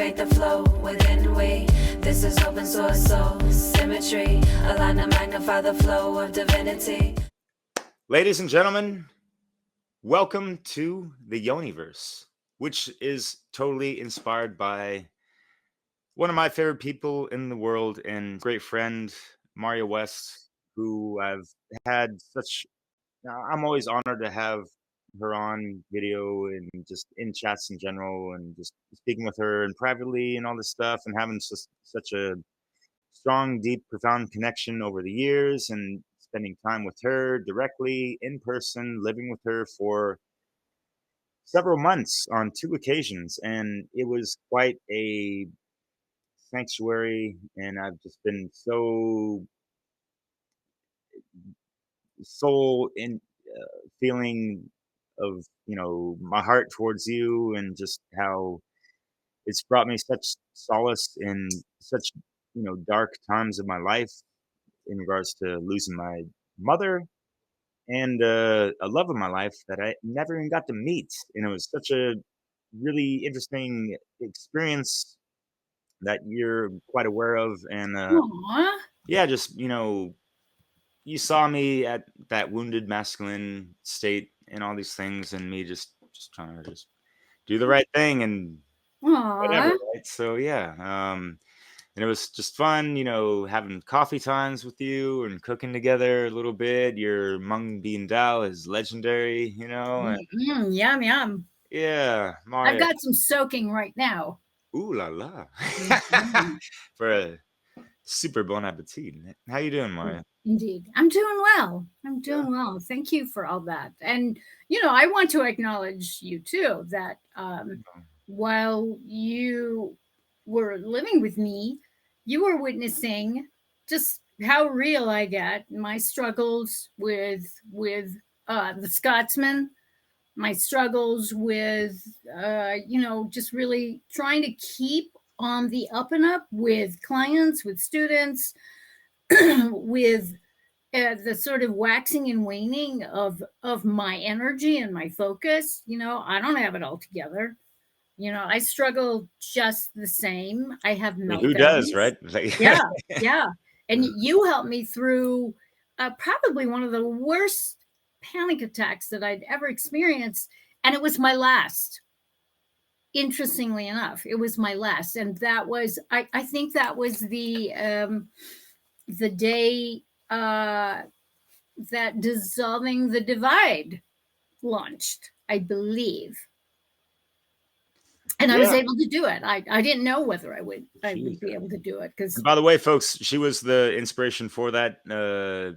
activate the flow within we. This is open source soul symmetry. Align to magnify the flow of divinity. Ladies and gentlemen, welcome to the Yoniverse, which is totally inspired by one of my favorite people in the world and great friend, Marja West, who I've had such. I'm always honored to have her on video and just in chats in general, and just speaking with her and privately and all this stuff, and having such a strong, deep, profound connection over the years, and spending time with her directly in person, living with her for several months on 2 occasions. And it was quite a sanctuary. And I've just been so soul in feeling of, my heart towards you, and just how it's brought me such solace in such, dark times of my life, in regards to losing my mother, and a love of my life that I never even got to meet. And it was such a really interesting experience that you're quite aware of. And Aw. yeah, just, you saw me at that wounded masculine state and all these things, and me just trying to just do the right thing and whatever, Aw. right? So yeah, and it was just fun, having coffee times with you and cooking together a little bit. Your mung bean dal is legendary, and Yum, yum. yeah, I've Mario. got some soaking right now. Ooh la la. Mhm. For a super bon appetit. How you doing, Mario? Indeed. I'm doing well. I'm doing well. Thank you for all that. And, I want to acknowledge you too, that while you were living with me, you were witnessing just how real I get, my struggles with the Scotsman, my struggles with just really trying to keep on the up and up with clients, with students, with the sort of waxing and waning of my energy and my focus. I don't have it all together. I struggle just the same. I have I mean, who does, meltdowns. right? Like, Yeah, yeah. And you helped me through probably one of the worst panic attacks that I'd ever experienced, and it was my last. Interestingly enough, it was my last, and that was I think that was the day that Dissolving the Divide launched, I believe. And I was yeah. able to do it. I didn't know whether I would Jeez. be able to do it, because And by the way, folks, she was the inspiration for that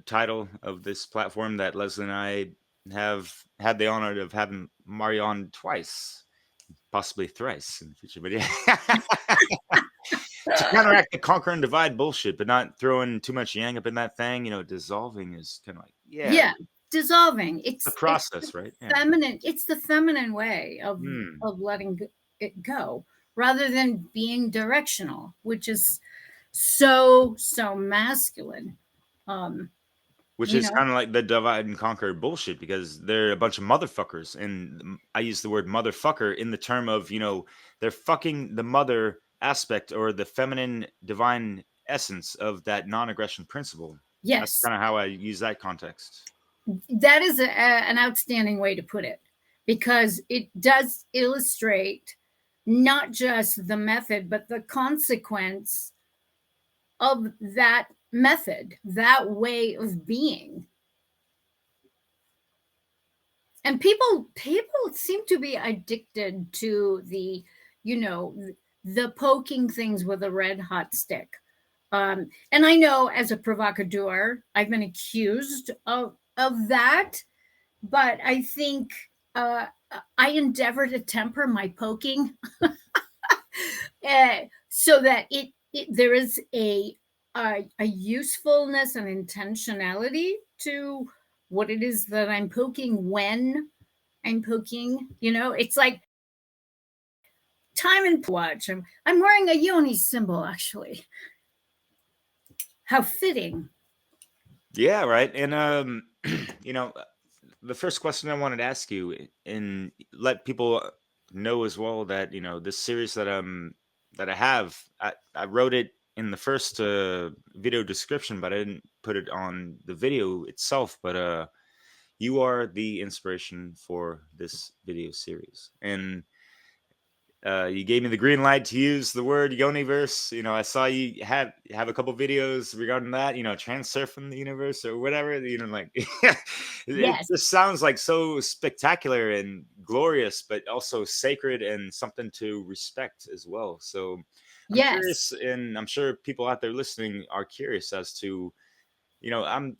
title of this platform that Leslie and I have had the honor of having Mario on twice, possibly thrice in the future. But yeah, to counteract the conquer and divide bullshit, but not throwing too much yang up in that thing. Dissolving is kind of like, yeah, dissolving. It's the process, right? Yeah. feminine. It's the feminine way of Hmm. letting it go, rather than being directional, which is so masculine. Which is kind of like the divide and conquer bullshit, because they're a bunch of motherfuckers. And I use the word motherfucker in the term of, they're fucking the mother aspect, or the feminine divine essence of that non-aggression principle. Yes. That's kind of how I use that context. That is an outstanding way to put it, because it does illustrate not just the method, but the consequence of that method, that way of being. And people seem to be addicted to the poking things with a red hot stick. And I know, as a provocateur, I've been accused of that, but I think I endeavor to temper my poking so that there is a usefulness and intentionality to what it is that I'm poking when I'm poking. It's like time and watch. I'm wearing a yoni symbol, actually. How fitting. Yeah, right. And the first question I wanted to ask you, and let people know as well, that this series that I'm that I have. I wrote it in the first video description, but I didn't put it on the video itself. But you are the inspiration for this video series, and you gave me the green light to use the word Yoniverse. You know, I saw you have a couple videos regarding that. You know, Transurfing the Universe or whatever. You know, like it Yes. just sounds like so spectacular and glorious, but also sacred and something to respect as well. So I'm Yes. curious, and I'm sure people out there listening are curious as to, you know, I'm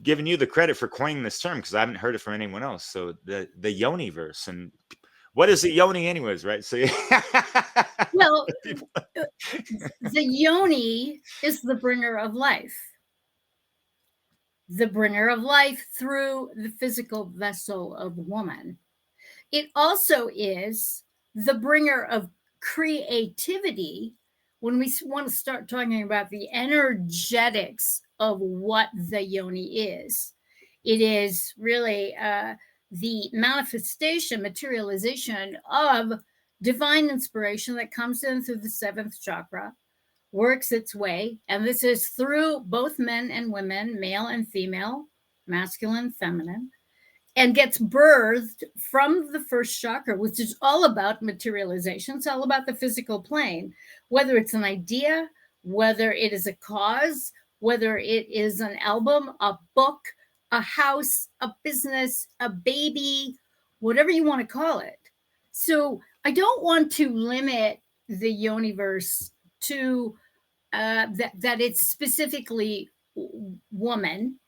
giving you the credit for coining this term because I haven't heard it from anyone else. So the Yoniverse, and what is the yoni anyways, right? So Well, the yoni is the bringer of life. The bringer of life through the physical vessel of woman. It also is the bringer of creativity when we want to start talking about the energetics of what the yoni is. It is really the manifestation, materialization of divine inspiration that comes in through the seventh chakra, works its way, and this is through both men and women, male and female, masculine, feminine, and gets birthed from the first chakra, which is all about materialization. It's all about the physical plane, whether it's an idea, whether it is a cause, whether it is an album, a book, a house, a business, a baby, whatever you want to call it. So I don't want to limit the Yoniverse to that it's specifically woman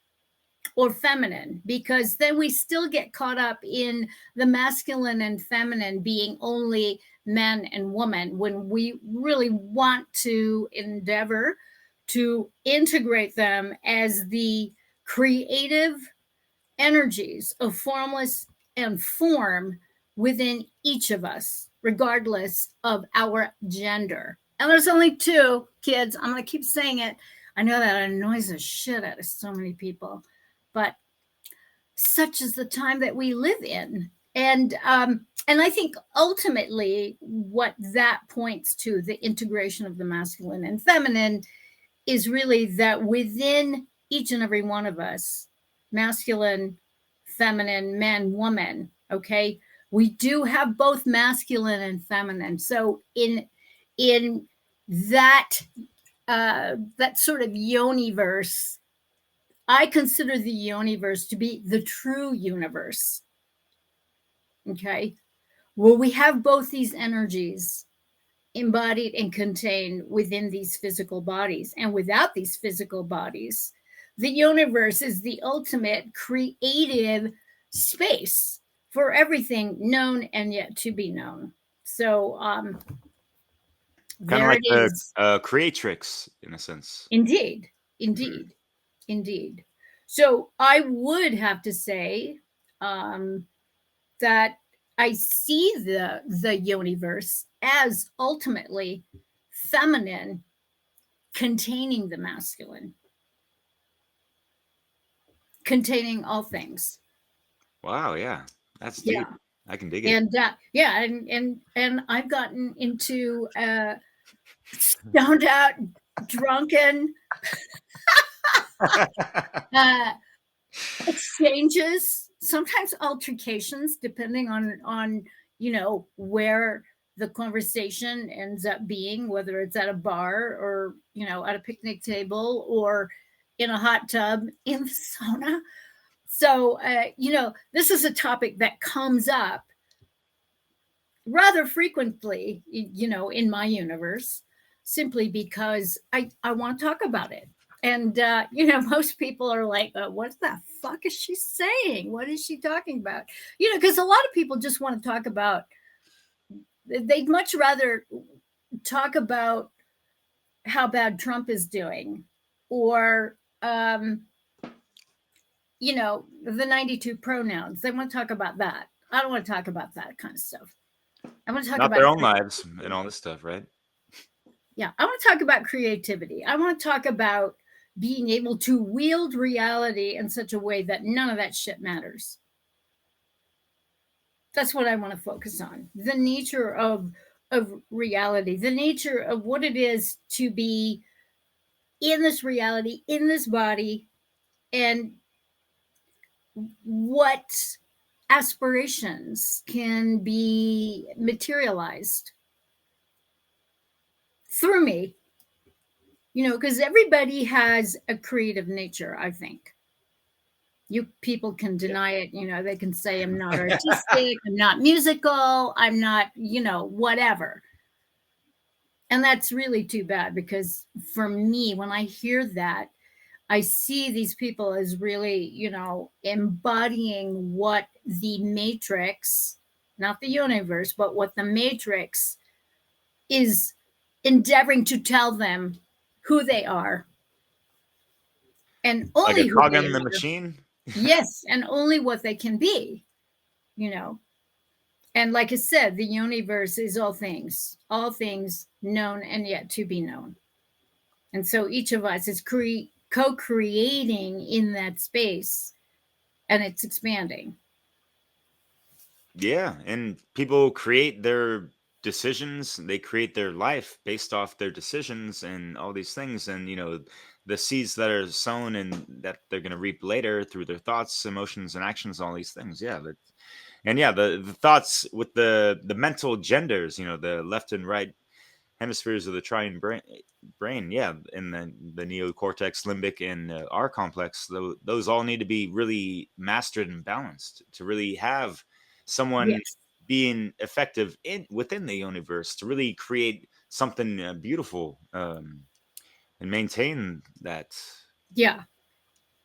or feminine, because then we still get caught up in the masculine and feminine being only man and woman, when we really want to endeavor to integrate them as the creative energies of formless and form within each of us, regardless of our gender. And there's only two, kids. I'm going to keep saying it. I know that annoys the shit out of so many people, but such is the time that we live in. And I think ultimately what that points to, the integration of the masculine and feminine, is really that within each and every one of us, masculine, feminine, man, woman, okay, we do have both masculine and feminine. So in that that sort of yoniverse, I consider the yoniverse to be the true universe. Okay, well, we have both these energies embodied and contained within these physical bodies. And without these physical bodies, the universe is the ultimate creative space for everything known and yet to be known. So kind of there like it is. creatrix in a sense. Indeed, indeed, indeed. So I would have to say that I see the Yoniverse as ultimately feminine containing the masculine, containing all things. Wow, yeah, that's deep. Yeah. I can dig it. And yeah, and I've gotten into stoned out, drunken exchanges, sometimes altercations, depending on you know where the conversation ends up being, whether it's at a bar or you know at a picnic table or in a hot tub in the sauna. So you know, this is a topic that comes up rather frequently, you know, in my universe, simply because I want to talk about it. And, you know, most people are like, what the fuck is she saying? What is she talking about? You know, because a lot of people just want to talk about, they'd much rather talk about how bad Trump is doing, or, you know, the 92 pronouns. They want to talk about that. I don't want to talk about that kind of stuff. I want to talk Not about their own lives and all this stuff, right? Yeah, I want to talk about creativity. I want to talk about being able to wield reality in such a way that none of that shit matters. That's what I want to focus on. The nature of of reality, the nature of what it is to be in this reality, in this body, and what aspirations can be materialized through me, because everybody has a creative nature, I think. You people can deny it, they can say I'm not artistic, I'm not musical, I'm not, whatever. And that's really too bad, because for me, when I hear that, I see these people as really, embodying what the matrix, not the universe, but what the matrix is endeavoring to tell them who they are. And Like a only who cog they in the are. machine. Yes, and only what they can be, you know. And like I said, the universe is all things known and yet to be known. And so each of us is co-creating in that space, and it's expanding. Yeah, and people create their decisions, they create their life based off their decisions and all these things. And the seeds that are sown and that they're going to reap later through their thoughts, emotions, and actions, all these things. Yeah, and yeah, the thoughts with the mental genders, the left and right hemispheres of the triune brain, yeah, and the neocortex, limbic, and R complex, those all need to be really mastered and balanced to really have someone Yes. being effective within the universe to really create something beautiful, and maintain that. Yeah.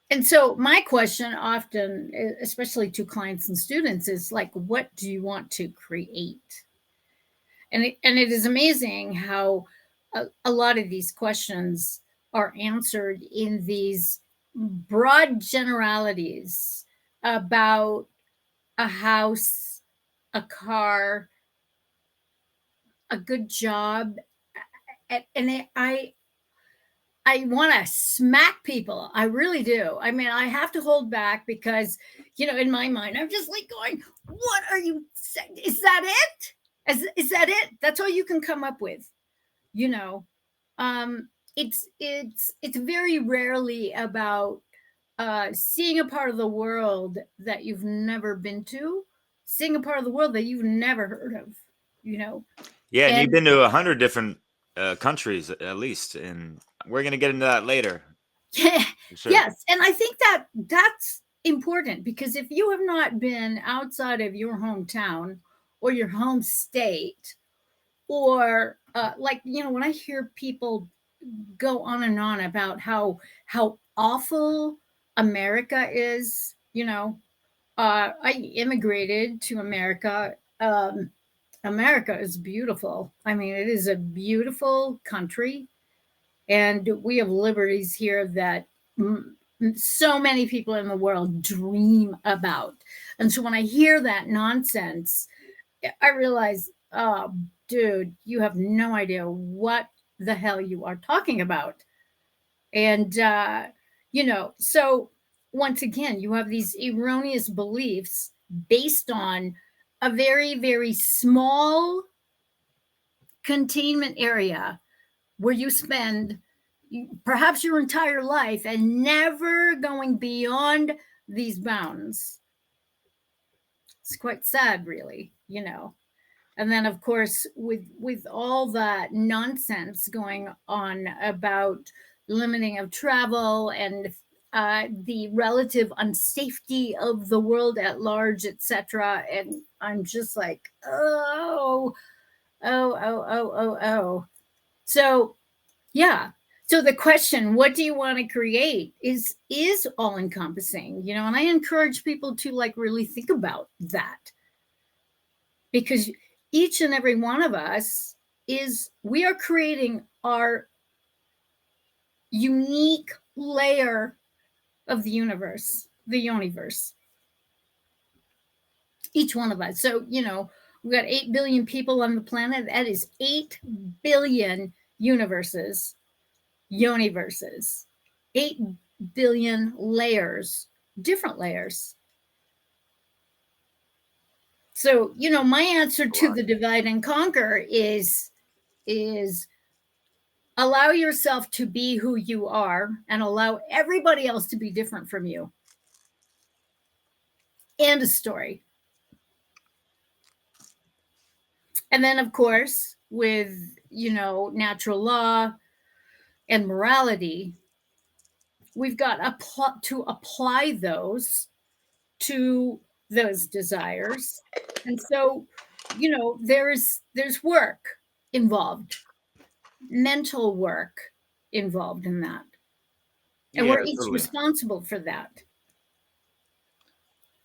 And so my question often, especially to clients and students, is like, what do you want to create? And it is amazing how a lot of these questions are answered in these broad generalities about a house, a car, a good job. I want to smack people. I really do. I mean, I have to hold back because, in my mind, I'm just like going, what are you saying? Is that it? Is that it? That's all you can come up with, you know? It's very rarely about seeing a part of the world that you've never been to, seeing a part of the world that you've never heard of, you know? Yeah, and you've And been to 100 different countries at least, and we're going to get into that later. yeah, For sure. yes, and I think that that's important, because if you have not been outside of your hometown or your home state, or like, when I hear people go on and on about how awful America is, I immigrated to America. America is beautiful. I mean, it is a beautiful country, and we have liberties here that so many people in the world dream about. And so when I hear that nonsense, I realize, oh, dude, you have no idea what the hell you are talking about. And, so once again, you have these erroneous beliefs based on a very, very small containment area where you spend perhaps your entire life and never going beyond these bounds. It's quite sad, really. And then, of course, with all that nonsense going on about limiting of travel and the relative unsafety of the world at large, etc. And I'm just like, oh, oh, oh, oh, oh, oh. So, yeah. So the question, what do you want to create, is all encompassing, and I encourage people to like really think about that, because each and every one of us we are creating our unique layer of the universe, the Yoniverse. Each one of us. So, we've got 8 billion people on the planet. That is 8 billion universes, Yoniverses, 8 billion layers, different layers. So, my answer to the divide and conquer is allow yourself to be who you are and allow everybody else to be different from you. End of story. And then, of course, with, natural law and morality, we've got to apply those to those desires. And so, there's work involved, mental work involved in that. And Yeah, we're each totally. responsible for that.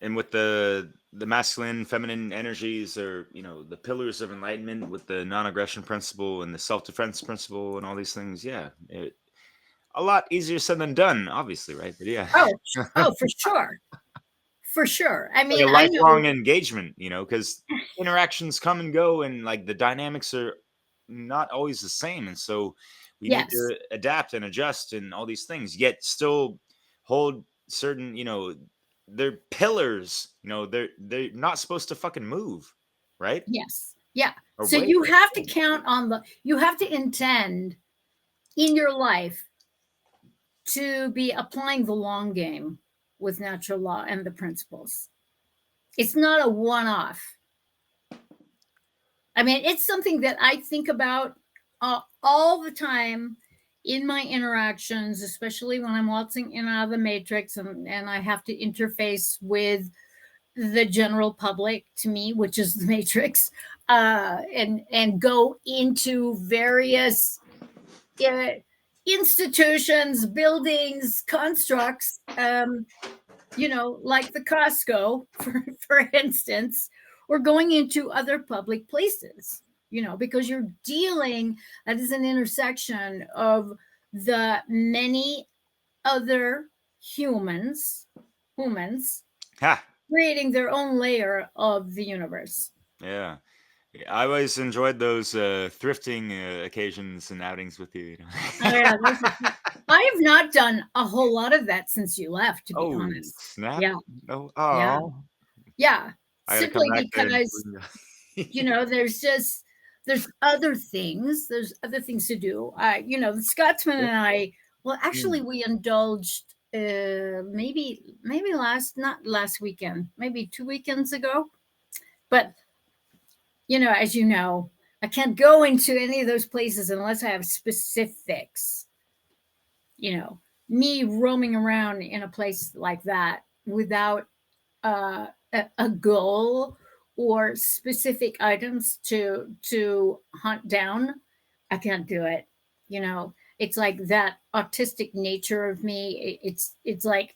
And with the masculine, feminine energies, or the pillars of enlightenment, with the non-aggression principle and the self-defense principle and all these things, yeah, a lot easier said than done, obviously, right? But yeah. Oh, for sure. For sure. I Like mean, a I know. lifelong engagement, because interactions come and go, and like the dynamics are not always the same, and so we need Yes. to adapt and adjust and all these things, yet still hold certain, they're pillars. They're not supposed to fucking move, right? Yes. Yeah. Or So wait. you have to you have to intend in your life to be applying the long game with natural law and the principles. It's not a one-off. I mean, it's something that I think about all the time in my interactions, especially when I'm waltzing in and out of the matrix and I have to interface with the general public, to me, which is the matrix, and go into various institutions, buildings, constructs, like the Costco, for instance, or going into other public places, because you're dealing, that is an intersection of the many other humans Ha. creating their own layer of the universe. Yeah. I always enjoyed those thrifting occasions and outings with you. Oh, yeah, I have not done a whole lot of that since you left, to be Oh, honest. snap. Yeah. No. Yeah. Oh, Yeah. I gotta come Simply back there. because, there's other things. There's other things to do. The Scotsman and I, well, actually, we indulged maybe not last weekend, maybe 2 weekends ago. But, as you know, I can't go into any of those places unless I have specifics. Me roaming around in a place like that without a goal or specific items to hunt down, I can't do it. It's like that autistic nature of me. It's like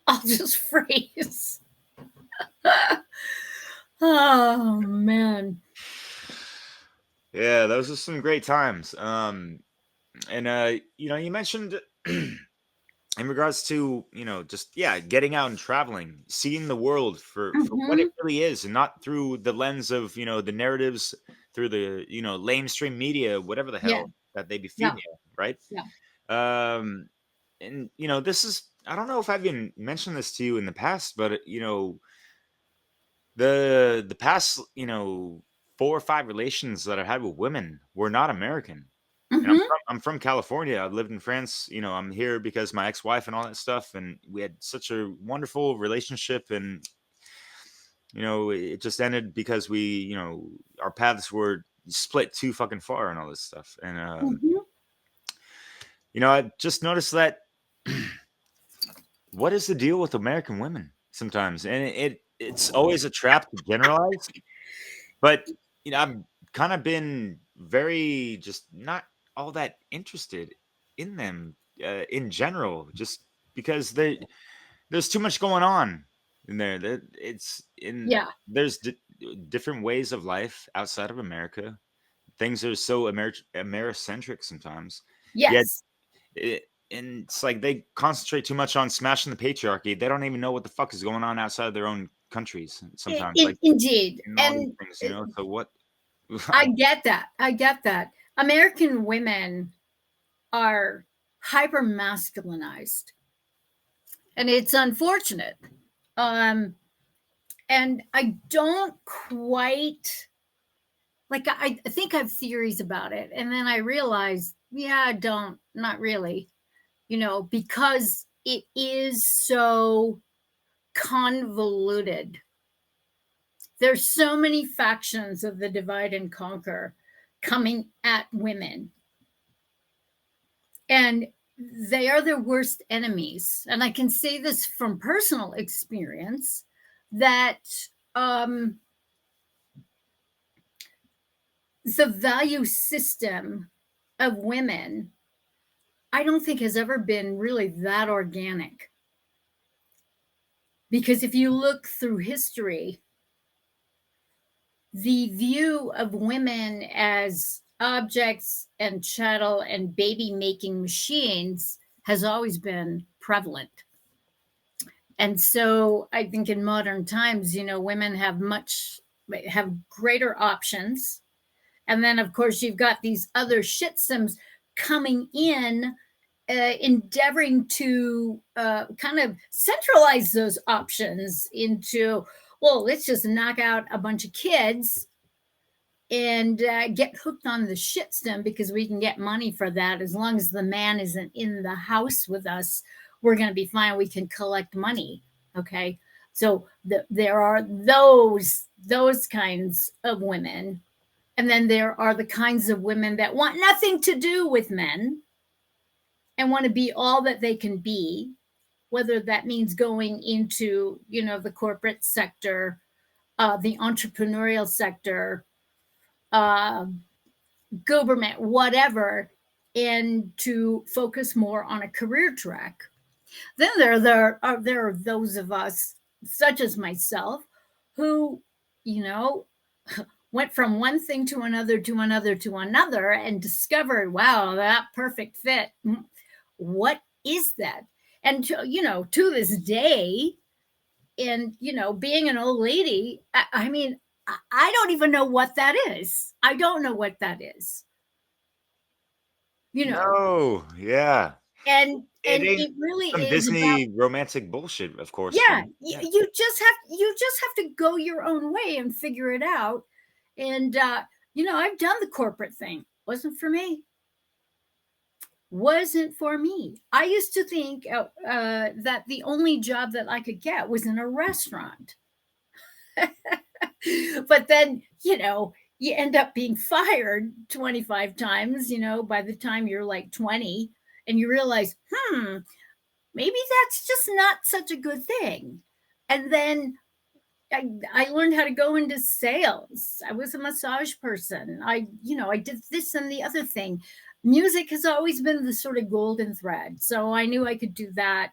I'll just freeze. Oh man. Yeah, those are some great times. And you mentioned in regards to just getting out and traveling, seeing the world for what it really is, and not through the lens of the narratives, through the lamestream media, whatever the Yeah. hell that they be Yeah. feeding you, right? Yeah. And this is, I don't know if I've even mentioned this to you in the past, but the past 4 or 5 relations that I've had with women were not American. And I'm from California. I've lived in France. I'm here because my ex-wife and all that stuff, and we had such a wonderful relationship, and it just ended because our paths were split too fucking far and all this stuff. And I just noticed that what is the deal with American women sometimes, and it's always a trap to generalize. But I've kind of been very just not all that interested in them in general, just because there's too much going on in there. Yeah. There's different ways of life outside of America. Things are so Americentric sometimes. Yet, Yes. and it's like they concentrate too much on smashing the patriarchy. They don't even know what the fuck is going on outside of their own countries sometimes. Like Indeed. and all these things. So what? I get that. American women are hyper masculinized, and it's unfortunate. And I don't quite like, I think I have theories about it. And then I realize, yeah, I don't, not really, because it is so convoluted. There's so many factions of the divide and conquer coming at women. And they are their worst enemies. And I can say this from personal experience that the value system of women, I don't think has ever been really that organic. Because if you look through history, the view of women as objects and chattel and baby making machines has always been prevalent. And so I think in modern times, women have greater options. And then, of course, you've got these other shitsystems coming in, endeavoring to kind of centralize those options into, well, let's just knock out a bunch of kids and get hooked on the shitstem because we can get money for that. As long as the man isn't in the house with us, we're going to be fine. We can collect money. Okay. So there are those kinds of women. And then there are the kinds of women that want nothing to do with men and want to be all that they can be, whether that means going into, the corporate sector, the entrepreneurial sector, government, whatever, and to focus more on a career track. Then there are those of us, such as myself, who, went from one thing to another to another to another and discovered, wow, that perfect fit. What is that? And to this day, and being an old lady, I mean, I don't even know what that is. I don't know what that is. No, yeah. And It ain't it really some is Disney about, romantic bullshit, of course. yeah, Yeah. you just have to go your own way and figure it out. And I've done the corporate thing. Wasn't for me. I used to think that the only job that I could get was in a restaurant. But then, you end up being fired 25 times, by the time you're like 20, and you realize, maybe that's just not such a good thing. And then I learned how to go into sales. I was a massage person. I did this and the other thing. Music has always been the sort of golden thread. So I knew I could do that.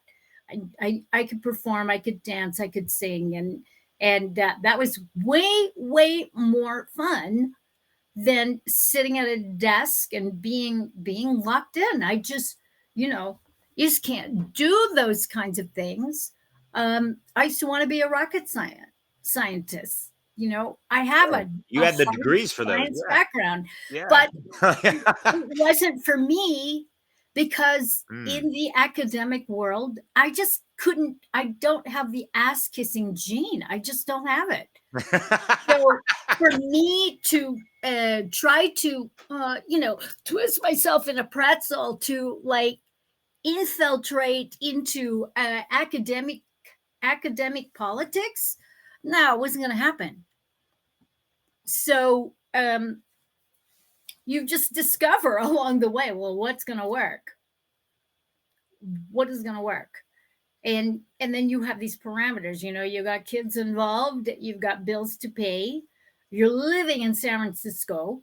I could perform, I could dance, I could sing. And that was way, way more fun than sitting at a desk and being locked in. I just, you just can't do those kinds of things. I used to want to be a rocket scientist. I have You a had the hard degrees for those. science Yeah. background, Yeah. but it wasn't for me because in the academic world, I just couldn't. I don't have the ass kissing gene. I just don't have it. So for me to try to, twist myself in a pretzel to like infiltrate into academic politics, no, it wasn't going to happen. So you just discover along the way, well, what's going to work? What is going to work? And then you have these parameters, you got kids involved, you've got bills to pay, you're living in San Francisco.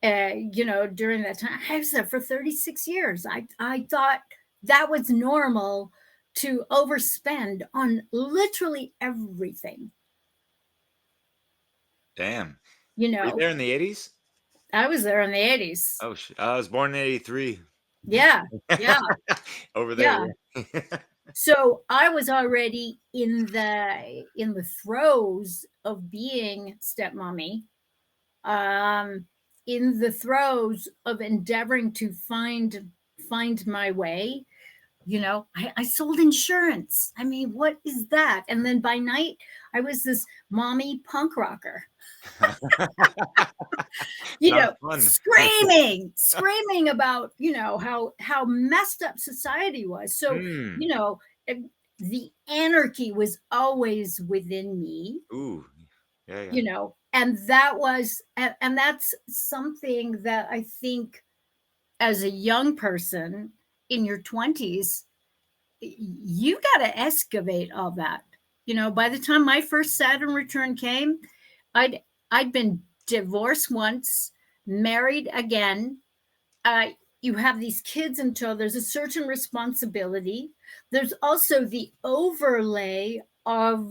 During that time, I was there for 36 years. I thought that was normal to overspend on literally everything. Damn. Were you there in the 80s? I was there in the 80s. Oh, shit. I was born in 83. Yeah. Yeah. Over there. Yeah. So I was already in the throes of being stepmommy, in the throes of endeavoring to find my way, I sold insurance. I mean, what is that? And then by night, I was this mommy punk rocker, Sounds fun. screaming about, how messed up society was. So, Mm. the anarchy was always within me, Ooh. Yeah. and that's something that I think as a young person in your 20s, you got to excavate all that. By the time my first Saturn return came, I'd I'd been divorced once, married again. Uh, you have these kids in tow. There's a certain responsibility. There's also the overlay of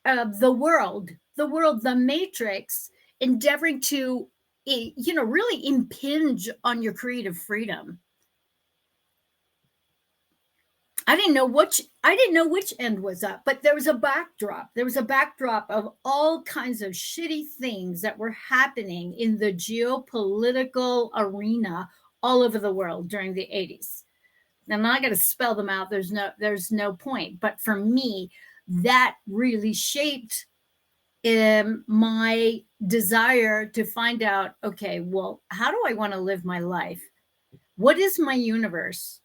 the matrix, endeavoring to, really impinge on your creative freedom. I didn't know which end was up, but there was a backdrop. There was a backdrop of all kinds of shitty things that were happening in the geopolitical arena all over the world during the 80s. I'm not going to spell them out. There's no point. But for me, that really shaped my desire to find out, okay, well, how do I want to live my life? What is my universe?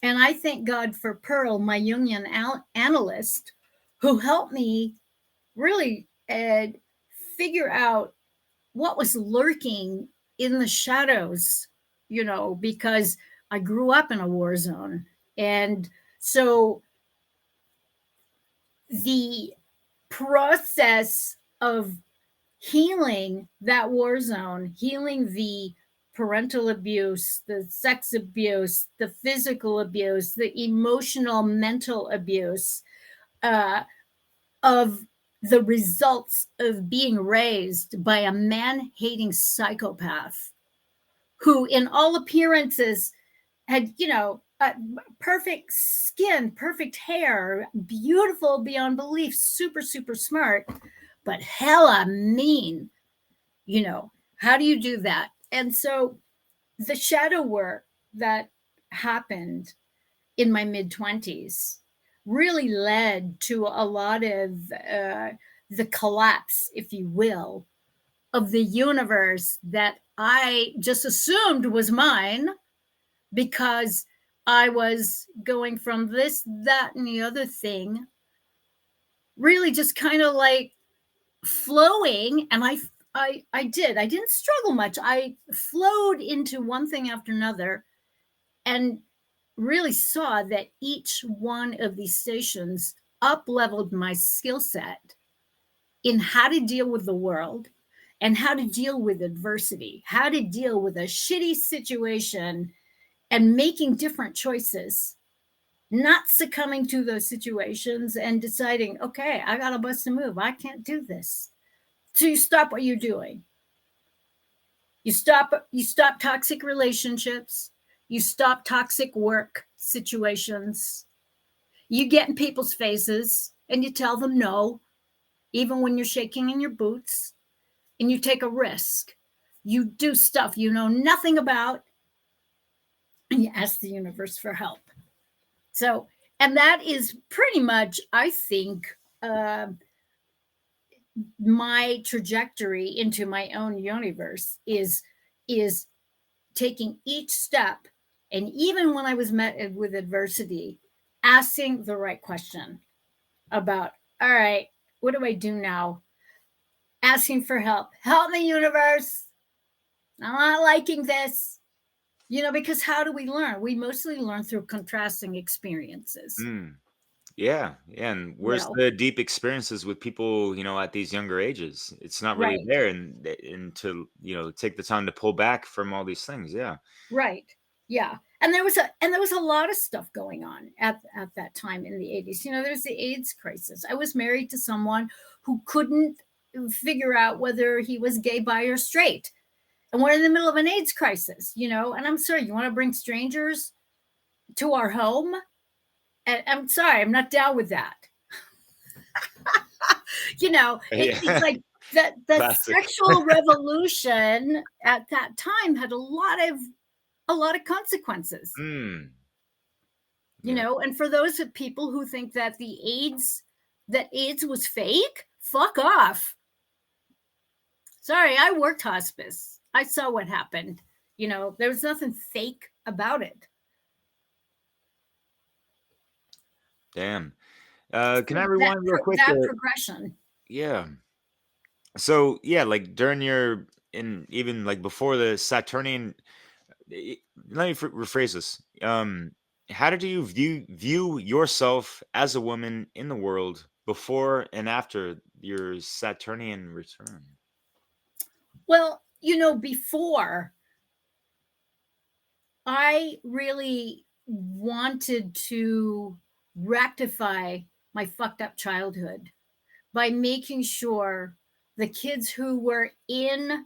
And I thank God for Pearl, my Jungian analyst, who helped me really figure out what was lurking in the shadows, because I grew up in a war zone. And so the process of healing that war zone, healing the parental abuse, the sex abuse, the physical abuse, the emotional, mental abuse, of the results of being raised by a man-hating psychopath who, in all appearances, had, perfect skin, perfect hair, beautiful beyond belief, super, super smart, but hella mean. How do you do that? And so the shadow work that happened in my mid 20s really led to a lot of the collapse, if you will, of the universe that I just assumed was mine, because I was going from this, that, and the other thing, really just kind of like flowing. And I didn't struggle much. I flowed into one thing after another, and really saw that each one of these stations up leveled my skill set in how to deal with the world and how to deal with adversity, how to deal with a shitty situation and making different choices, not succumbing to those situations and deciding, okay, I got to bust a move. I can't do this. So you stop what you're doing. You stop toxic relationships. You stop toxic work situations. You get in people's faces and you tell them no, even when you're shaking in your boots, and you take a risk. You do stuff you know nothing about, and you ask the universe for help. So, and that is pretty much, I think, my trajectory into my own universe is taking each step. And even when I was met with adversity, asking the right question about, all right, what do I do now? Asking for help. Help me, universe. I'm not liking this. Because how do we learn? We mostly learn through contrasting experiences. Yeah. And where's the deep experiences with people, at these younger ages? It's not really Right. there, and to, take the time to pull back from all these things. Yeah. Right. Yeah. And there was a lot of stuff going on at that time in the 80s. There's the AIDS crisis. I was married to someone who couldn't figure out whether he was gay, bi, or straight. And we're in the middle of an AIDS crisis, and I'm sorry, you want to bring strangers to our home? And I'm sorry, I'm not down with that. It's like the sexual revolution at that time had a lot of consequences. you know, and for those of people who think that AIDS was fake, fuck off. Sorry, I worked hospice. I saw what happened. You know, there was nothing fake about it. Damn. Can I rewind real quick? That progression. Yeah. So yeah, like during your even like before the Saturnian, let me rephrase this. How did you view yourself as a woman in the world before and after your Saturnian return? Well, you know, before I really wanted to rectify my fucked up childhood by making sure the kids who were in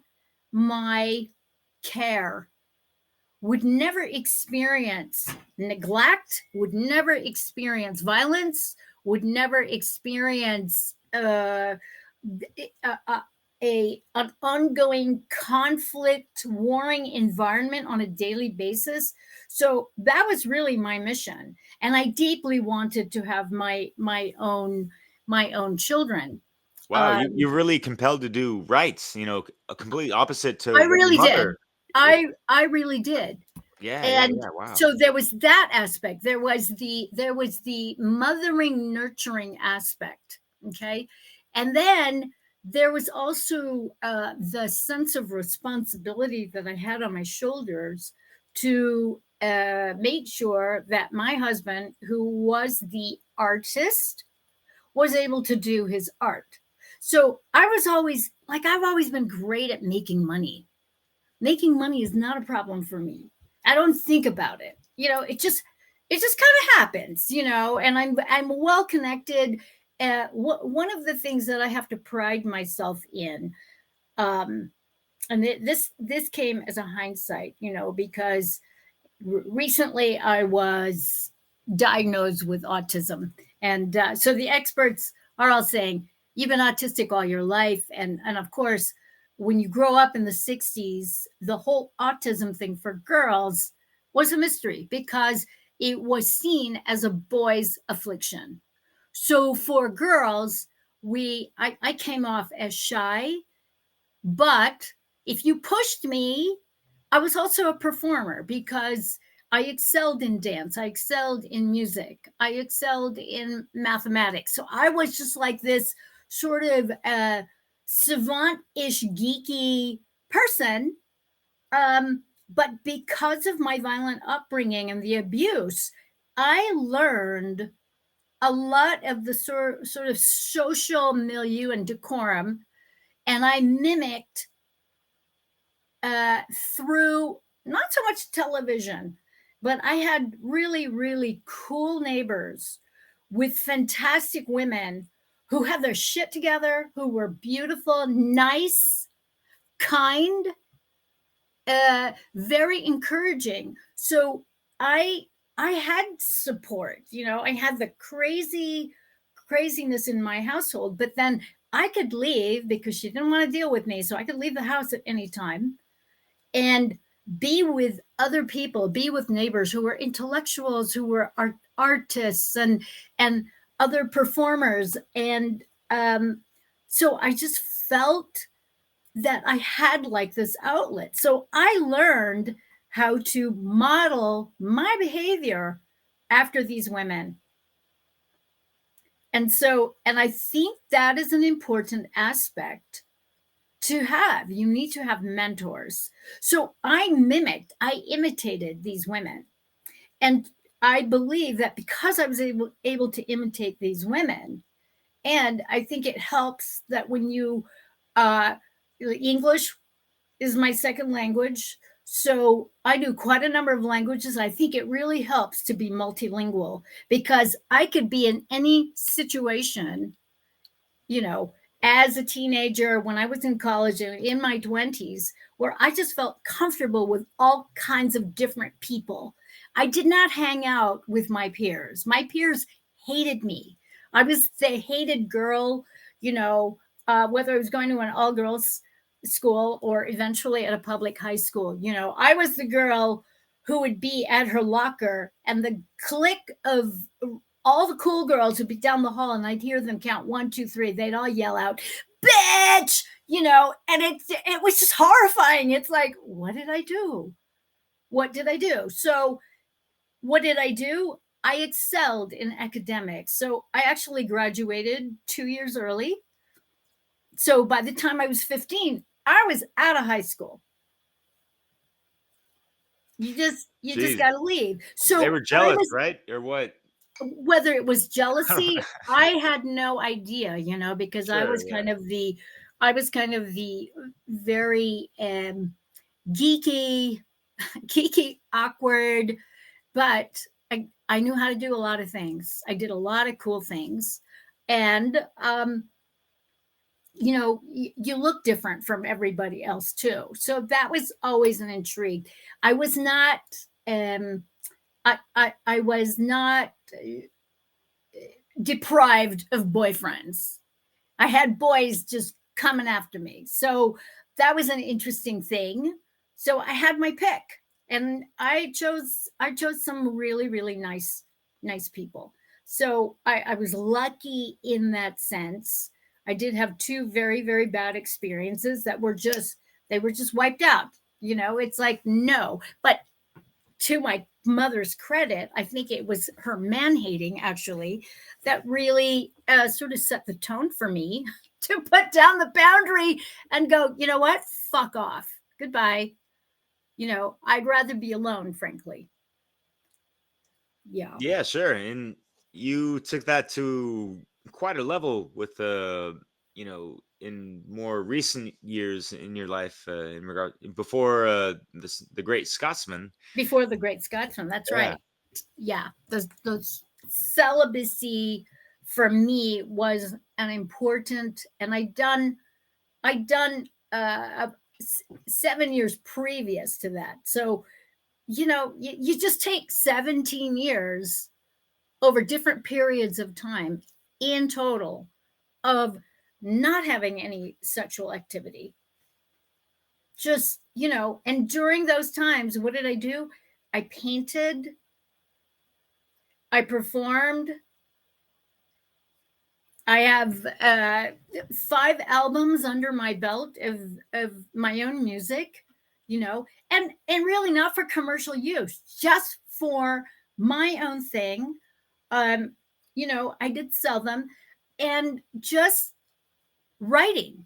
my care would never experience neglect, would never experience violence, would never experience an ongoing conflict, warring environment on a daily basis. So that was really my mission, and I deeply wanted to have my own children. Wow, you're really compelled to do rights. You know, a complete opposite to I what your really did. mother. I really did. Yeah. Wow. So there was that aspect. There was the mothering, nurturing aspect. Okay. And then there was also the sense of responsibility that I had on my shoulders to make sure that my husband, who was the artist, was able to do his art. So I was always like, I've always been great at making money. Making money is not a problem for me. I don't think about it. You know, it just kind of happens, you know, and I'm well connected. One of the things that I have to pride myself in, and this came as a hindsight, you know, because recently I was diagnosed with autism, and so the experts are all saying you've been autistic all your life, and of course, when you grow up in the 60s, the whole autism thing for girls was a mystery because it was seen as a boy's affliction. So for girls, I came off as shy, but if you pushed me, I was also a performer because I excelled in dance, I excelled in music, I excelled in mathematics. So I was just like this sort of savant-ish geeky person. But because of my violent upbringing and the abuse, I learned a lot of the sort of social milieu and decorum, and I mimicked through not so much television, but I had really, really cool neighbors with fantastic women who had their shit together, who were beautiful, nice, kind, very encouraging. So I had support, you know, I had the craziness in my household, but then I could leave because she didn't want to deal with me. So I could leave the house at any time and be with other people, be with neighbors who were intellectuals, who were artists and other performers. And so I just felt that I had like this outlet. So I learned how to model my behavior after these women. And I think that is an important aspect to have. You need to have mentors. So I imitated these women. And I believe that because I was able to imitate these women, and I think it helps that when you, English is my second language. So I do quite a number of languages. I think it really helps to be multilingual because I could be in any situation, you know, as a teenager, when I was in college and in my 20s, where I just felt comfortable with all kinds of different people. I did not hang out with my peers. My peers hated me. I was the hated girl, you know, whether I was going to an all girls school or eventually at a public high school. You know, I was the girl who would be at her locker, and the click of all the cool girls would be down the hall, and I'd hear them count 1, 2, 3. They'd all yell out, "Bitch!" And it was just horrifying. It's like, what did I do? What did I do? So what did I do? I excelled in academics. So I actually graduated 2 years early. So by the time I was 15, I was out of high school. You just got to leave. So they were jealous, right? Or what? Whether it was jealousy, I had no idea, because Sure, I was kind of the very geeky, awkward, but I knew how to do a lot of things. I did a lot of cool things. And, you look different from everybody else too. So that was always an intrigue. I was not, I was not deprived of boyfriends. I had boys just coming after me. So that was an interesting thing. So I had my pick, and I chose some really, really nice people. So I was lucky in that sense. I did have 2 very, very bad experiences that were just wiped out. It's like, no. But to my mother's credit, I think it was her man-hating actually that really sort of set the tone for me to put down the boundary and go, you know what? Fuck off. Goodbye. I'd rather be alone, frankly. Yeah. Yeah, sure. And you took that to quite a level with in more recent years in your life, in regard before the Great Scotsman. Before the Great Scotsman, that's Yeah. right. Yeah, those celibacy for me was an important, and I'd done 7 years previous to that. So you just take 17 years over different periods of time in total of not having any sexual activity. Just, and during those times, what did I do? I painted, I performed. I have 5 albums under my belt of my own music, and really not for commercial use, just for my own thing. I did sell them, and just writing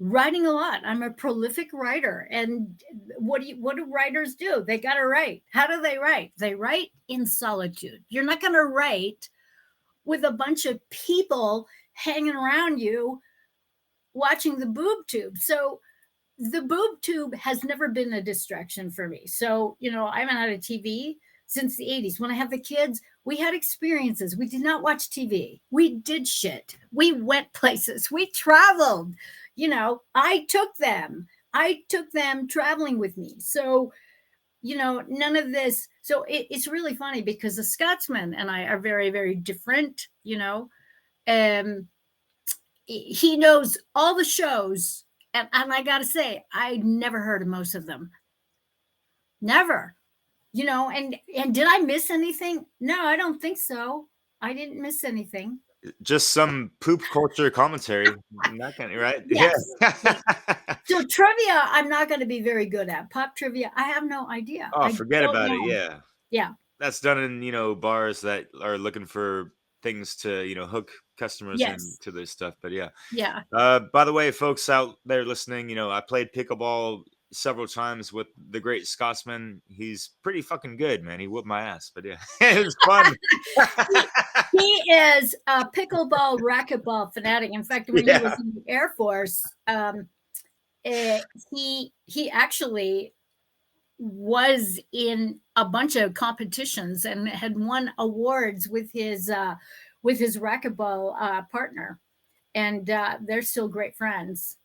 a lot. I'm a prolific writer. And what do writers do? They got to write. How do they write? They write in solitude. You're not going to write with a bunch of people hanging around you watching the boob tube. So the boob tube has never been a distraction for me. So, I haven't had a TV since the 80s. When I have the kids, we had experiences. We did not watch TV. We did shit. We went places. We traveled. I took them traveling with me. So, none of this. So it's really funny because the Scotsman and I are very, very different, he knows all the shows. And I got to say, I never heard of most of them. Never, and did I miss anything? No, I don't think so. I didn't miss anything. Just some poop culture commentary. Not gonna, right? Yes. Yeah. So trivia, I'm not going to be very good at. Pop trivia, I have no idea. Oh, forget about it. Yeah. Yeah. That's done in, bars that are looking for things to, hook customers into their stuff. But yeah. Yeah. By the way, folks out there listening, I played pickleball several times with the Great Scotsman. He's pretty fucking good, man. He whooped my ass, but yeah, it was fun. He is a pickleball racquetball fanatic. In fact, when he was in the Air Force, he actually was in a bunch of competitions and had won awards with his racquetball partner, and they're still great friends.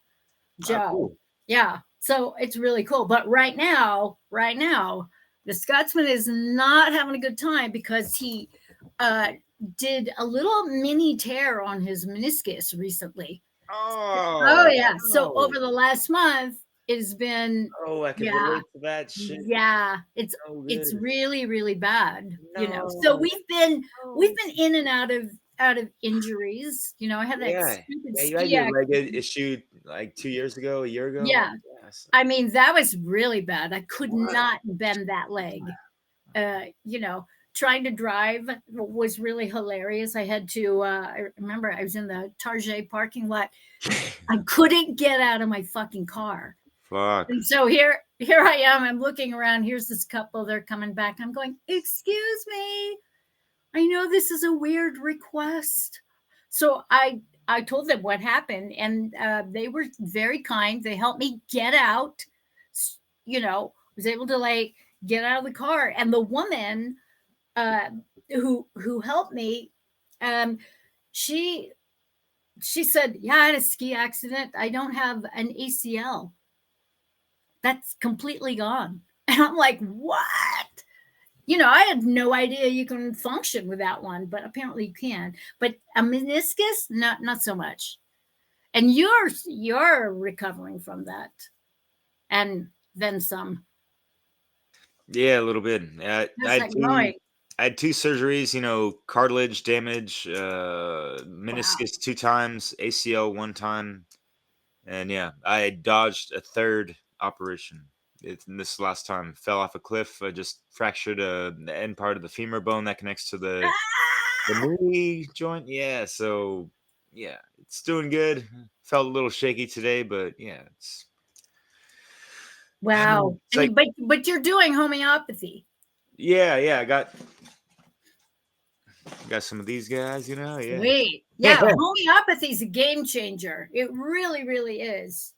Joe. Cool. Yeah. So it's really cool. But right now, the Scotsman is not having a good time because he did a little mini tear on his meniscus recently. Oh yeah. So over the last month, has been, Oh, I can yeah, relate to that shit. yeah, So it's good. really, really bad, So No. we've been in and out of injuries. I had that Yeah. stupid Yeah, you had ski your leg accident. issue like 2 years ago, a year ago? Yeah. Yes. I mean, that was really bad. I could What? not bend that leg. You know, Trying to drive was really hilarious. I had to, I remember I was in the Target parking lot. I couldn't get out of my fucking car. Fuck. And so here I am. I'm looking around. Here's this couple. They're coming back. I'm going, excuse me. I know this is a weird request. So I told them what happened, and they were very kind. They helped me get out. Was able to like get out of the car, and the woman uh, who helped me, um, she she said, "Yeah, I had a ski accident. I don't have an ACL. That's completely gone." And I'm like, "What?" I had no idea you can function without one, but apparently you can. But a meniscus, not so much. And you're recovering from that, and then some. Yeah, a little bit. How's that going? I had 2 surgeries, cartilage damage, Wow. meniscus 2 times, ACL 1 time, and yeah, I dodged a 3rd operation. This last time fell off a cliff. I just fractured the end part of the femur bone that connects to the Ah! knee joint. Yeah, so yeah, it's doing good. Felt a little shaky today, but yeah, Wow. it's like But you're doing homeopathy. yeah, I got some of these guys, yeah. Sweet. Yeah, homeopathy is a game changer. It really, really is.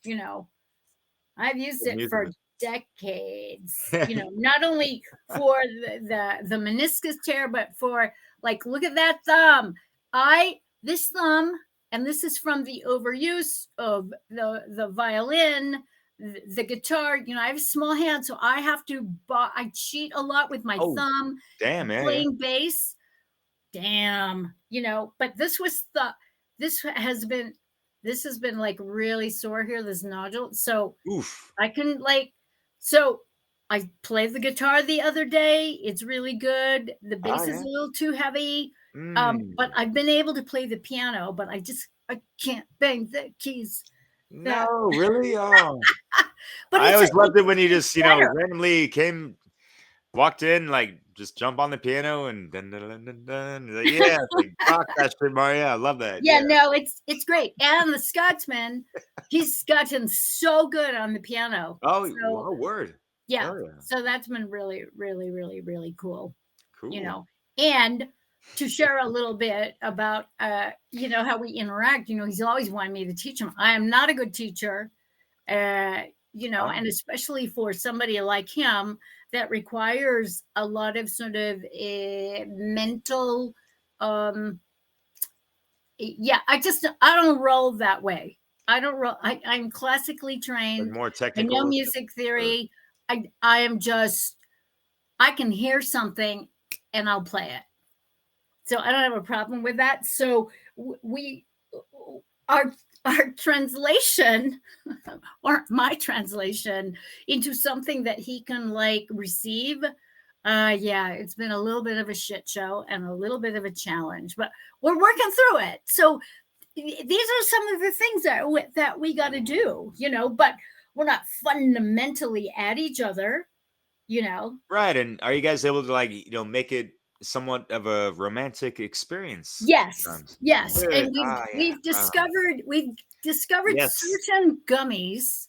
I've used I'm it using for this. decades. Not only for the meniscus tear, but for like, look at that thumb. This thumb, and this is from the overuse of the violin, the guitar. I have small hands, so I have to. I cheat a lot with my Oh, thumb damn, yeah. playing bass. Damn. But this has been like really sore here, this nodule. So Oof. I can so I played the guitar the other day. It's really good. The Ah, bass is yeah. a little too heavy. Mm. But I've been able to play the piano, but I can't bang the keys. No, That really? Oh. but I always loved it when you it's just, better. randomly walked in, like, just jump on the piano and dun dun dun dun dun. Like, yeah, it's like, rock that shit, Marja. I love that. Yeah, Yeah. no, it's great. And the Scotsman, he's gotten so good on the piano. Oh, So oh, word. yeah, Hell yeah. so that's been really, really, really, really cool. you Cool. know and to share a little bit about how we interact. He's always wanted me to teach him. I am not a good teacher, Ah, and especially for somebody like him that requires a lot of sort of mental, um yeah, I don't roll that way. I don't roll. I'm classically like trained. more I know technical music or theory. I am just, I can hear something and I'll play it. So I don't have a problem with that. So we our our translation, or my translation, into something that he can like receive. Yeah, it's been a little bit of a shit show and a little bit of a challenge, but we're working through it. So these are some of the things that we got to do, but we're not fundamentally at each other, you know. right, and are you guys able to, like, make it somewhat of a romantic experience Yes, sometimes? yes, Good. and we've Ah, yeah. we've discovered we've discovered Yes. certain gummies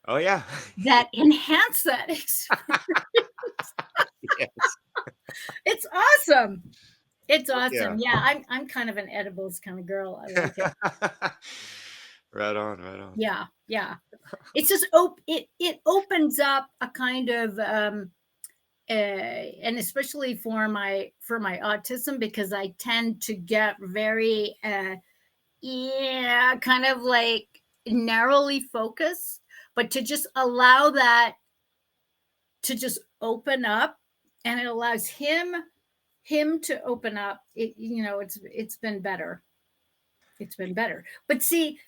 Oh, yeah. that enhance that experience. Yes. It's awesome. It's Yeah. awesome. Yeah, I'm kind of an edibles kind of girl. I like it. Right on, right on. Yeah, yeah. It's just it opens up a kind of and especially for my autism, because I tend to get very yeah, kind of like narrowly focused, but to just allow that to just open up, and it allows him to open up. It's been better. It's been better. But see,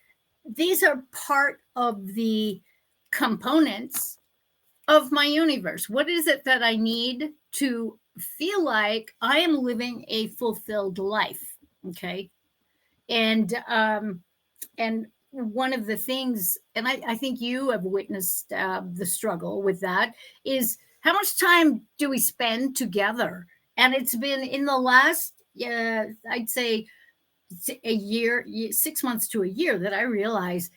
these are part of the components of my universe. What is it that I need to feel like I am living a fulfilled life? Okay. And one of the things, and I think you have witnessed the struggle with that, is how much time do we spend together? And it's been in the last, I'd say, a year, 6 months to a year, that I realize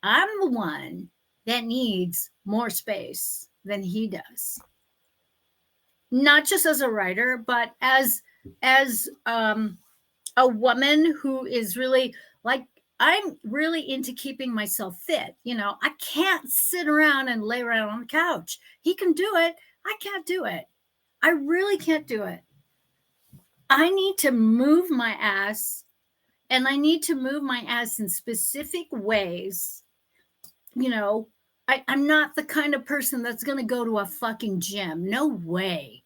I'm the one that needs more space than he does. Not just as a writer, but as a woman who is really like, I'm really into keeping myself fit. I can't sit around and lay around on the couch. He can do it. I can't do it. I really can't do it. I need to move my ass, and I need to move my ass in specific ways. I'm not the kind of person that's going to go to a fucking gym. No way.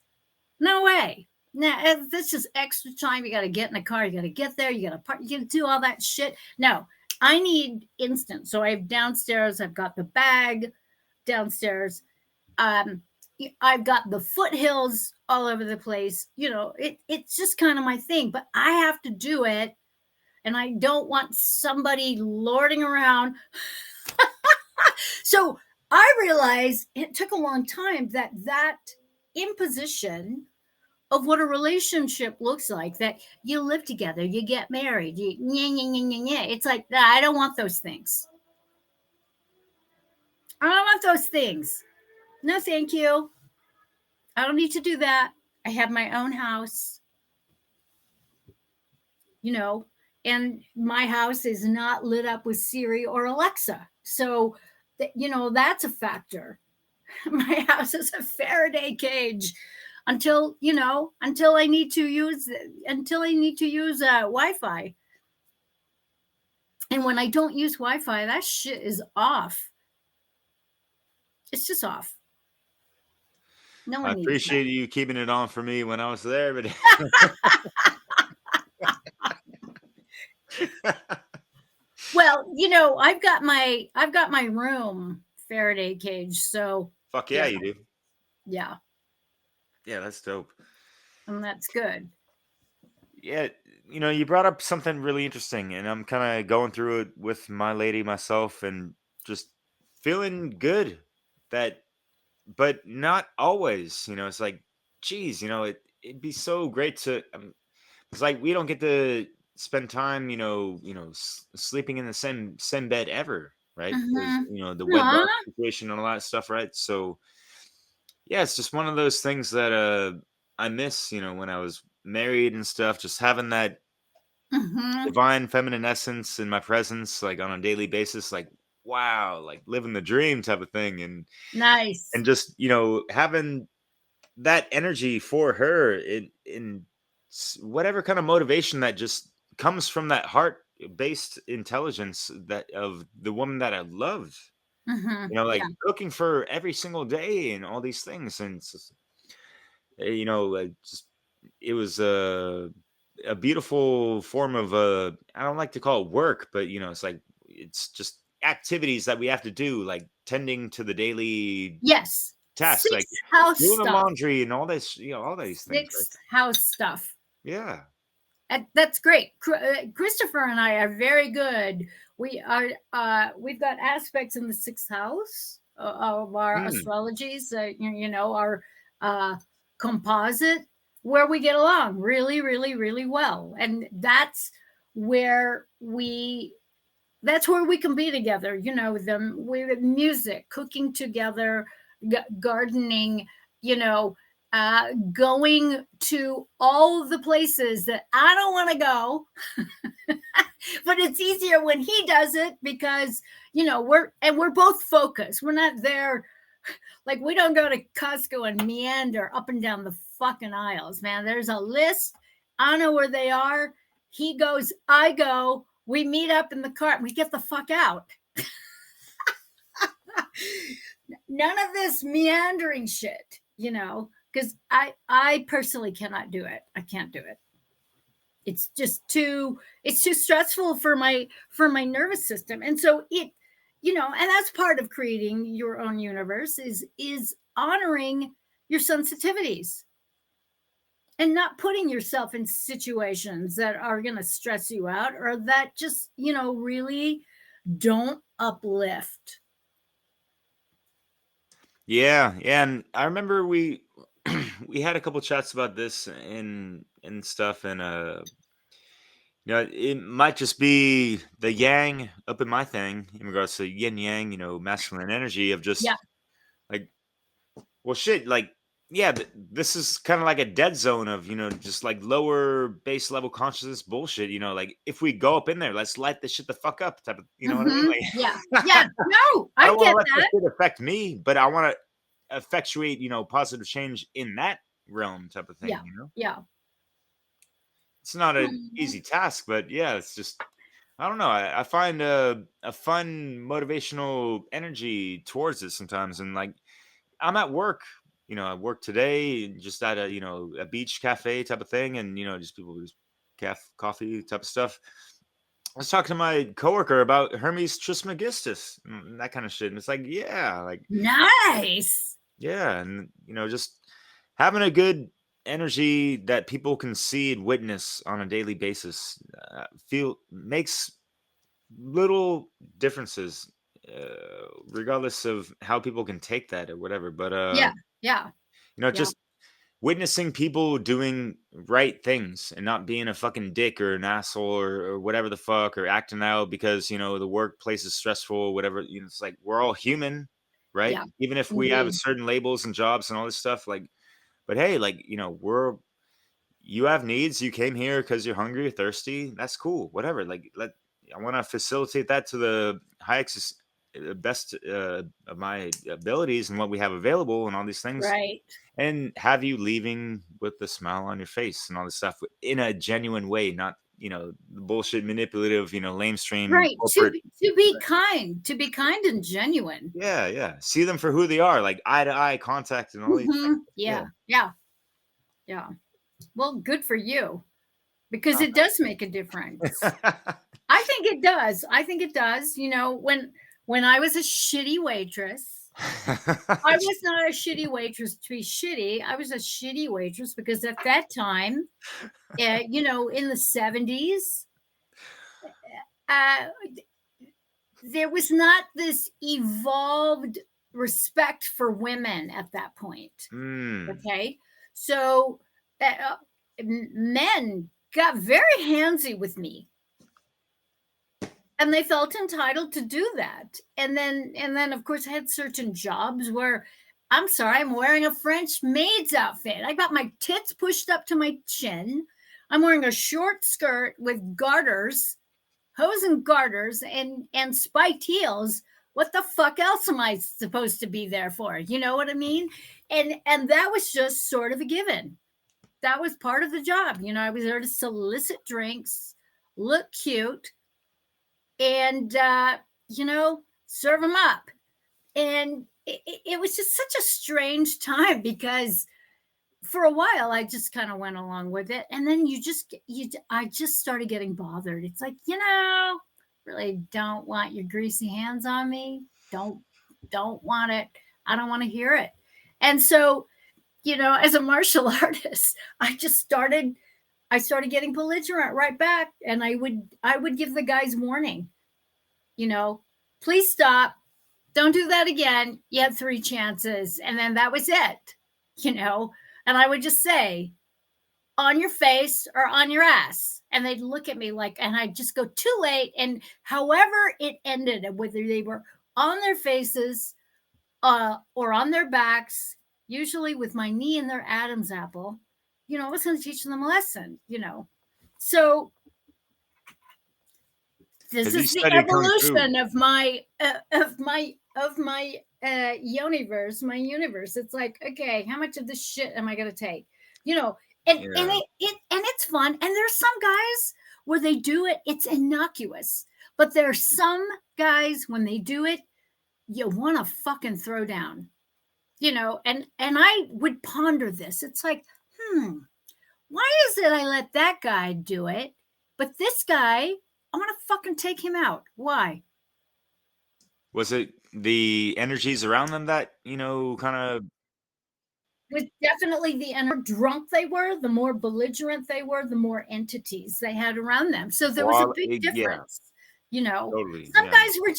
No way. Nah, that's just extra time. You got to get in the car. You got to get there. You got to park. You got to do all that shit. No, I need instant. So I have downstairs. I've got the bag downstairs. I've got the foothills all over the place. It's just kind of my thing. But I have to do it, and I don't want somebody lording around. So I realized it took a long time that imposition of what a relationship looks like, that you live together, you get married, it's like, I don't want those things. I don't want those things. No, thank you. I don't need to do that. I have my own house, and my house is not lit up with Siri or Alexa. So, that's a factor. My house is a Faraday cage until I need to use Wi-Fi. And when I don't use Wi-Fi, that shit is off. It's just off. No one I needs appreciate that. you keeping it on for me when I was there, but Well, I've got my room Faraday cage, so fuck yeah, you do. Yeah. Yeah, that's dope. And that's good. Yeah, you brought up something really interesting, and I'm kind of going through it with my lady myself, and just feeling good that, but not always. It's like, geez, it'd be so great to. It's like we don't get to spend time, sleeping in the same bed ever, right? Because Mm-hmm. the Aw. wedlock situation and all that stuff, right? So yeah, it's just one of those things that I miss, when I was married and stuff, just having that Mm-hmm. divine feminine essence in my presence, like on a daily basis, like wow, like living the dream type of thing, and Nice. just having that energy for her in whatever kind of motivation that just comes from that heart based intelligence that of the woman that I love, Mm-hmm. like Yeah. cooking for every single day and all these things, and it's just, just it was a beautiful form of I don't like to call it work, but it's like it's just activities that we have to do, like tending to the daily Yes. tasks, Six like house doing the stuff. laundry and all this, all these things, right? Six house stuff. Yeah. That's great. Christopher and I are very good. We are. We've got aspects in the sixth house of our astrologies. Our composite, where we get along really, really, really well, and that's where we can be together. With music, cooking together, gardening. Going to all of the places that I don't want to go. But it's easier when he does it because, we're both focused. We're not there. Like, we don't go to Costco and meander up and down the fucking aisles, man. There's a list. I know where they are. He goes, I go. We meet up in the cart and we get the fuck out. None of this meandering shit, because I personally cannot do it. I can't do it. It's too stressful for my nervous system. And so and that's part of creating your own universe is honoring your sensitivities and not putting yourself in situations that are going to stress you out or that just, really don't uplift. Yeah, and I remember we we had a couple chats about this and stuff, and it might just be the yang up in my thing in regards to yin yang, masculine energy of just Yeah. like, well, shit, like, yeah, this is kind of like a dead zone of, just like lower base level consciousness bullshit, like if we go up in there, let's light this shit the fuck up type of, you know what I mean? Yeah. Like, Yeah. No, I I don't want to get let that that. shit affect me, but I want to effectuate, positive change in that realm type of Yeah. thing, Yeah. It's not an Mhm. easy task, but yeah, it's just, I don't know. I find a fun motivational energy towards it sometimes. And like, I'm at work, I work today just at a beach cafe type of thing. And, just people just coffee type of stuff. I was talking to my coworker about Hermes Trismegistus and that kind of shit. And it's like, yeah, like, Nice. yeah. And, just having a good energy that people can see and witness on a daily basis feel makes little differences, regardless of how people can take that or whatever. But Yeah. Yeah. Yeah. just witnessing people doing right things and not being a fucking dick or an asshole or whatever the fuck or acting out because the workplace is stressful, whatever. It's like we're all human, right? Yeah. Even if we have Indeed. certain labels and jobs and all this stuff, like. But hey, like you have needs. You came here because you're hungry or thirsty. That's cool. Whatever. Like I want to facilitate that to the highest, best of my abilities and what we have available and all these things, Right. and have you leaving with a smile on your face and all this stuff in a genuine way, not the bullshit manipulative, lamestream Right. To corporate. to be kind and genuine. Yeah, yeah. See them for who they are, like eye to eye contact and all these things. Yeah. Yeah. Yeah. Well, good for you because Oh, it does make a difference. I think it does. I think it does. When I was a shitty waitress, I was not a shitty waitress to be shitty. I was a shitty waitress because at that time, in the 70s, uh, there was not this evolved respect for women at that point. Mm. Okay. So men got very handsy with me. And they felt entitled to do that. And then of course I had certain jobs where I'm sorry, I'm wearing a French maid's outfit. I got my tits pushed up to my chin. I'm wearing a short skirt with garters, hose and garters and spiked heels. What the fuck else am I supposed to be there for? You know what I mean? And that was just sort of a given. That was part of the job. I was there to solicit drinks, look cute, and serve them up. And it was just such a strange time because for a while I just kind of went along with it, and then I just started getting bothered. It's like, really don't want your greasy hands on me. Don't want it. I don't want to hear it. And so, as a martial artist, I started getting belligerent right back, and I would give the guys warning. Please stop. Don't do that again. You had 3 chances. And then that was it, and I would just say, on your face or on your ass. And they'd look at me like, and I'd just go, too late. And however it ended, whether they were on their faces or on their backs, usually with my knee in their Adam's apple, I was going to teach them a lesson, So this Have you is the studied kung fu? evolution of my universe, my universe. It's like, okay, how much of this shit am I going to take? And Yeah. it's fun. And there's some guys where they do it, it's innocuous. But there are some guys when they do it, you want to fucking throw down. And I would ponder this. It's like, why is it I let that guy do it, but this guy, I want to fucking take him out? Why? Was it the energies around them that, kind of... Was definitely the more drunk they were, the more belligerent they were, the more entities they had around them. So there was a big Yeah, difference, you know. totally. Some Yeah. guys were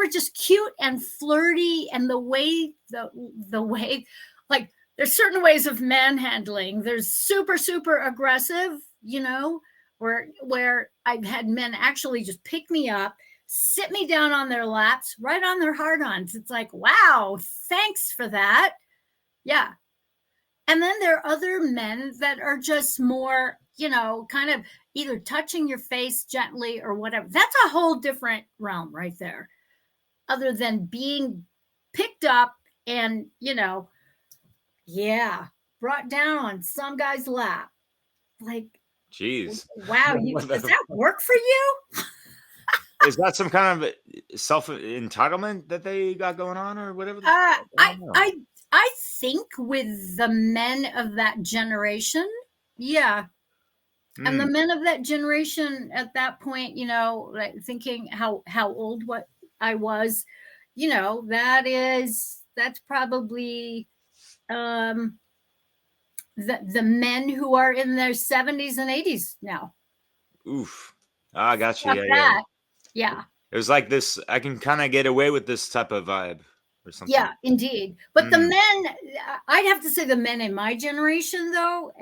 just cute and flirty, and the way like there's certain ways of manhandling. There's super aggressive, where I've had men actually just pick me up, sit me down on their laps, right on their hard-ons. It's like, wow, thanks for that. Yeah. And then there are other men that are just more, kind of either touching your face gently or whatever. That's a whole different realm right there. Other than being picked up and, brought down on some guy's lap. Like, Jeez. Wow, does that work for you? Is that some kind of self-entitlement that they got going on or whatever? I think with the men of that generation, yeah. And the men of that generation at that point, like thinking how old what I was, that's probably the men who are in their 70s and 80s now. Oof. I got you. Yeah. Yeah. It was like this, I can kind of get away with this type of vibe or something. Yeah, indeed. But the men, I'd have to say the men in my generation, though,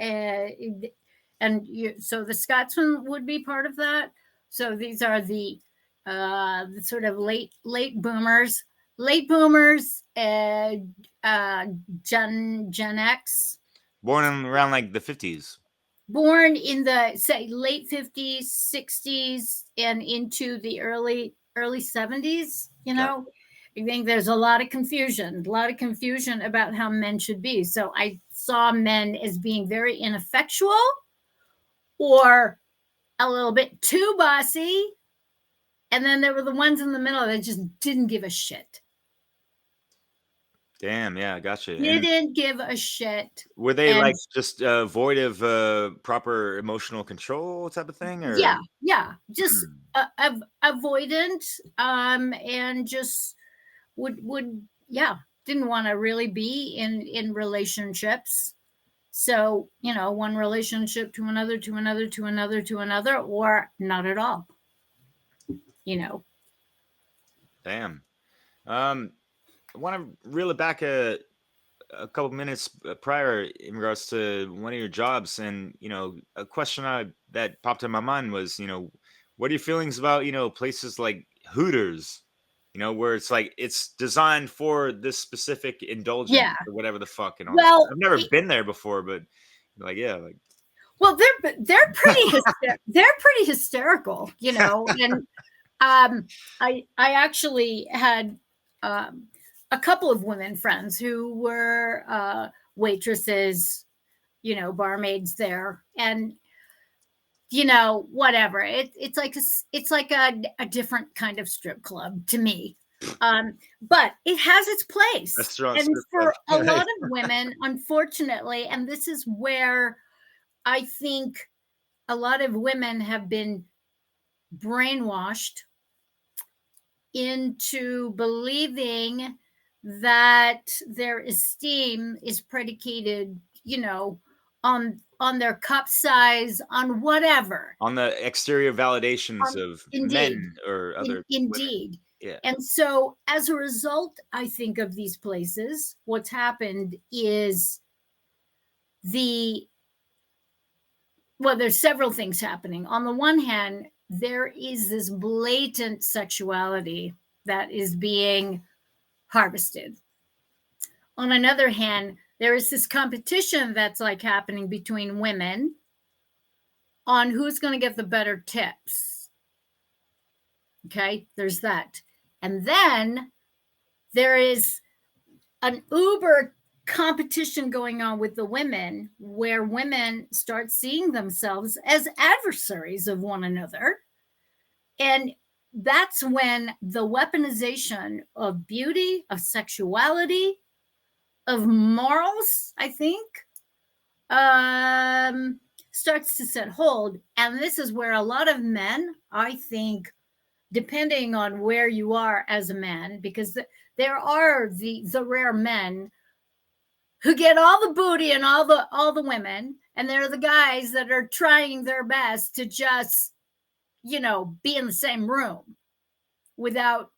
so the Scotsman would be part of that. So these are the sort of late boomers, Gen X, born around like the 50s. Born in the late 50s, 60s, and into the early 70s. I think there's a lot of confusion about how men should be. So I saw men as being very ineffectual or a little bit too bossy. And then there were the ones in the middle that just didn't give a shit. Damn, yeah, gotcha. Didn't give a shit. Were they like just void of proper emotional control type of thing? Or? Yeah. Just avoidant and just didn't want to really be in relationships. So, one relationship to another, to another, to another, to another, or not at all. Damn. I want to reel it back a couple minutes prior in regards to one of your jobs, and a question that popped in my mind was, what are your feelings about places like Hooters, where it's like it's designed for this specific indulgence or whatever the fuck, and all that. I've never been there before, but well, they're pretty hysterical, and I actually had a couple of women friends who were waitresses, barmaids there, and whatever. It's like a different kind of strip club to me, but it has its place. And for a lot of women, unfortunately, and this is where I think a lot of women have been brainwashed into believing that their esteem is predicated, on their cup size, on whatever, on the exterior validations of men or other indeed women. Yeah. And so as a result, I think of these places, what's happened is there's several things happening. On the one hand, there is this blatant sexuality that is being harvested. On another hand, there is this competition that's like happening between women on who's going to get the better tips. Okay, there's that. And then there is an uber competition going on with the women, where women start seeing themselves as adversaries of one another. And that's when the weaponization of beauty, of sexuality, of morals, I think, starts to set hold. And this is where a lot of men, I think, depending on where you are as a man, because there are the rare men who get all the booty and all the women, and there are the guys that are trying their best to just, you know, be in the same room without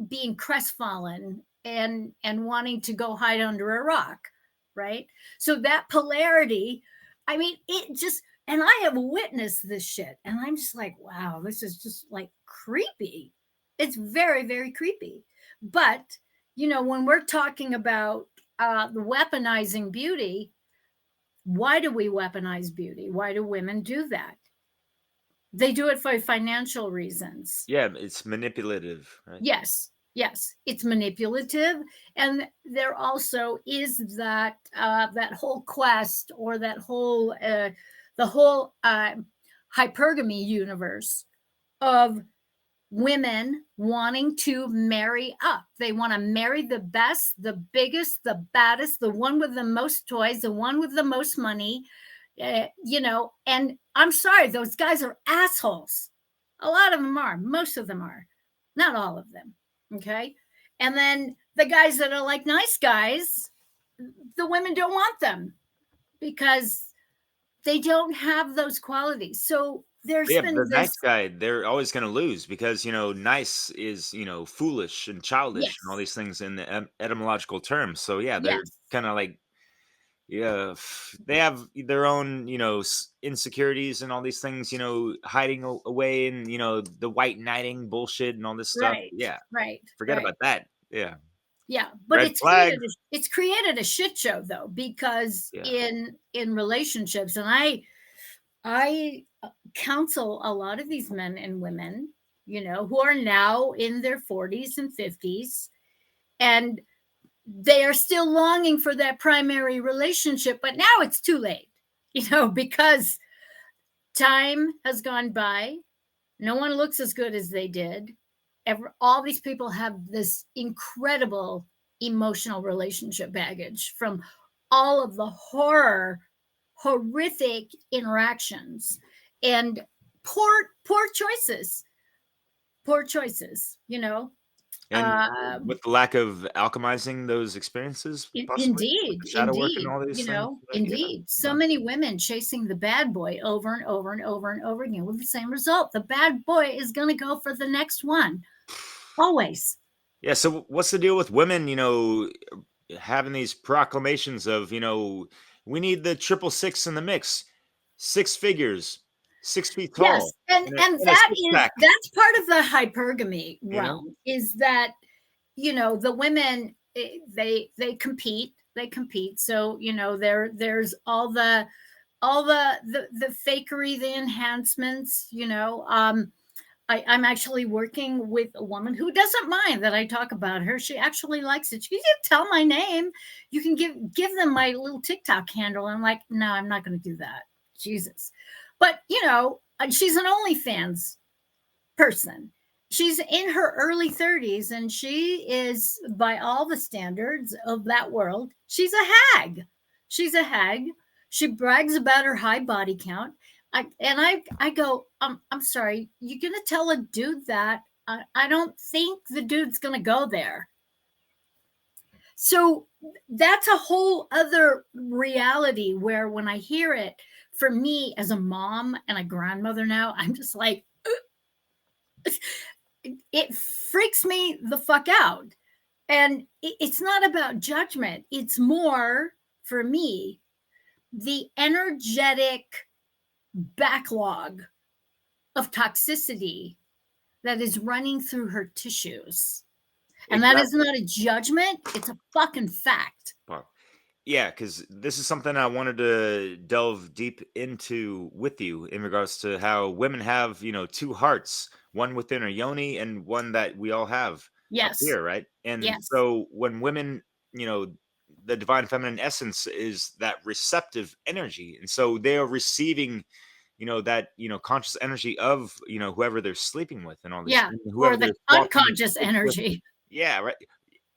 being crestfallen and wanting to go hide under a rock, right? So that polarity, I mean, it just, and I have witnessed this shit, and I'm just like, wow, this is just like creepy. It's very, very creepy. But, you know, when we're talking about the weaponizing beauty, why do we weaponize beauty? Why do women do that? They do it for financial reasons. Yeah, it's manipulative, right? Yes, yes, it's manipulative, and there also is that that whole quest, or that whole the whole hypergamy universe of women wanting to marry up. They want to marry the best, the biggest, the baddest, the one with the most toys, the one with the most money, you know. And I'm sorry, those guys are assholes. A lot of them are. Most of them are. Not all of them. Okay. And then the guys that are like nice guys, the women don't want them because they don't have those qualities. So there's Yeah, been the this. nice guy, they're always going to lose because, nice is, foolish and childish and all Yes. these things in the etymological terms. So yeah, they're Yes. kind of like, yeah, they have their own, insecurities and all these things, hiding away in, the white knighting bullshit and all this stuff. Right. Yeah, Right. forget Right. about that. Yeah, Yeah, but red flag. it's created a shit show though, because Yeah, in relationships, and I counsel a lot of these men and women, you know, who are now in their 40s and 50s, and they are still longing for that primary relationship, but now it's too late, you know, because time has gone by. No one looks as good as they did. All these people have this incredible emotional relationship baggage from all of the horrific interactions, and poor choices, you know. and Um, with the lack of alchemizing those experiences, possibly with Indeed, the shadow work and indeed, all you these things. know, Like, yeah, indeed. So no. many women chasing the bad boy over and over and over and over again with the same result. The bad boy is going to go for the next one, always. Yeah. So what's the deal with women? Having these proclamations of, we need the triple six in the mix, six figures, 6 feet Yes, tall, and and a six pack. that's part of the hypergamy You know, realm, is that, you know, the women, they compete. So, you know, there's all the fakery, the enhancements, you know. I'm actually working with a woman who doesn't mind that I talk about her. She actually likes it. She can tell my name. You can give them my little TikTok handle. I'm like, no, I'm not going to do that. Jesus. But, you know, she's an OnlyFans person. She's in her early 30s, and she is, by all the standards of that world, she's a hag. She's a hag. She brags about her high body count. I go, I'm sorry, you're gonna tell a dude that? I don't think the dude's gonna go there. So that's a whole other reality where, when I hear it, for me as a mom and a grandmother now, I'm just like, it freaks me the fuck out. And it's not about judgment. It's more, for me, the energetic backlog of toxicity that is running through her tissues. And that is exactly. not a judgment, it's a fucking fact. Well, yeah, because this is something I wanted to delve deep into with you in regards to how women have, two hearts, one within our yoni and one that we all have up Yes. here, right? And Yes. so when women, the divine feminine essence is that receptive energy. And so they are receiving, that, conscious energy of, whoever they're sleeping with and all this, Yeah. and Or whoever the they're walking unconscious with. energy. Yeah, right.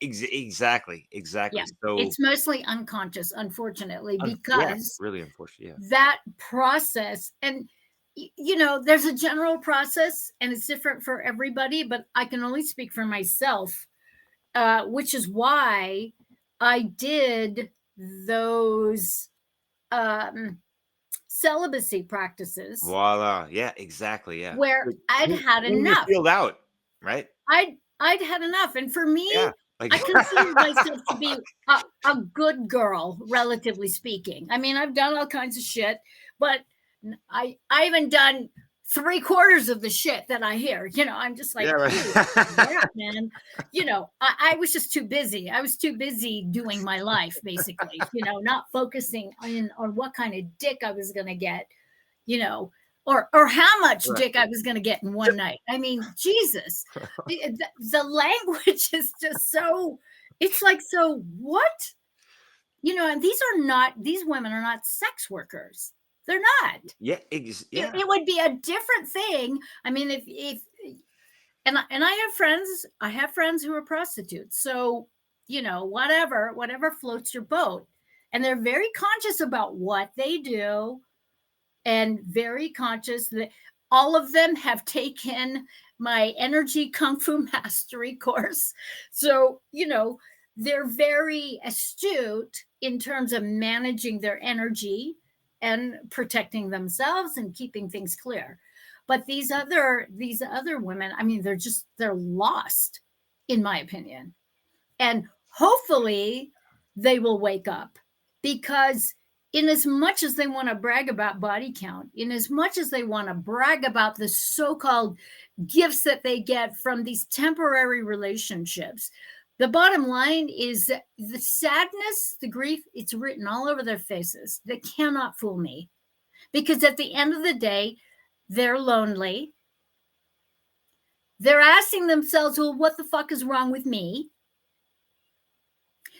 Exactly. Yeah. So It's mostly unconscious, unfortunatately, yeah, because really unfortunate. Yeah. that process, and there's a general process and it's different for everybody, but I can only speak for myself, which is why I did those celibacy practices Voila. Yeah, exactly. Yeah. where Like, I'd had clean your enough. field out, right? I'd had enough. And for me, Yeah. Like I consider myself to be a good girl, relatively speaking. I mean, I've done all kinds of shit, but I haven't done 3/4 of the shit that I hear. I'm just yeah, like, holy right. crap, man. I was just too busy. I was too busy doing my life, basically, not focusing on what kind of dick I was going to get, you know, or how much Right. dick I was going to get in one night. I mean, Jesus, the language is just so, it's like, so what? And these women are not sex workers. They're not. Yeah, yeah. It would be a different thing. I mean, if and I have friends who are prostitutes. So, whatever floats your boat. And they're very conscious about what they do and very conscious that all of them have taken my energy kung fu mastery course. So, they're very astute in terms of managing their energy and protecting themselves and keeping things clear. But these other women, I mean, they're lost, in my opinion. And hopefully they will wake up, because in as much as they want to brag about body count, in as much as they want to brag about the so-called gifts that they get from these temporary relationships, the bottom line is that the sadness, the grief, it's written all over their faces. They cannot fool me, because at the end of the day, they're lonely. They're asking themselves, well, what the fuck is wrong with me?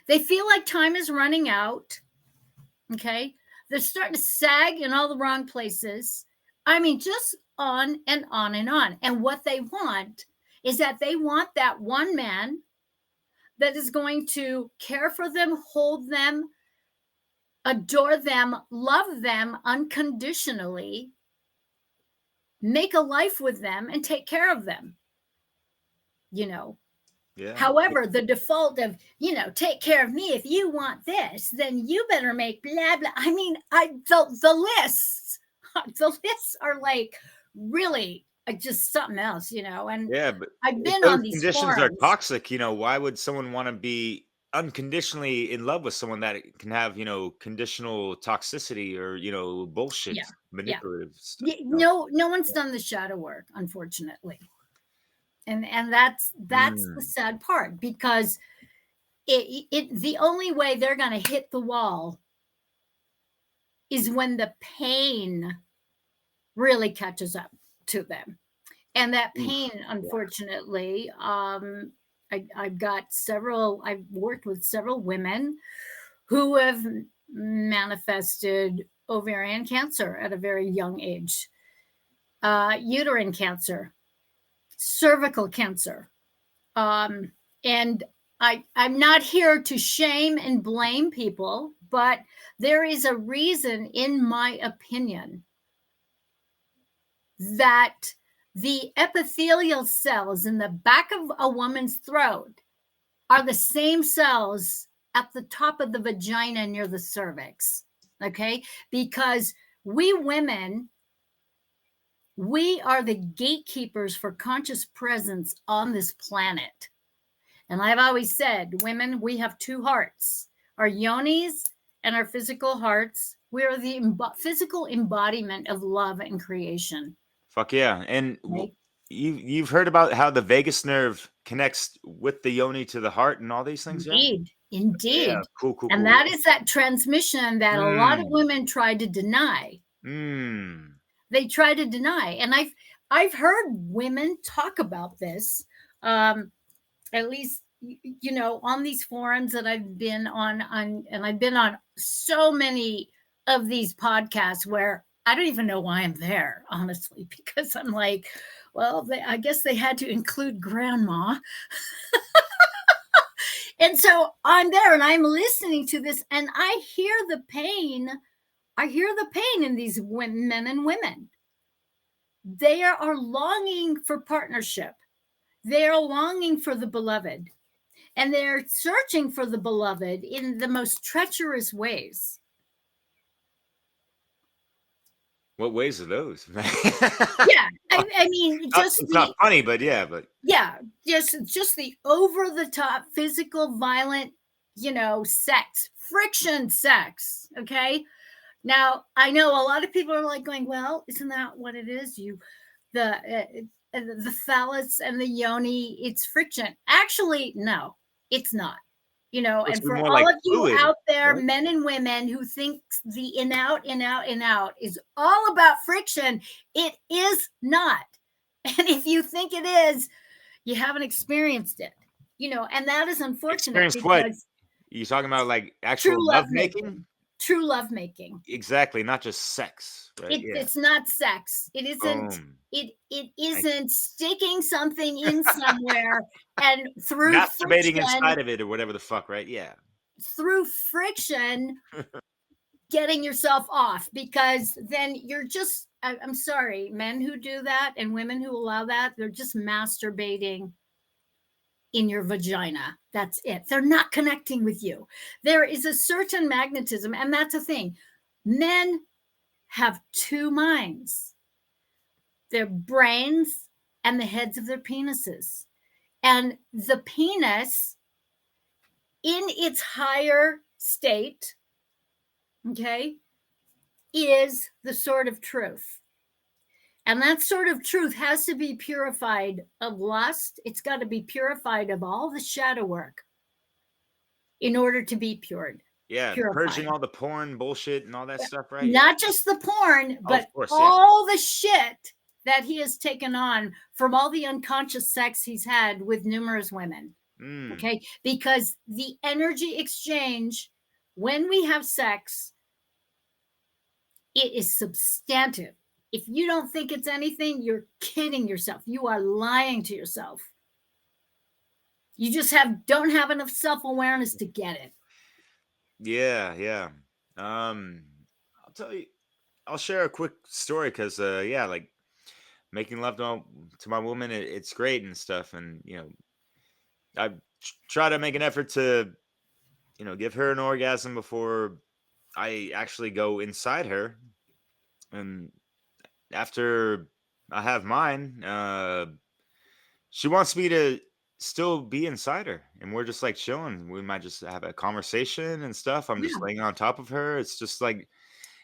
They feel like time is running out. Okay. They're starting to sag in all the wrong places. I mean, just on and on and on. And what they want is that they want that one man that is going to care for them, hold them, adore them, love them unconditionally, make a life with them, and take care of them. Yeah. However, the default of, take care of me. If you want this, then you better make blah, blah. I mean, the lists are like really just something else, and Yeah, but I've if been those on these conditions are forums. toxic, why would someone want to be unconditionally in love with someone that can have, conditional toxicity or, bullshit, Yeah. Yeah. manipulative stuff? No one's done the shadow work, unfortunately. And that's the sad part, because the only way they're going to hit the wall is when the pain really catches up to them. And that pain, unfortunately, I've worked with several women who have manifested ovarian cancer at a very young age, uterine cancer, cervical cancer. And I'm not here to shame and blame people, but there is a reason, in my opinion, that the epithelial cells in the back of a woman's throat are the same cells at the top of the vagina near the cervix. Okay? Because we women, we are the gatekeepers for conscious presence on this planet. And I've always said, women, we have two hearts, our yonis and our physical hearts. We are the physical embodiment of love and creation. Fuck yeah. And Right? you've heard about how the vagus nerve connects with the yoni to the heart and all these things, yeah? Indeed. Yeah, cool. And that is that transmission that a lot of women try to deny. They try to deny. And I've heard women talk about this, at least, on these forums that I've been on, and I've been on so many of these podcasts where I don't even know why I'm there, honestly, because I'm like, well, I guess they had to include grandma. And so I'm there and I'm listening to this, and I hear the pain. I hear the pain in these men and women. They are longing for partnership. They are longing for the beloved. And they're searching for the beloved in the most treacherous ways. What ways are those? Yeah, I mean, just it's not funny, but yeah, just the over the top physical, violent, sex, friction sex. Okay. Now I know a lot of people are like going, well, isn't that what it is? The phallus and the yoni, it's friction. Actually, no, it's not. it's And for more all like of you fluid, out there, right? men and women who think the in out, in out, in out is all about friction, it is not. And if you think it is, you haven't experienced it. And that is unfortunate Experienced what? because You talking about like actual true love love making? true love making. Exactly, not just sex, right? Yeah. It's not sex. It isn't. Boom. It isn't sticking something in somewhere and Masturbating inside of it or whatever the fuck, right? Yeah. through friction getting yourself off, because then you're just, I'm sorry, men who do that and women who allow that, they're just masturbating in your vagina. That's it. They're not connecting with you. There is a certain magnetism, and that's a thing. Men have two minds, their brains and the heads of their penises. And the penis, in its higher state, okay, is the sword of truth. And that sort of truth has to be purified of lust. It's got to be purified of all the shadow work in order to be purified. Purging all the porn bullshit and all that stuff, right? Not just the porn, but course, all the shit that he has taken on from all the unconscious sex he's had with numerous women. Okay. Because the energy exchange when we have sex, it is substantive. If you don't think it's anything, you're kidding yourself. You are lying to yourself. You just don't have enough self-awareness to get it. Yeah. I'll tell you, I'll share a quick story because like making love to my woman, it's great and stuff. And I try to make an effort to give her an orgasm before I actually go inside her. And after I have mine, she wants me to still be inside her, and we're just like chilling. We might just have a conversation and stuff. I'm just laying on top of her. It's just like,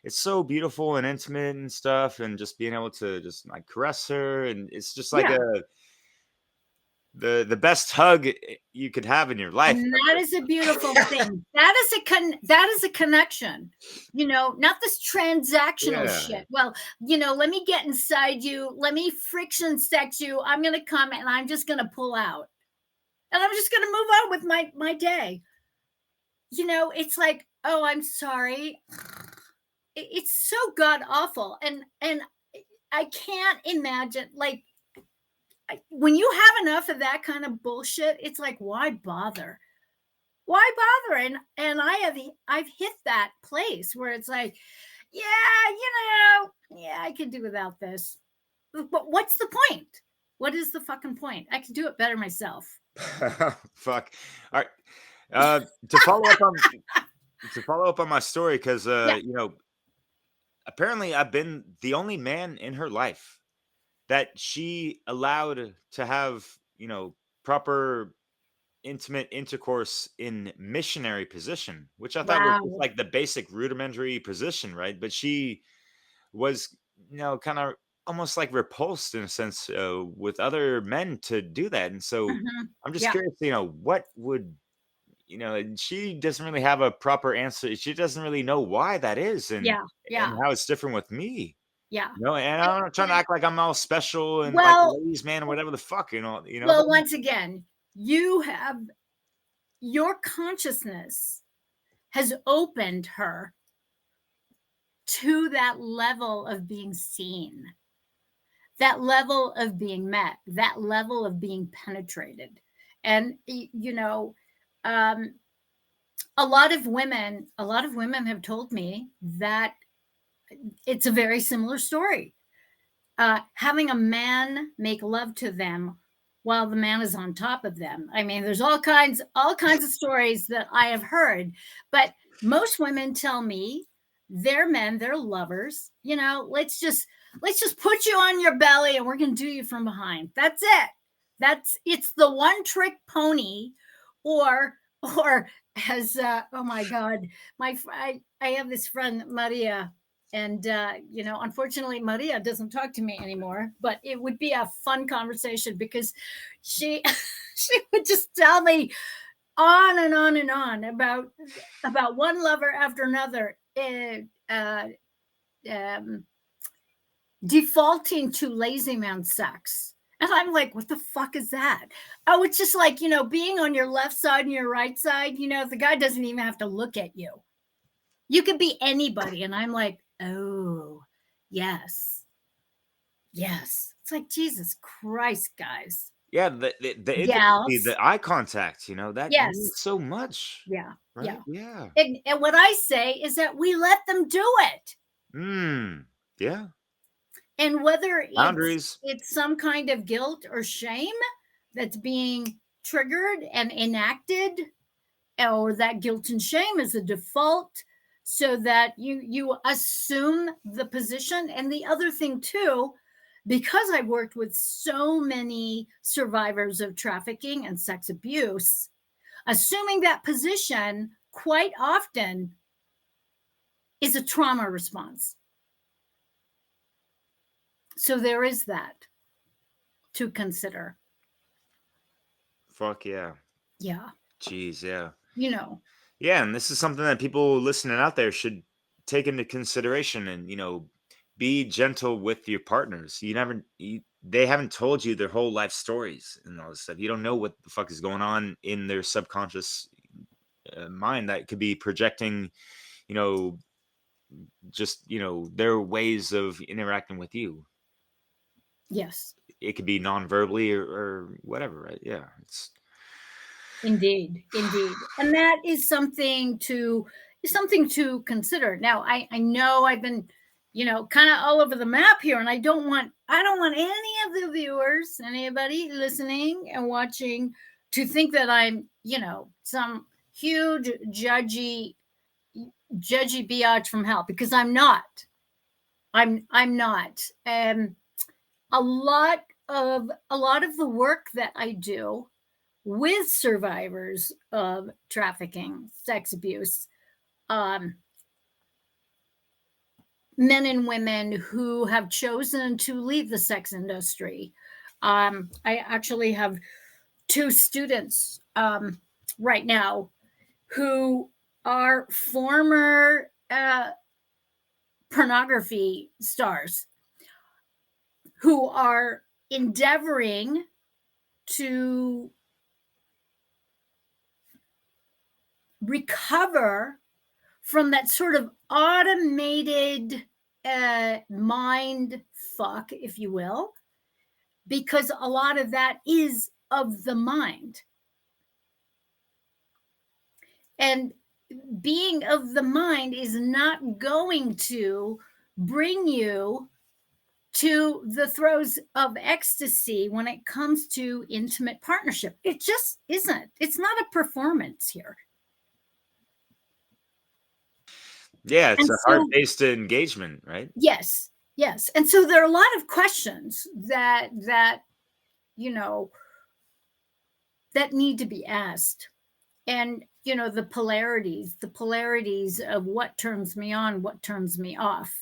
it's so beautiful and intimate and stuff, and just being able to just like caress her, and it's just like the best hug you could have in your life. And that is a beautiful thing. That is a connection, not this transactional shit. Well, let me get inside you. Let me friction sex you. I'm going to come and I'm just going to pull out. And I'm just going to move on with my day. It's like, oh, I'm sorry. It's so god awful. And I can't imagine, like, when you have enough of that kind of bullshit, it's like, why bother? And I've hit that place where it's like, I could do without this. But what's the point? What is the fucking point? I can do it better myself. Fuck. All right. To follow up on my story, because apparently I've been the only man in her life that she allowed to have, proper intimate intercourse in missionary position, which I thought was just like the basic rudimentary position, right? But she was, kind of almost like repulsed in a sense with other men to do that. And so I'm just curious, what would, and she doesn't really have a proper answer. She doesn't really know why that is and how it's different with me. Yeah. And I'm not trying to act like I'm all special and like ladies man or whatever the fuck, Well, once again, you have your consciousness has opened her to that level of being seen, that level of being met, that level of being penetrated. And a lot of women have told me that it's a very similar story. having a man make love to them while the man is on top of them. I mean, there's all kinds of stories that I have heard, but most women tell me their men, their lovers, let's just put you on your belly and we're going to do you from behind. That's it. It's the one trick pony, or as oh my God, I have this friend Maria, and unfortunately Maria doesn't talk to me anymore, but it would be a fun conversation because she she would just tell me on and on and on about one lover after another, defaulting to lazy man sex. And I'm like, what the fuck is that? Oh, it's just like, being on your left side and your right side, the guy doesn't even have to look at you. You could be anybody. And I'm like, oh, yes. Yes. It's like, Jesus Christ, guys. Yeah, the intimacy, the eye contact, that means so much. Yeah. Right? Yeah. And what I say is that we let them do it. Yeah. And whether boundaries, it's some kind of guilt or shame that's being triggered and enacted, or that guilt and shame is a default, so that you assume the position. And the other thing too, because I've worked with so many survivors of trafficking and sex abuse, assuming that position quite often is a trauma response. So there is that to consider. Fuck yeah. Yeah. Jeez, yeah. Yeah, and this is something that people listening out there should take into consideration, and be gentle with your partners. They haven't told you their whole life stories and all this stuff. You don't know what the fuck is going on in their subconscious mind that could be projecting, just their ways of interacting with you. Yes. It could be non-verbally or whatever, right? Yeah, it's indeed. And that is something to consider. Now, I know I've been, kind of all over the map here, and I don't want any of the viewers, anybody listening and watching, to think that I'm, some huge judgy biatch from hell, because I'm not. I'm not. A lot of the work that I do with survivors of trafficking, sex abuse, men and women who have chosen to leave the sex industry. I actually have 2 students right now who are former pornography stars who are endeavoring to recover from that sort of automated mind fuck, if you will, because a lot of that is of the mind. And being of the mind is not going to bring you to the throes of ecstasy when it comes to intimate partnership. It just isn't. It's not a performance here. Yeah, it's a heart-based engagement, right? Yes. And so there are a lot of questions that that need to be asked. And, the polarities of what turns me on, what turns me off.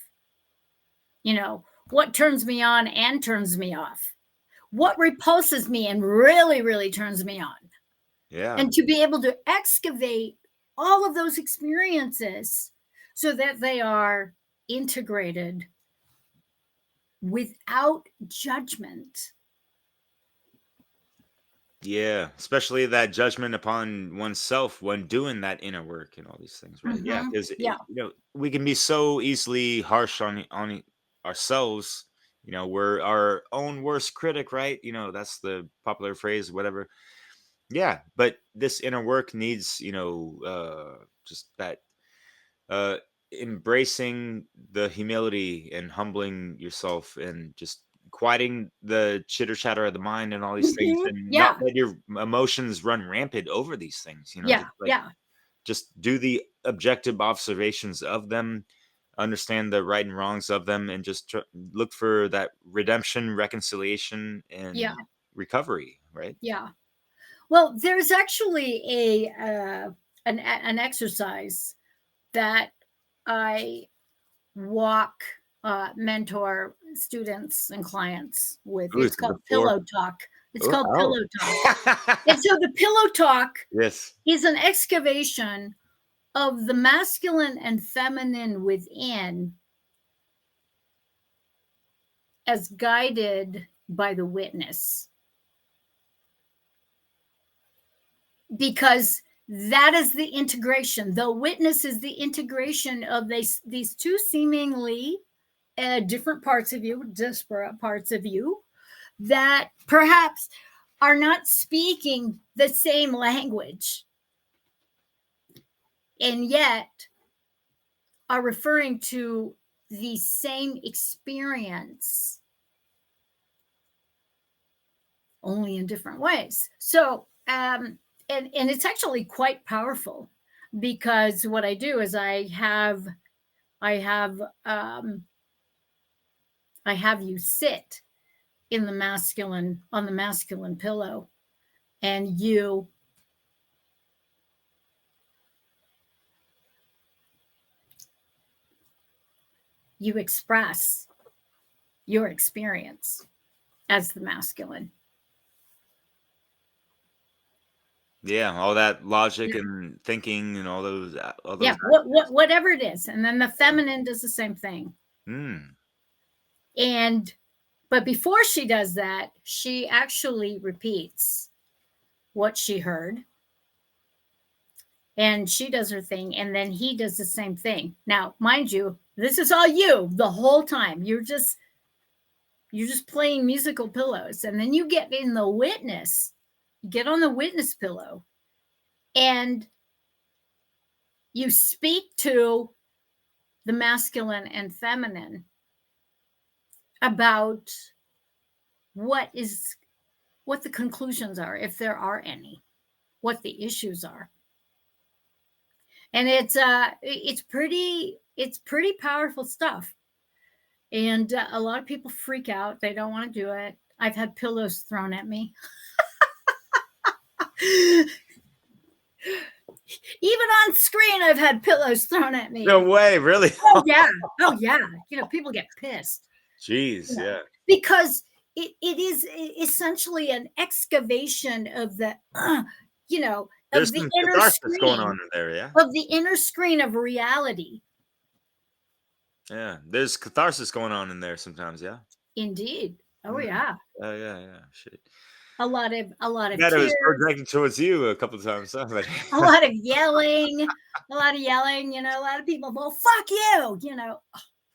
What turns me on and turns me off. What repulses me and really, really turns me on. Yeah. And to be able to excavate all of those experiences so that they are integrated without judgment. Yeah, especially that judgment upon oneself when doing that inner work and all these things, right? Mm-hmm. Yeah, because Yeah. We can be so easily harsh on ourselves. We're our own worst critic, right? That's the popular phrase, whatever. Yeah, but this inner work needs, just that embracing the humility and humbling yourself and just quieting the chitter chatter of the mind and all these things, and not Yeah. let your emotions run rampant over these things. Yeah. Yeah. Just do the objective observations of them, understand the right and wrongs of them, and just look for that redemption, reconciliation, and Yeah. recovery. Right? Yeah. Well, there's actually an exercise that I mentor students and clients with. Ooh, It's this is called before. Pillow Talk. It's Oh, called oh. Pillow Talk. And so the Pillow Talk Yes. is an excavation of the masculine and feminine within as guided by the witness. Because that is the integration. The witness is the integration of these two seemingly different parts of you, disparate parts of you, that perhaps are not speaking the same language, and yet are referring to the same experience, only in different ways. So, and it's actually quite powerful, because what I do is I have you sit in the masculine, on the masculine pillow, and you express your experience as the masculine. Yeah, all that logic and thinking and all those. Yeah, whatever it is. And then the feminine does the same thing. But before she does that, she actually repeats what she heard, and she does her thing, and then he does the same thing. Now, mind you, this is all you the whole time. You're just playing musical pillows, and then you get in the witness, get on the witness pillow, and you speak to the masculine and feminine about what the conclusions are, if there are any, what the issues are. And it's pretty powerful stuff. And a lot of people freak out. They don't want to do it. I've had pillows thrown at me. Even on screen, I've had pillows thrown at me. No way, really? Oh yeah. People get pissed. Jeez, yeah. Because it is essentially an excavation of the, There's of the some inner catharsis screen going on in there, yeah. of the inner screen of reality. Yeah, there's catharsis going on in there sometimes, yeah. Indeed. Oh yeah. Yeah. Shit. A lot of That tears. was projected towards you a couple of times. So, but... a lot of yelling. A lot of people, well, fuck you.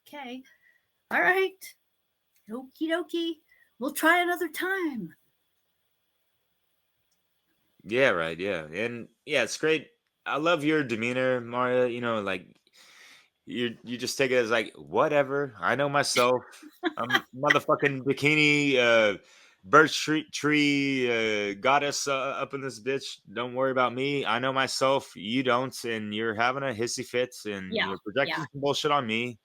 Okay. All right. Okie dokie. We'll try another time. Yeah, right. Yeah. And yeah, it's great. I love your demeanor, Marja. Like you just take it as like, whatever. I know myself. I'm motherfucking bikini birch tree goddess up in this bitch. Don't worry about me. I know myself. You don't, and you're having a hissy fit and you're projecting some bullshit on me.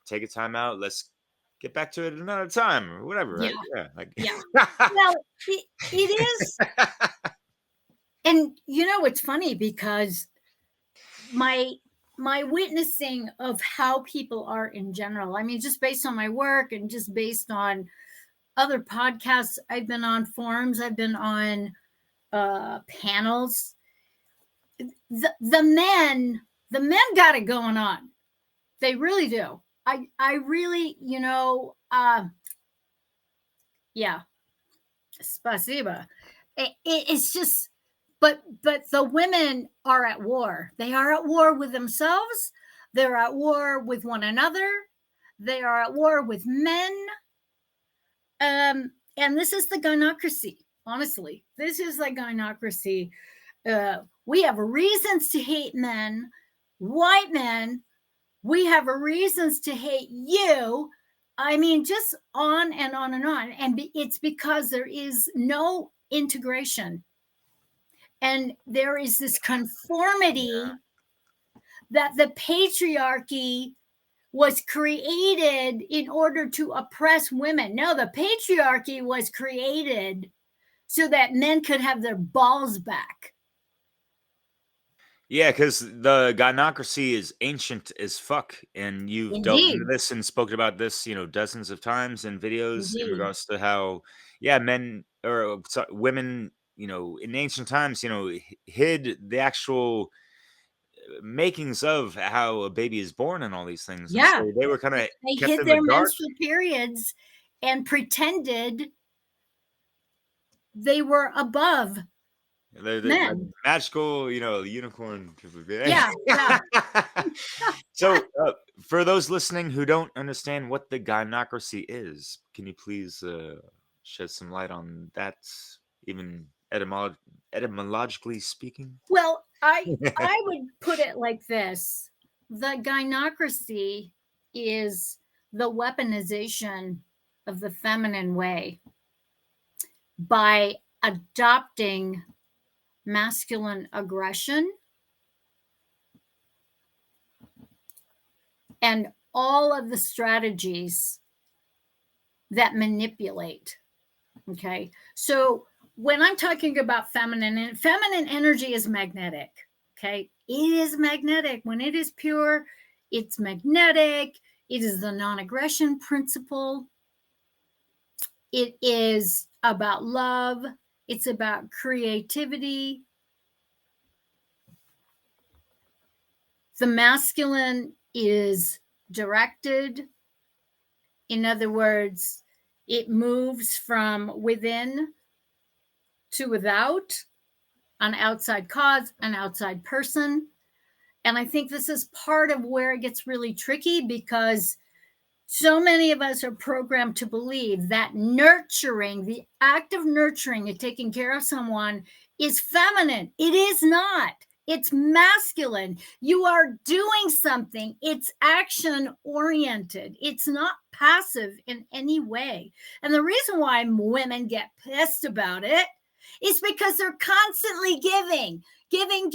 Take a time out. Let's get back to it another time or whatever, right? Yeah. Well, it is. And it's funny because my witnessing of how people are in general, I mean, just based on my work and just based on other podcasts I've been on, forums I've been on, panels, the men got it going on. They really do. I really, yeah, spasiba. It's just, but the women are at war. They are at war with themselves. They're at war with one another. They are at war with men. And this is the gynocracy. Honestly, this is the gynocracy. We have reasons to hate men, white men. We have reasons to hate you, I mean, just on and on and on. And it's because there is no integration. And there is this conformity that the patriarchy was created in order to oppress women. No, the patriarchy was created so that men could have their balls back. Yeah, because the gynocracy is ancient as fuck, and you've delved into Indeed. this and spoken about this, dozens of times in videos in Indeed. regards to how, yeah, men or women, in ancient times, hid the actual makings of how a baby is born and all these things, and Yeah. so they were kind of They kept hid in the their dark. menstrual periods and pretended they were above The men. magical, unicorn. Yeah. Yeah. So, for those listening who don't understand what the gynocracy is, can you please shed some light on that, even etymologically speaking? Well, I would put it like this. The gynocracy is the weaponization of the feminine way by adopting masculine aggression and all of the strategies that manipulate. Okay. So when I'm talking about feminine energy is magnetic. Okay. It is magnetic. When it is pure, it's magnetic. It is the non-aggression principle. It is about love. It's about creativity. The masculine is directed. In other words, it moves from within to without, an outside cause, an outside person. And I think this is part of where it gets really tricky, because so many of us are programmed to believe that nurturing, the act of nurturing and taking care of someone, is feminine. It is not. It's masculine. You are doing something. It's action oriented. It's not passive in any way. And the reason why women get pissed about it is because they're constantly giving. Giving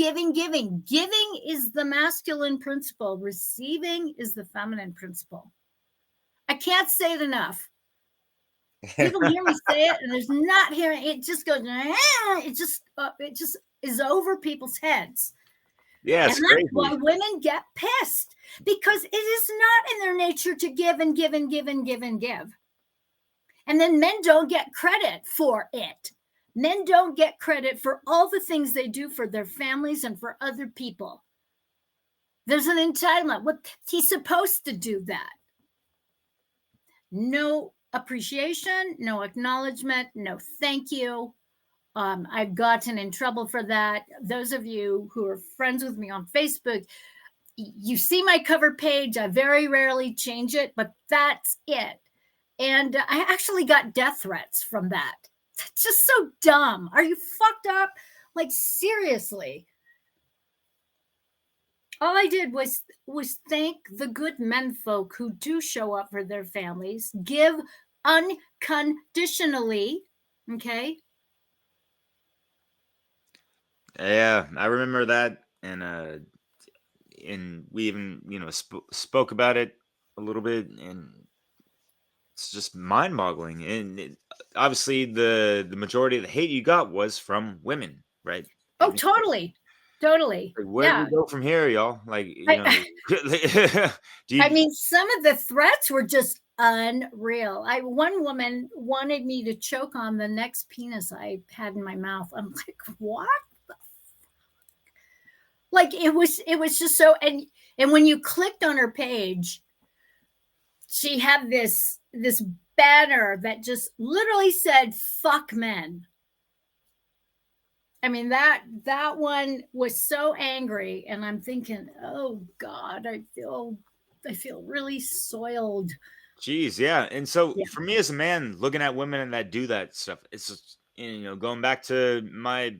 is the masculine principle. Receiving is the feminine principle. I can't say it enough. People hear me say it, and there's not hearing it. Just goes. It just is over people's heads. Yeah, it's and crazy. that's why women get pissed, because it is not in their nature to give and give and give and give and give. And then men don't get credit for it. Men don't get credit for all the things they do for their families and for other people. There's an entitlement. What he's supposed to do that. No appreciation, no acknowledgement, no thank you. I've gotten in trouble for that. Those of you who are friends with me on Facebook, you see my cover page. I very rarely change it, but that's it. And I actually got death threats from that. It's just so dumb. Are you fucked up? Like, seriously. All I did was thank the good men folk who do show up for their families, give unconditionally, okay? Yeah, I remember that, and we even spoke about it a little bit, and it's just mind-boggling. And obviously, the majority of the hate you got was from women, right? Oh, totally. Like, where do we go from here, y'all? Like, I mean, some of the threats were just unreal. One woman wanted me to choke on the next penis I had in my mouth. I'm like, what? Like, it was just so. And when you clicked on her page, she had this banner that just literally said "fuck men." I mean, that one was so angry, and I'm thinking, oh God, I feel really soiled. Jeez, yeah. And so Yeah. for me as a man, looking at women that do that stuff, it's just, going back to my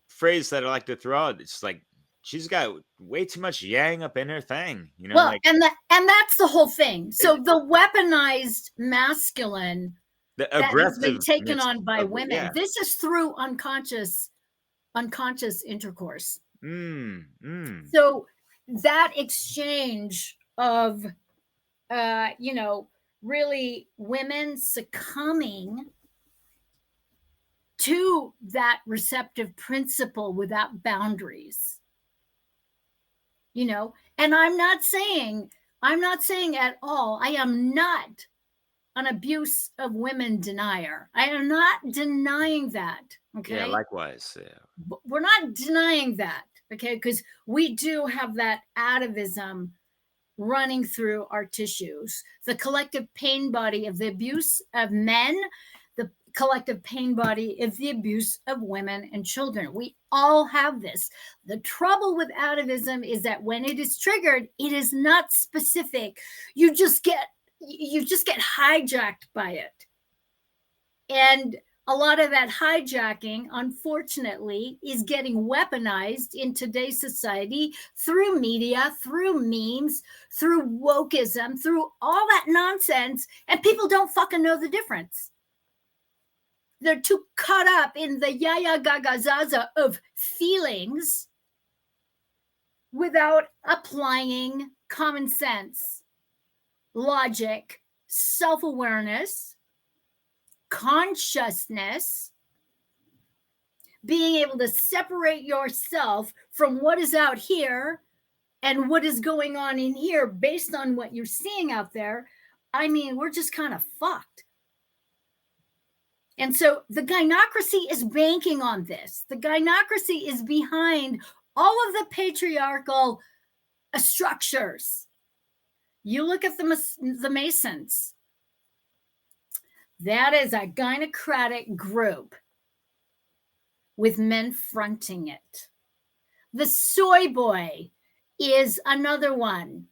phrase that I like to throw out. It's like, she's got way too much yang up in her thing, you know, Well, like and that's the whole thing. So the weaponized masculine the that has been taken aggressiveness on by of it. women. Yeah. This is through unconscious intercourse. So that exchange of really women succumbing to that receptive principle without boundaries. And I'm not saying at all, I am not an abuse of women denier. I am not denying that. Okay. Yeah, likewise. Yeah. But we're not denying that. Okay. Because we do have that atavism running through our tissues. The collective pain body of the abuse of men, the collective pain body of the abuse of women and children. We all have this. The trouble with atavism is that when it is triggered, it is not specific. You just get hijacked by it. And a lot of that hijacking, unfortunately, is getting weaponized in today's society through media, through memes, through wokeism, through all that nonsense. And people don't fucking know the difference. They're too caught up in the yaya gaga zaza of feelings without applying common sense, logic, self-awareness, consciousness, being able to separate yourself from what is out here and what is going on in here based on what you're seeing out there. I mean, we're just kind of fucked. And so the gynocracy is banking on this. The gynocracy is behind all of the patriarchal structures. You look at the Masons. That is a gynocratic group with men fronting it. The soy boy is another one.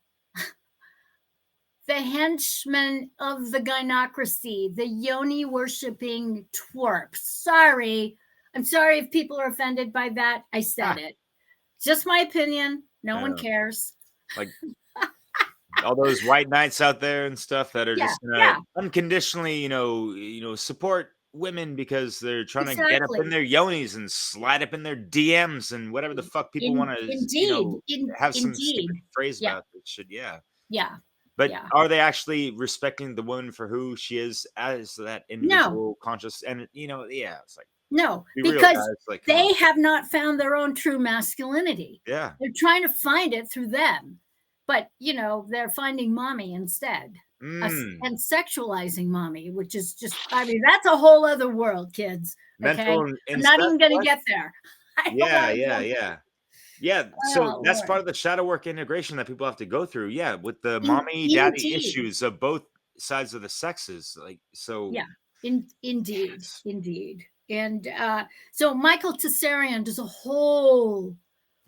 The henchman of the gynocracy, the yoni worshipping twerp. I'm sorry if people are offended by that. I said it. Just my opinion. No one cares. Like all those white knights out there and stuff that are just gonna unconditionally, support women because they're trying to get up in their yonis and slide up in their DMs and whatever the fuck people want to, have some stupid phrase about this shit. Yeah. Yeah. But are they actually respecting the woman for who she is as that individual conscious? And it's like no, because they have not found their own true masculinity. Yeah, they're trying to find it through them, but they're finding mommy instead and sexualizing mommy, which is just, I mean, that's a whole other world, kids. Okay, I'm not even going to get there. Yeah. So that's part of the shadow work integration that people have to go through. Yeah, with the mommy daddy issues of both sides of the sexes. Like so. Yeah. Indeed. And so Michael Tessarian does a whole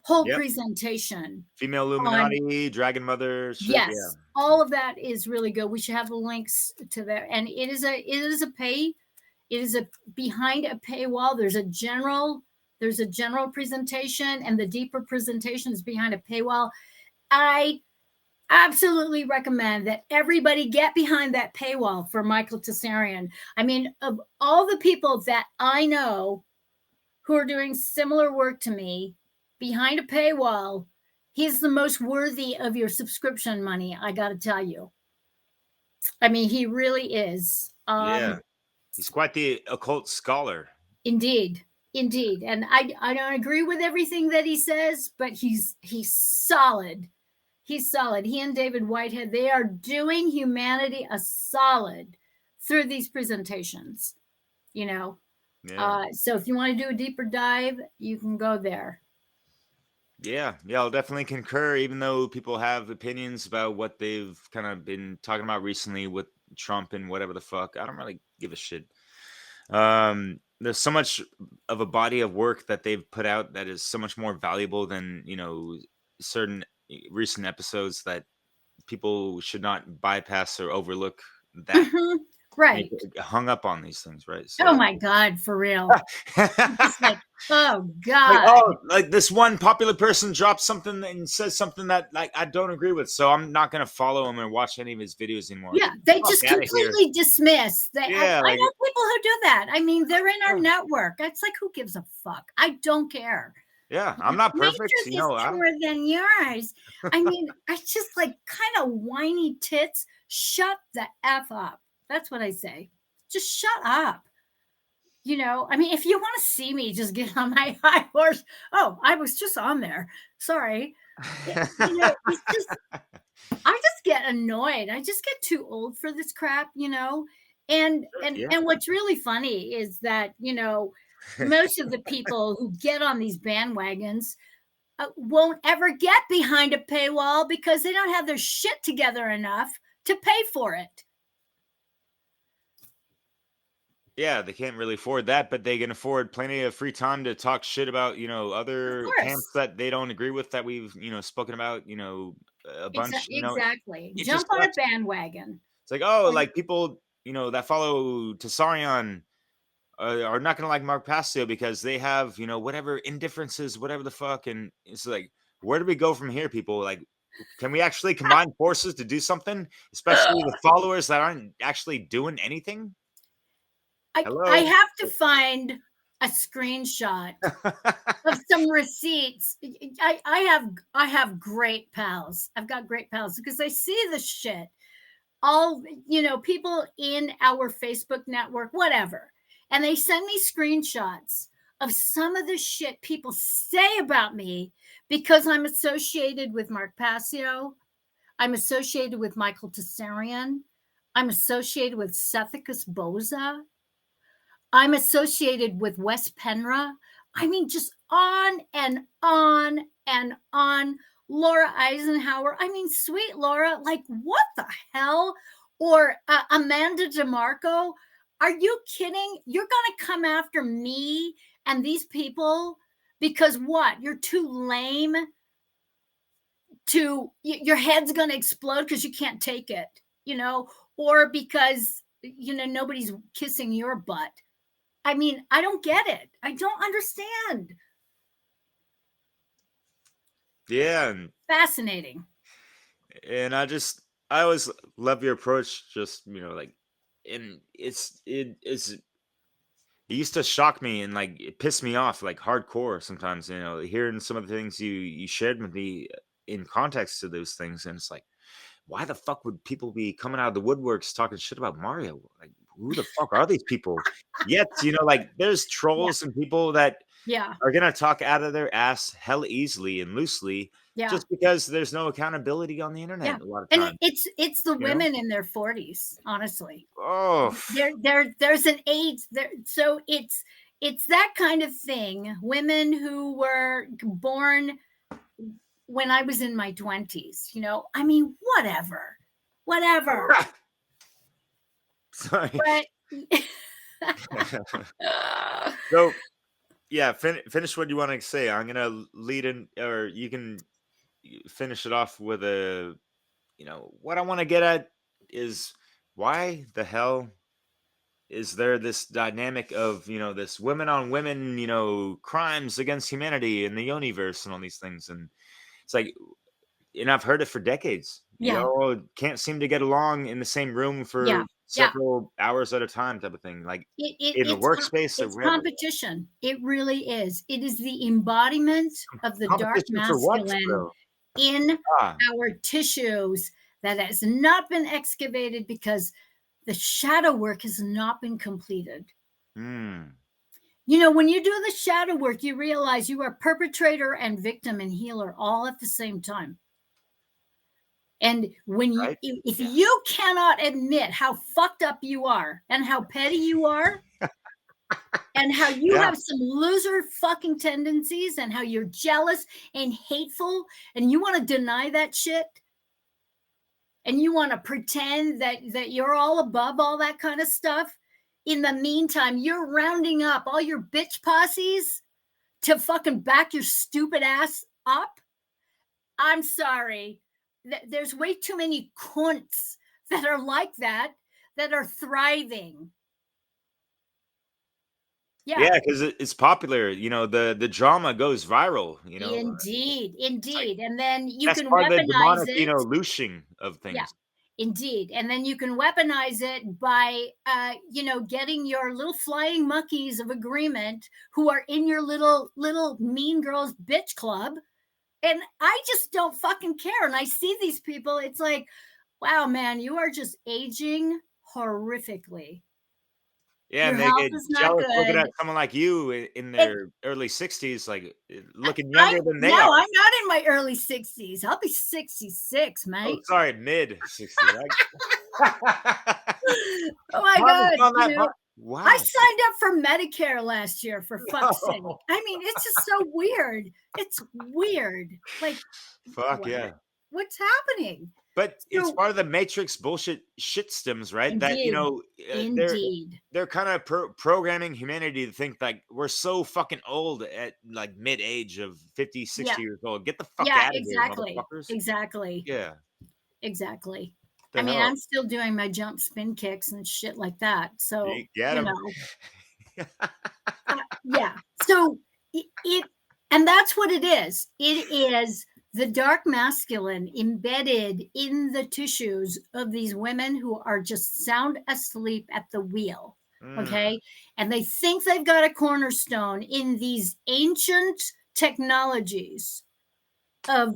presentation. Female Illuminati, Dragon Mother. Shit, yes, all of that is really good. We should have the links to that. And it is behind a paywall. There's a general presentation, and the deeper presentation is behind a paywall. I absolutely recommend that everybody get behind that paywall for Michael Tessarian. I mean, of all the people that I know who are doing similar work to me behind a paywall, he's the most worthy of your subscription money, I got to tell you. I mean, he really is. He's quite the occult scholar. Indeed. And I don't agree with everything that he says, but he's solid. He's solid. He and David Whitehead, they are doing humanity a solid through these presentations, So if you want to do a deeper dive, you can go there. Yeah, I'll definitely concur, even though people have opinions about what they've kind of been talking about recently with Trump and whatever the fuck. I don't really give a shit. There's so much of a body of work that they've put out that is so much more valuable than, certain recent episodes that people should not bypass or overlook that. Right. get hung up on these things, right? Oh So my God, for real. Just like, oh like, God. oh, like this one popular person drops something and says something that like I don't agree with, so I'm not gonna follow him or watch any of his videos anymore. Yeah, Get the they fuck just out of here. completely dismiss. I Yeah, like know people who do that. I mean, they're in our yeah, network. It's like, who gives a fuck? I don't care. yeah, I'm not My perfect, truth you is know. I don't. truer than yours. I mean, I just like kind of whiny tits. Shut the F up. That's what I say. Just shut up. You know, I mean, if you want to see me just get on my high horse, oh, I was just on there. Sorry. You know, it's just, I just get annoyed. I just get too old for this crap, you know? Yeah. And what's really funny is that, you know, most of the people who get on these bandwagons won't ever get behind a paywall because they don't have their shit together enough to pay for it. Yeah, they can't really afford that, but they can afford plenty of free time to talk shit about, Of other camps course. that they don't agree with that we've, spoken about, a bunch, Exactly. it Jump just on a sucks. bandwagon. It's like, oh, And like people, that follow Tasarion are not going to like Mark Passio because they have, whatever indifferences, whatever the fuck. And it's like, where do we go from here, people? Like, can we actually combine forces to do something, especially the followers that aren't actually doing anything? I Hello? have to find a screenshot of some receipts. I have great pals. I've got great pals because I see the shit. All, you know, people in our Facebook network, whatever. And they send me screenshots of some of the shit people say about me because I'm associated with Mark Passio. I'm associated with Michael Tessarian. I'm associated with Sethicus Boza. I'm associated with Wes Penra. I mean, just on and on and on. Laura Eisenhower. I mean, sweet Laura, like, what the hell? Or Amanda DeMarco. Are you kidding? You're going to come after me and these people because what? You're too lame to, your head's going to explode because you can't take it, you know, or because, you know, nobody's kissing your butt. I mean, I don't get it. I don't understand. Yeah, Fascinating. and I always love your approach. Just like, and it used to shock me and like it pissed me off like hardcore sometimes. Hearing some of the things you shared with me in context to those things, and it's like, why the fuck would people be coming out of the woodworks talking shit about Mario? Like, who the fuck are these people? Yet, like there's Yeah. trolls and people that Yeah. are gonna talk out of their ass hell easily and loosely Yeah. just because there's no accountability on the Yeah. internet a lot of And times. it's the You know? women in their 40s, honestly. Oh, There's an age there. So it's that kind of thing. Women who were born when I was in my 20s, you know, I mean, whatever. Whatever. sorry. But So yeah, finish what you want to say. I'm gonna lead in, or you can finish it off with a, what I want to get at is why the hell is there this dynamic of, this women on women, crimes against humanity in the Yoniverse and all these things. And it's like, and I've heard it for decades. yeah. Can't seem to get along in the same room Yeah. for Yeah. several hours at a time, type of thing. Like in a It's workspace or it's wherever. competition. It really is. It is the embodiment of the dark Competition for what, masculine bro? in Ah, our tissues that has not been excavated because the shadow work has not been completed. hmm. You know, when you do the shadow work, you realize you are perpetrator and victim and healer all at the same time. And when you, Right? if Yeah. you cannot admit how fucked up you are and how petty you are, and how you Yeah. have some loser fucking tendencies and how you're jealous and hateful and you want to deny that shit and you want to pretend that you're all above all that kind of stuff. In the meantime, you're rounding up all your bitch posses to fucking back your stupid ass up. I'm sorry. There's way too many cunts that are like that that are thriving. Yeah, because it's popular. You know, the drama goes viral. You know, Indeed, like indeed. And then you that's can part of the weaponize demonic, it. looshing of Yeah, things. indeed. And then you can weaponize it by, getting your little flying monkeys of agreement who are in your little mean girls bitch club. And I just don't fucking care. And I see these people, it's like, wow, man, you are just aging horrifically. Yeah, Your and they health get is not jealous looking good. at someone like you in It, their early 60s, like looking I younger than no, they are. I'm not in my early 60s. I'll be 66, Oh, mate. sorry, mid 60s. Oh my Marvin's God. on that. I Wow. signed up for Medicare last year, for fuck's sake. No. I mean, it's just so weird. It's weird. Like, Fuck what? yeah. What's happening? But it's So, part of the Matrix bullshit shit stems, right? That indeed, they're indeed. they're kind of programming humanity to think like we're so fucking old at like mid age of 50, 60 Yeah. years old. Get the fuck Yeah, out of here, exactly. motherfuckers. Exactly. Yeah. Exactly. I The mean, hell. I'm still doing my jump spin kicks and shit like that. So, You get them. yeah. So it and that's what it is. It is the dark masculine embedded in the tissues of these women who are just sound asleep at the wheel. Okay. And they think they've got a cornerstone in these ancient technologies of,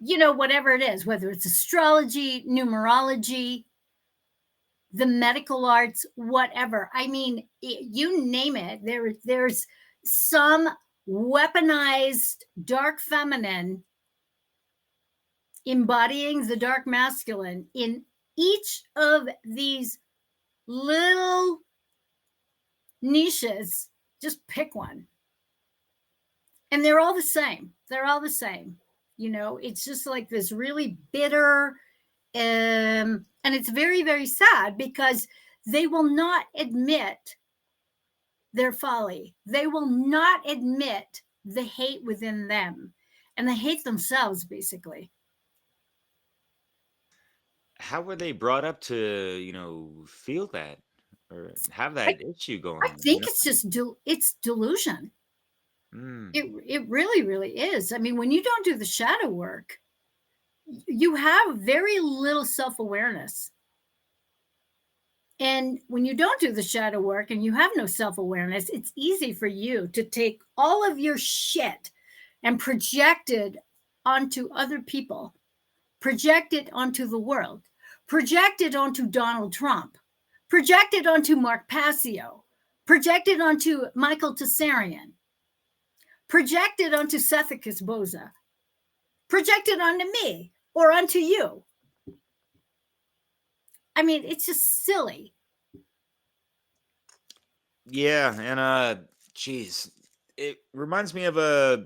whatever it is, whether it's astrology, numerology, the medical arts, whatever. I mean, you name it. There's some weaponized dark feminine embodying the dark masculine in each of these little niches. Just pick one. And they're all the same. They're all the same. It's just like this really bitter, and it's very, very sad because they will not admit their folly. They will not admit the hate within them, and they hate themselves, basically. How were they brought up to, feel that or have that issue going I on? think it's just it's delusion. It really, really is. I mean, when you don't do the shadow work, you have very little self-awareness. And when you don't do the shadow work and you have no self-awareness, it's easy for you to take all of your shit and project it onto other people, project it onto the world, project it onto Donald Trump, project it onto Mark Passio, project it onto Michael Tessarian, project it onto Sethicus Boza, project it onto me or onto you. I mean, it's just silly. Yeah, and geez, it reminds me of a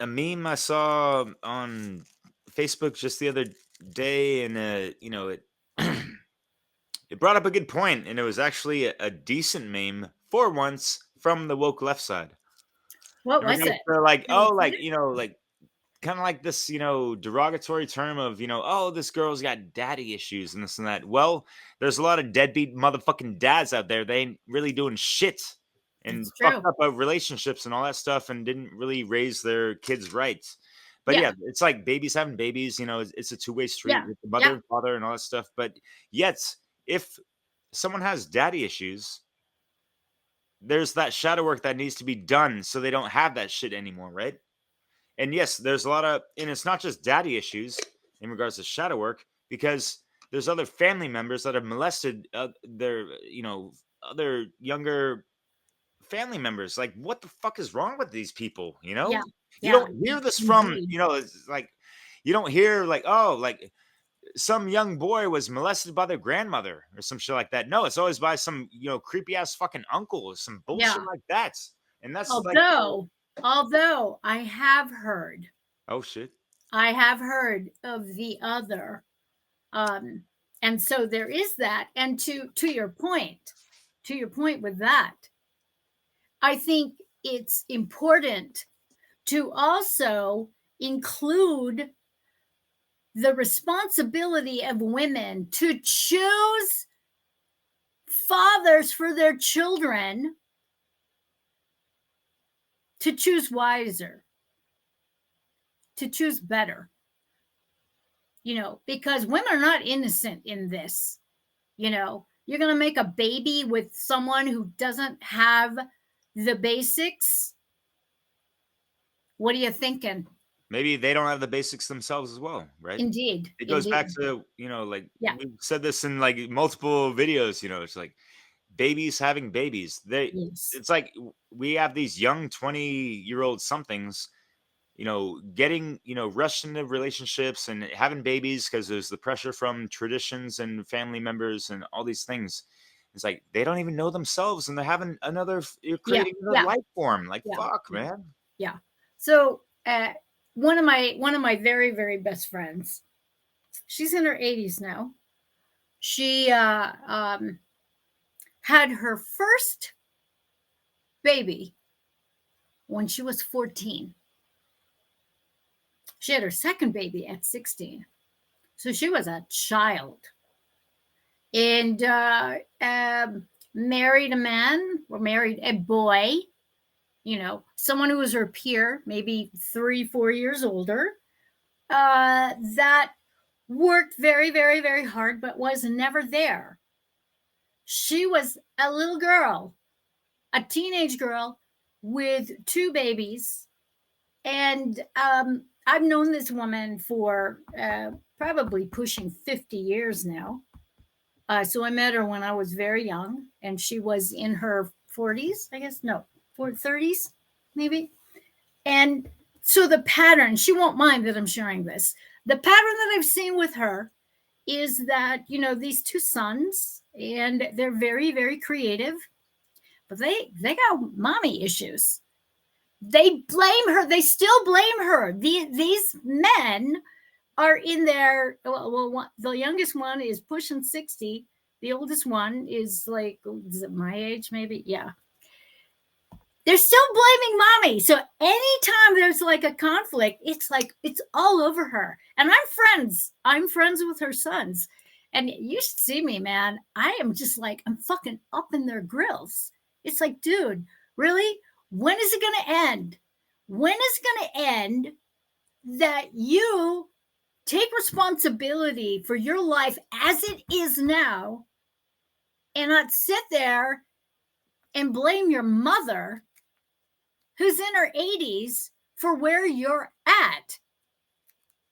meme I saw on Facebook just the other day, and it it brought up a good point, and it was actually a decent meme for once from the woke left side. What In was regards it? to like, Can you oh, see like it? like kind of like this, derogatory term of, oh, this girl's got daddy issues and this and that. Well, there's a lot of deadbeat motherfucking dads out there. They ain't really doing shit and It's fucked true. up relationships and all that stuff and didn't really raise their kids right. But Yeah. yeah, it's like babies having babies, it's a two-way street Yeah. with the mother Yeah. and father and all that stuff. But yet, if someone has daddy issues, there's that shadow work that needs to be done so they don't have that shit anymore, right? And yes, there's a lot of, and it's not just daddy issues in regards to shadow work, because there's other family members that have molested their, other younger family members. Like, what the fuck is wrong with these people? Yeah. You Yeah. don't hear this from, Indeed. it's like, you don't hear like, oh, like some young boy was molested by their grandmother or some shit like that. No, it's always by some, creepy ass fucking uncle or some bullshit Yeah. like that. And that's like, Although I have heard oh shit. of the other. And so there is that. And to your point with that, I think it's important to also include the responsibility of women to choose fathers for their children to choose wiser, to choose better, because women are not innocent in this. You're going to make a baby with someone who doesn't have the basics. What are you thinking? Maybe they don't have the basics themselves as well, right? Indeed. It goes back to, like we've said this in like multiple videos, it's like babies having babies. Yes. It's like we have these young 20-year-old somethings, getting, rushed into relationships and having babies because there's the pressure from traditions and family members and all these things. It's like they don't even know themselves and they're having you're creating another life form. Like, fuck, man. Yeah. So one of my very, very best friends, she's in her 80s now. She had her first baby when she was 14. She had her second baby at 16. So she was a child. And married a man, or married a boy, someone who was her peer, maybe 3-4 years older, that worked very, very, very hard, but was never there. She was a little girl, a teenage girl with 2 babies. And I've known this woman for probably pushing 50 years now. So I met her when I was very young, and she was in her 40s, I guess. No, 30s, maybe. And so the pattern, she won't mind that I'm sharing this. The pattern that I've seen with her is that, these 2 sons, and they're very, very creative, but they got mommy issues. They blame her. They still blame her. These men are in their, the youngest one is pushing 60. The oldest one is like, is it my age maybe? Yeah. They're still blaming mommy. So anytime there's like a conflict, it's like, it's all over her. And I'm friends with her sons. And you should see me, man. I am just like, I'm fucking up in their grills. It's like, dude, really? When is it going to end? When is it going to end that you take responsibility for your life as it is now and not sit there and blame your mother, who's in her 80s, for where you're at?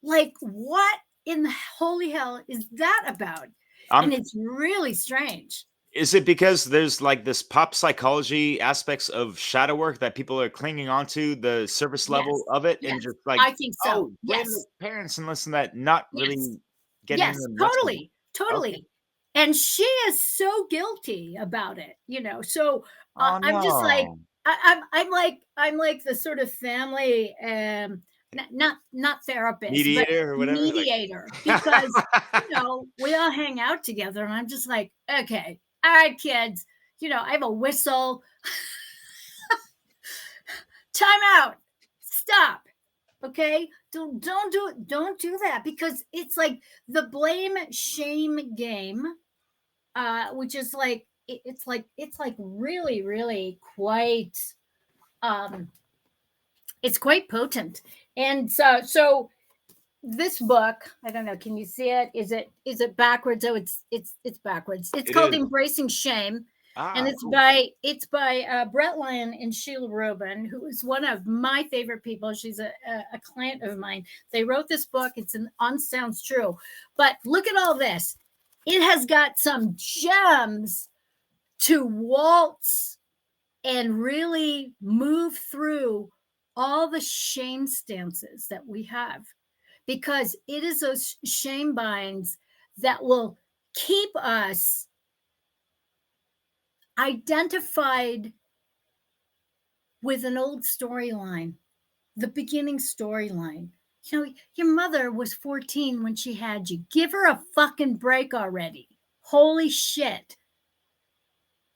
Like, what in the holy hell is that about? And it's really strange. Is it because there's like this pop psychology aspects of shadow work that people are clinging onto the surface level of it, and just like, I think so. Oh, blame the parents and listen to that, not really getting Yes, totally. Okay. And she is so guilty about it, So I'm just like, I'm like the sort of family, not therapist, mediator but or whatever, mediator, because we all hang out together, and I'm just like, okay, all right, kids, I have a whistle. Time out. Stop. Okay, don't do it. Don't do that, because it's like the blame shame game, which is like it's like really, really quite it's quite potent. And so this book, I don't know, can you see it? Is it backwards? Oh, it's backwards. It's called Embracing Shame. And it's cool. by Brett Lyon and Sheila Robin, who is one of my favorite people. She's a client of mine. They wrote this book. It's on Sounds True. But look at all this. It has got some gems to waltz and really move through all the shame stances that we have, because it is those shame binds that will keep us identified with an old storyline, the beginning storyline. Your mother was 14 when she had you. Give her a fucking break already. Holy shit.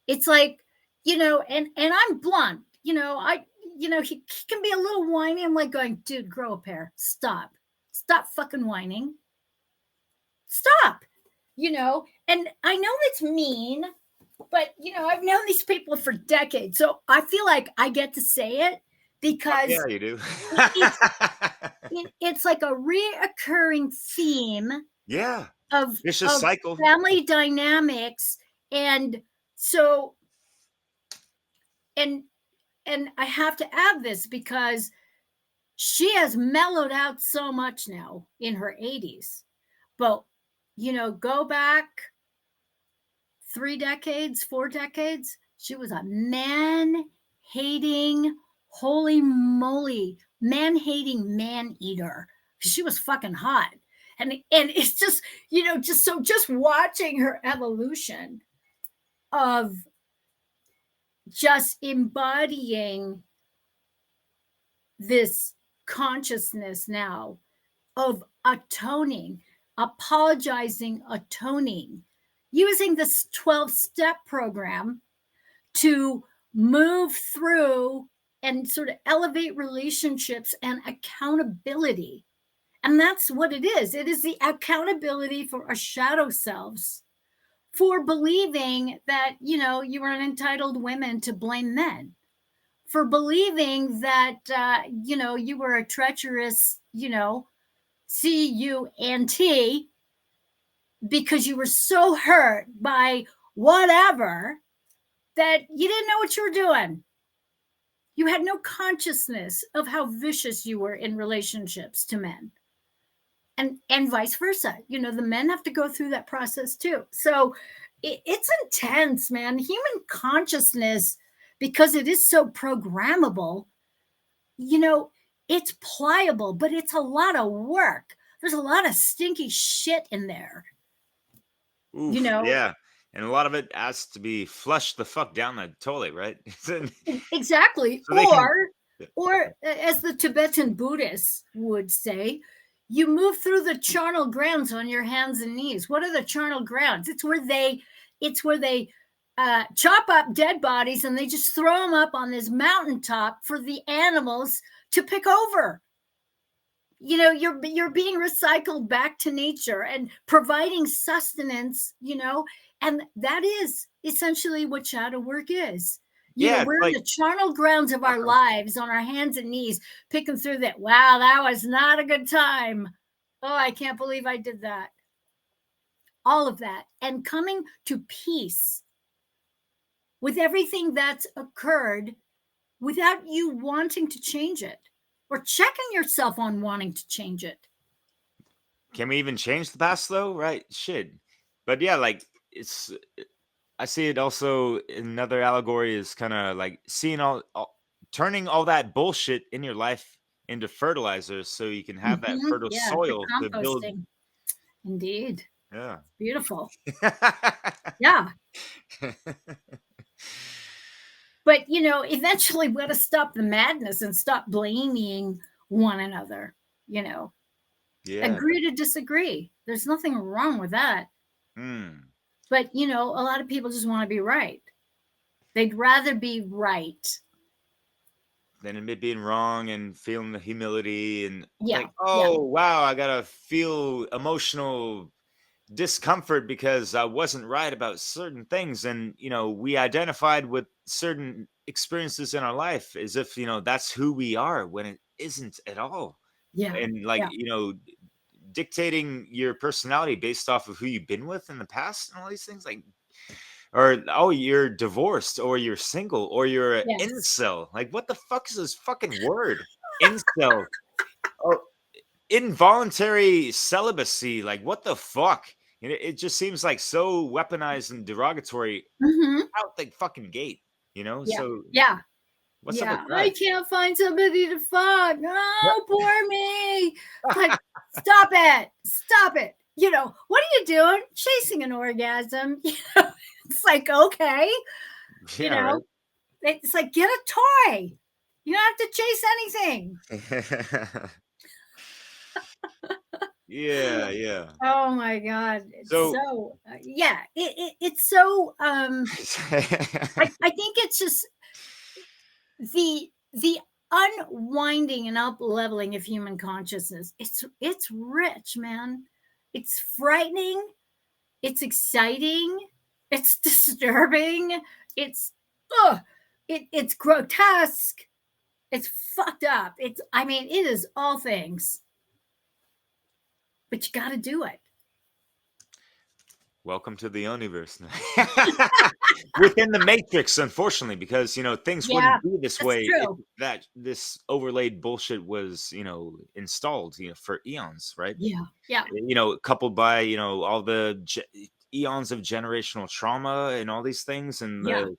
It's like, and I'm blunt, he can be a little whiny. I'm like going, dude, grow a pair. Stop fucking whining. Stop, and I know it's mean, But, I've known these people for decades. So I feel like I get to say it because Yeah, you do. it's it's like a reoccurring theme Yeah. of Vicious cycle. family dynamics. And so, and I have to add this because she has mellowed out so much now in her 80s. But, go back 3 decades, 4 decades, she was a man hating, holy moly, man hating man eater. She was fucking hot. And it's just, just watching her evolution of just embodying this consciousness now of atoning, apologizing, atoning, using this 12-step program to move through and sort of elevate relationships and accountability. And that's what it is. It is the accountability for our shadow selves for believing that, you were an entitled women to blame men, for believing that, you were a treacherous, CUNT because you were so hurt by whatever that you didn't know what you were doing. You had no consciousness of how vicious you were in relationships to men. And vice versa. The men have to go through that process too. So it's intense, man. Human consciousness, because it is so programmable, it's pliable, but it's a lot of work. There's a lot of stinky shit in there. Oof, yeah. And a lot of it has to be flushed the fuck down the toilet, right? Exactly. So Or as the Tibetan Buddhists would say, you move through the charnel grounds on your hands and knees. What are the charnel grounds? It's where they chop up dead bodies and they just throw them up on this mountaintop for the animals to pick over. You're being recycled back to nature and providing sustenance, and that is essentially what shadow work is. We're in the charnel grounds of our lives on our hands and knees, picking through that. Wow, that was not a good time. Oh, I can't believe I did that. All of that. And coming to peace with everything that's occurred without you wanting to change it or checking yourself on wanting to change it. Can we even change the past though? Right? Shit. But yeah, like I see it also, another allegory is kind of like seeing turning all that bullshit in your life into fertilizers so you can have that fertile soil to build. Indeed. Yeah. Beautiful. Yeah. But, eventually we got to stop the madness and stop blaming one another, Yeah. Agree to disagree. There's nothing wrong with that. But, a lot of people just want to be right. They'd rather be right than admit being wrong and feeling the humility and wow, I got to feel emotional discomfort because I wasn't right about certain things. And, we identified with certain experiences in our life as if, that's who we are when it isn't at all. Yeah. And dictating your personality based off of who you've been with in the past and all these things, like, or you're divorced or you're single or you're an incel. Like, what the fuck is this fucking word? Incel. Or involuntary celibacy. Like, what the fuck? It just seems like so weaponized and derogatory out the fucking gate, So what's up with that? I can't find somebody to fuck. Oh, poor me. Like, stop it. What are you doing? Chasing an orgasm. It's like, okay. Right. It's like, get a toy. You don't have to chase anything. Yeah. Oh my God. It's so it's so I think it's just the unwinding and up leveling of human consciousness. It's rich, man. It's frightening. It's exciting. It's disturbing. It's it's grotesque. It's fucked up. I mean, it is all things. But you got to do it. Welcome to the universe. Within the matrix, unfortunately, because things wouldn't be this way if that this overlaid bullshit was installed for eons, right? Yeah. Coupled by all the eons of generational trauma and all these things, and the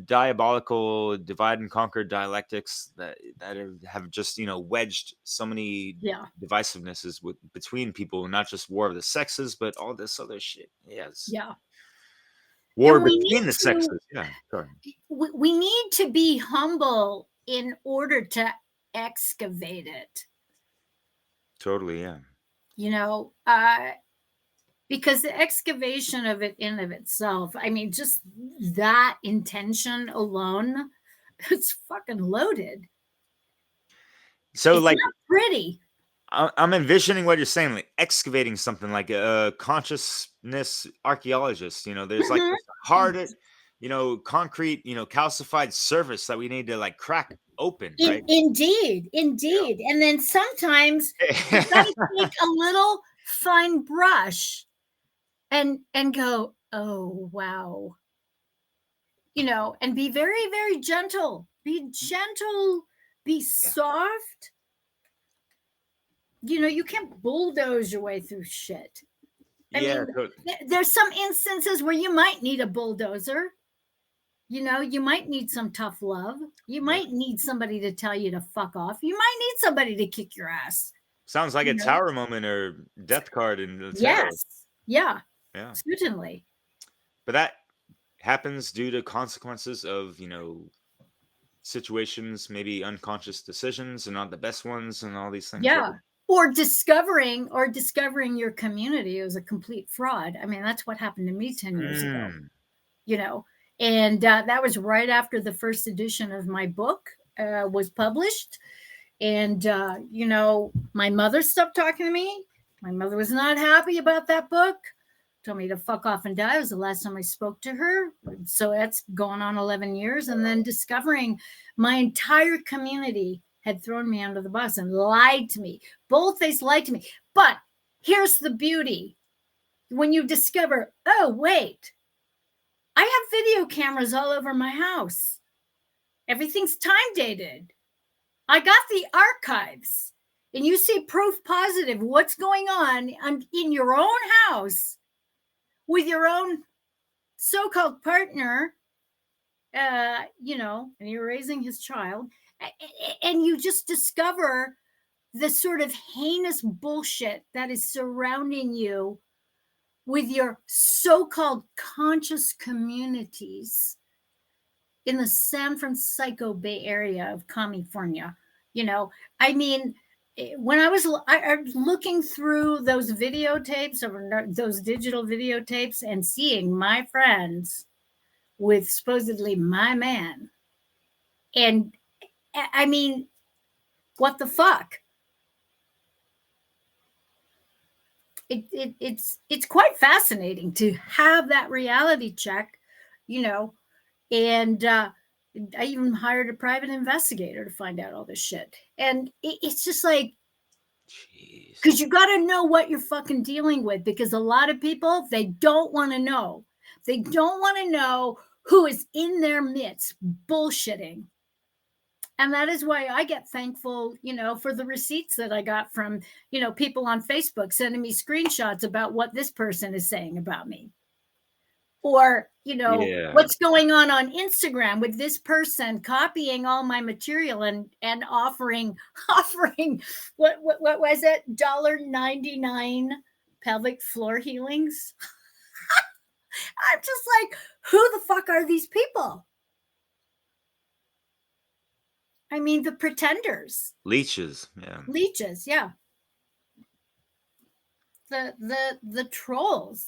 diabolical divide and conquer dialectics that have just wedged so many divisivenesses between people, not just war of the sexes, but all this other shit. Yes. War between the sexes. Yeah. Sorry. We need to be humble in order to excavate it. Totally. Yeah. Because the excavation of it in of itself, I mean, just that intention alone, it's fucking loaded. So it's like not pretty. I'm envisioning what you're saying, like excavating something like a consciousness archaeologist. There's like this hard, concrete, calcified surface that we need to like crack open, right? Indeed. And then sometimes you gotta take a little fine brush and go, oh wow. And be very, very gentle. Be gentle, be soft. You can't bulldoze your way through shit. I mean, there's some instances where you might need a bulldozer. You might need some tough love. You might need somebody to tell you to fuck off. You might need somebody to kick your ass. Sounds like a tower moment or death card in the tarot. Yeah. Certainly. But that happens due to consequences of, situations, maybe unconscious decisions and not the best ones and all these things. Yeah. Or discovering your community was a complete fraud. I mean, that's what happened to me 10 years ago, and that was right after the first edition of my book was published. And, my mother stopped talking to me. My mother was not happy about that book. Told me to fuck off and die. It was the last time I spoke to her. So that's going on 11 years. And then discovering my entire community had thrown me under the bus and lied to me. Boldface lied to me. But here's the beauty. When you discover, oh, wait, I have video cameras all over my house. Everything's time dated. I got the archives. And you see proof positive what's going on in your own house with your own so-called partner, and you're raising his child, and you just discover the sort of heinous bullshit that is surrounding you with your so-called conscious communities in the San Francisco Bay Area of California. I mean, when I was looking through those videotapes or those digital videotapes and seeing my friends with supposedly my man, and I mean, what the fuck? It's quite fascinating to have that reality check, and I even hired a private investigator to find out all this shit. And it's just like, because you got to know what you're fucking dealing with, because a lot of people, they don't want to know. They don't want to know who is in their midst bullshitting. And that is why I get thankful, for the receipts that I got from, people on Facebook sending me screenshots about what this person is saying about me. Or, what's going on Instagram with this person copying all my material and offering what was it? $1.99 pelvic floor healings. I'm just like, who the fuck are these people? I mean, the pretenders. Leeches, yeah. The trolls,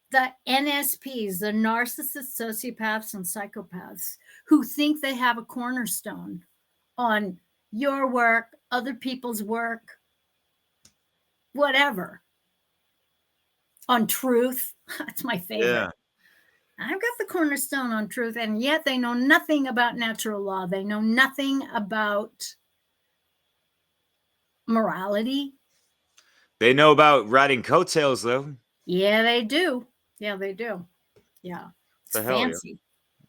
the NSPs, the narcissists, sociopaths, and psychopaths who think they have a cornerstone on your work, other people's work, whatever. On truth. That's my favorite. I've got the cornerstone on truth, and yet they know nothing about natural law. They know nothing about morality. They know about riding coattails, though. Yeah, they do. Yeah, they do. Yeah. It's The hell, yeah. fancy.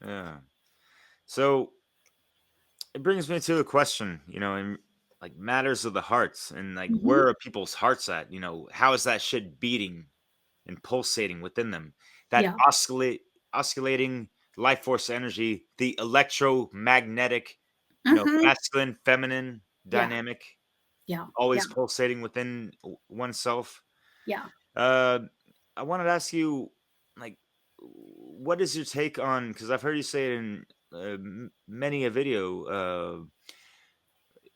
Yeah. So it brings me to a question, in like matters of the hearts, and like Mhm. where are people's hearts at? How is that shit beating and pulsating within them? That Yeah. oscillating life force energy, the electromagnetic, Mhm. masculine, feminine Yeah. dynamic, Yeah. Yeah. always pulsating within oneself. Yeah. Uh, I wanted to ask you, like, what is your take on? Because I've heard you say it in many a video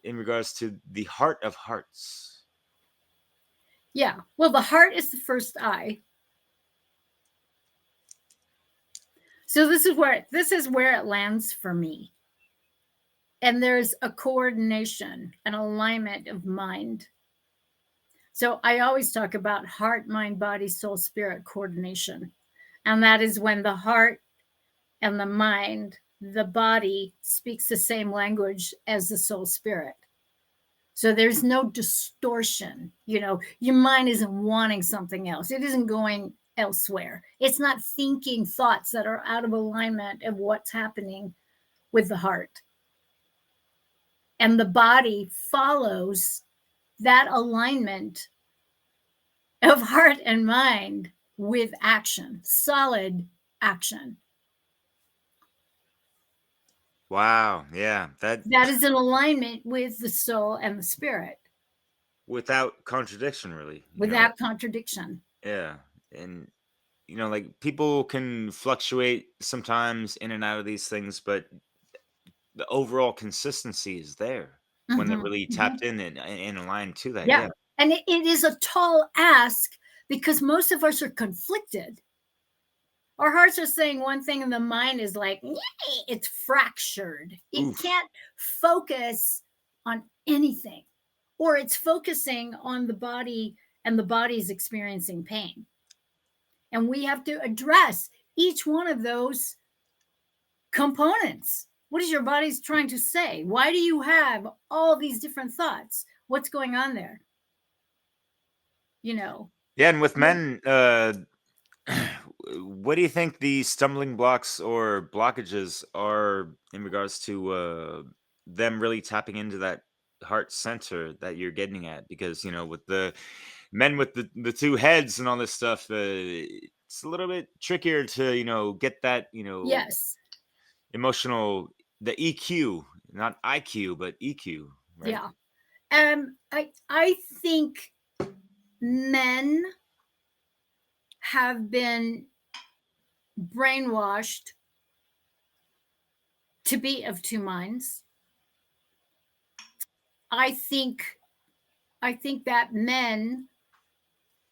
in regards to the heart of hearts. Yeah. Well, the heart is the first eye. So this is where it lands for me. And there's a coordination, an alignment of mind. So I always talk about heart, mind, body, soul, spirit coordination. And that is when the heart and the mind, the body speaks the same language as the soul spirit. So there's no distortion. Your mind isn't wanting something else. It isn't going elsewhere. It's not thinking thoughts that are out of alignment of what's happening with the heart. And the body follows that alignment of heart and mind with action, solid action. Wow, yeah, That is in alignment with the soul and the spirit without contradiction, really. without contradiction. Yeah, and like people can fluctuate sometimes in and out of these things, but the overall consistency is there when they're Mhm, really mhm. tapped in and aligned to that. Yeah. Yeah. And it is a tall ask because most of us are conflicted. Our hearts are saying one thing and the mind is like, yay, it's fractured. It Oof. can't focus on anything, or it's focusing on the body and the body is experiencing pain. And we have to address each one of those components. What is your body's trying to say? Why do you have all these different thoughts? What's going on there? You know, Yeah, and with men, what do you think the stumbling blocks or blockages are in regards to them really tapping into that heart center that you're getting at? Because with the men with the two heads and all this stuff, it's a little bit trickier to get that yes. emotional, the EQ, not IQ but EQ, right? Yeah. I think men have been brainwashed to be of two minds. I think I think that men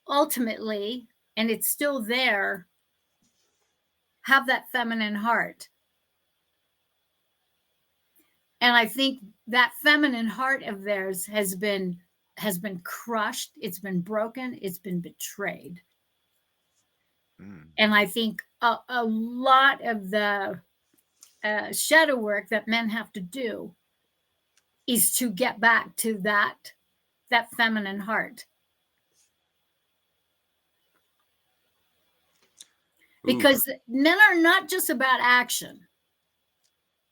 ultimately, and it's still there, have that feminine heart. And I think that feminine heart of theirs has been crushed, it's been broken, it's been betrayed. Mm. And I think a lot of the shadow work that men have to do is to get back to that feminine heart, Oof. because men are not just about action.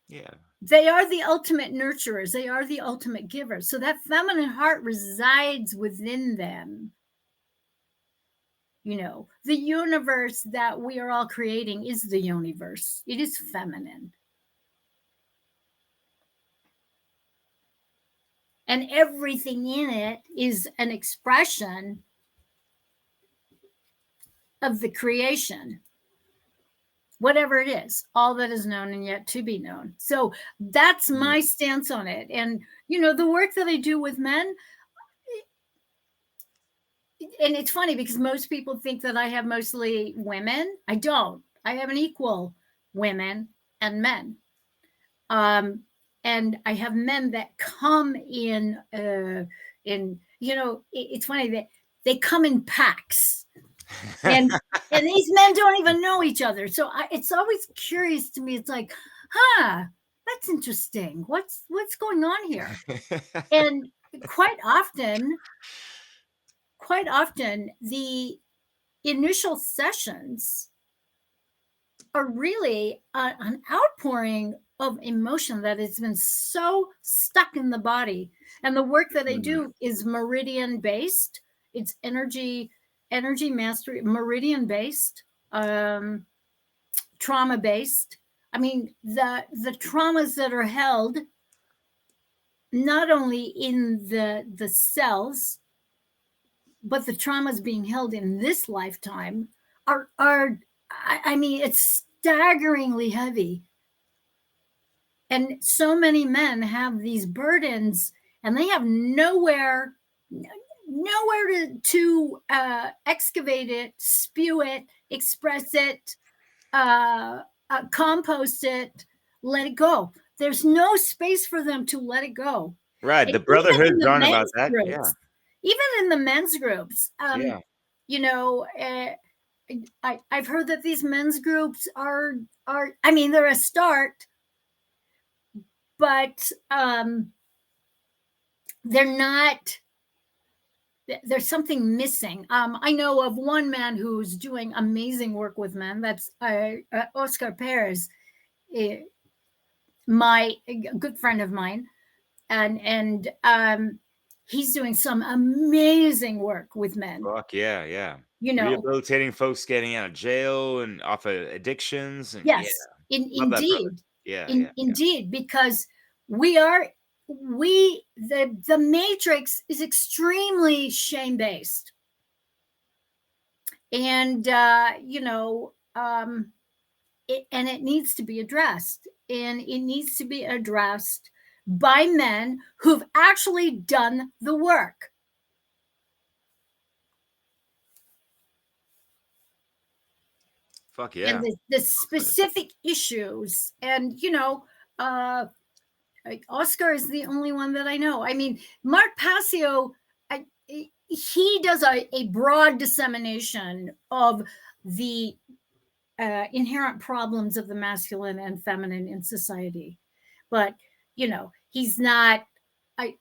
Yeah. They are the ultimate nurturers, they are the ultimate givers. So that feminine heart resides within them. The universe that we are all creating is the universe. It is feminine. And everything in it is an expression of the creation, whatever it is, all that is known and yet to be known. So that's Mm. my stance on it. And, the work that I do with men, and it's funny because most people think that I have mostly women. I don't. I have an equal women and men. And I have men that come in it's funny that they come in packs. and these men don't even know each other. So it's always curious to me. It's like, that's interesting. What's going on here? And quite often, the initial sessions are really an outpouring of emotion that has been so stuck in the body. And the work that I do is meridian based. It's energy mastery, meridian based, trauma based. I mean, the traumas that are held not only in the cells, but the traumas being held in this lifetime are I mean, it's staggeringly heavy. And so many men have these burdens, and they have nowhere to excavate it, spew it, express it, compost it, let it go. There's no space for them to let it go. Right. The brotherhood's on about that. Groups, yeah. Even in the men's groups, you know, I've heard that these men's groups are I mean, they're a start, but they're not. There's something missing. I know of one man who's doing amazing work with men. That's Oscar Perez, a good friend of mine, and he's doing some amazing work with men. Fuck yeah, yeah. You know, rehabilitating folks getting out of jail and off of addictions. And yes, indeed. Indeed, because the matrix is extremely shame-based. And, you know, it needs to be addressed. And it needs to be addressed by men who've actually done the work. Fuck yeah. And the specific issues. And, you know, Oscar is the only one that I know. I mean, Mark Passio, he does a broad dissemination of the inherent problems of the masculine and feminine in society. But, you know, he's not,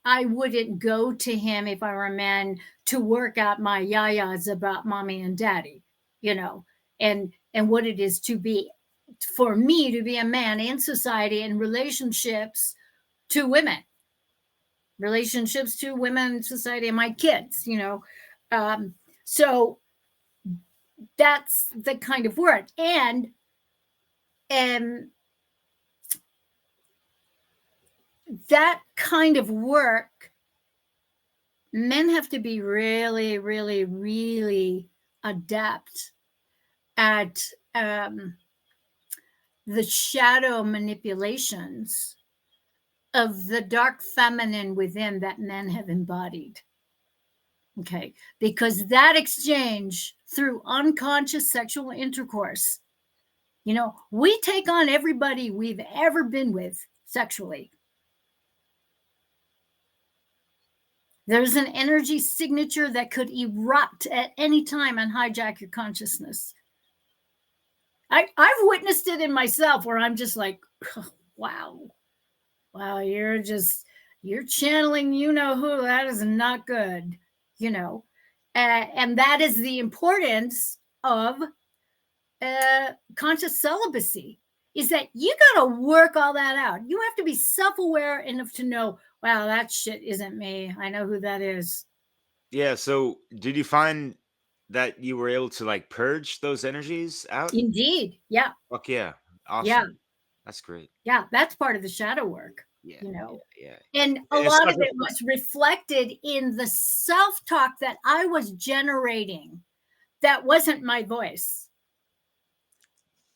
I wouldn't go to him if I were a man to work out my yayas about mommy and daddy, you know, and what it is to be, for me to be a man in society and relationships to women, in society, and my kids, you know. So that's the kind of work. And that kind of work, men have to be really, really, really adept at the shadow manipulations of the dark feminine within that men have embodied. Okay, because that exchange through unconscious sexual intercourse, you know, we take on everybody we've ever been with sexually. There's an energy signature that could erupt at any time and hijack your consciousness. I've witnessed it in myself, where I'm just like, oh, wow, you're channeling, you know who, that is not good, you know. And that is the importance of conscious celibacy, is that you got to work all that out. You have to be self-aware enough to know, wow, that shit isn't me. I know who that is. Yeah. So did you find that you were able to like purge those energies out? Indeed. Yeah. Fuck yeah. Awesome. Yeah. That's great. Yeah. That's part of the shadow work. Yeah. You know. Yeah. And a lot of it was reflected in the self-talk that I was generating. That wasn't my voice.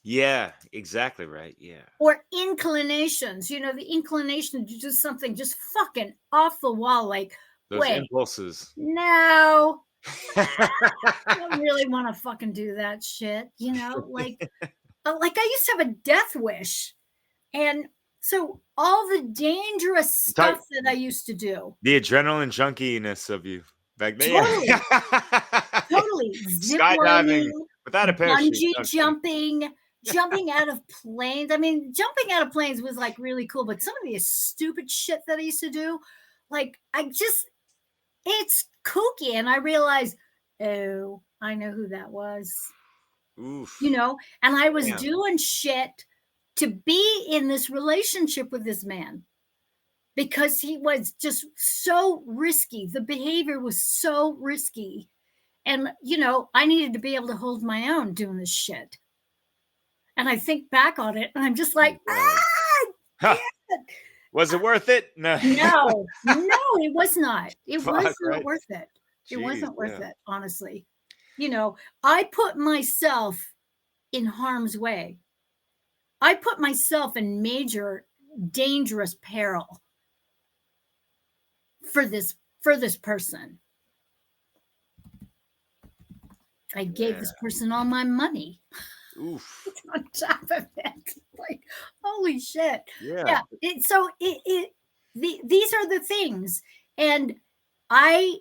Yeah, exactly right. Yeah. Or inclinations, you know, the inclination to do something just fucking off the wall, like, those impulses. No, I don't really want to fucking do that shit, you know, like I used to have a death wish. And so all the dangerous stuff that I used to do. The adrenaline junkiness of you back then. Totally. Totally. Zip Skydiving lining, without a parachute. bungee jumping, jumping out of planes. I mean, jumping out of planes was like really cool, but some of the stupid shit that I used to do, like it's kooky. And I realized, oh, I know who that was. Oof. You know, and I was Damn. doing shit to be in this relationship with this man because he was just so risky. The behavior was so risky. And, you know, I needed to be able to hold my own doing this shit. And I think back on it and I'm just like, Huh. Was it worth it? No. No, it was not. It Fuck, was not right? worth it. It Jeez, wasn't worth it, honestly. You know, I put myself in harm's way. I put myself in major dangerous peril for this person. I gave this person all my money. Oof. On top of it, like, holy shit. Yeah. These are the things. And I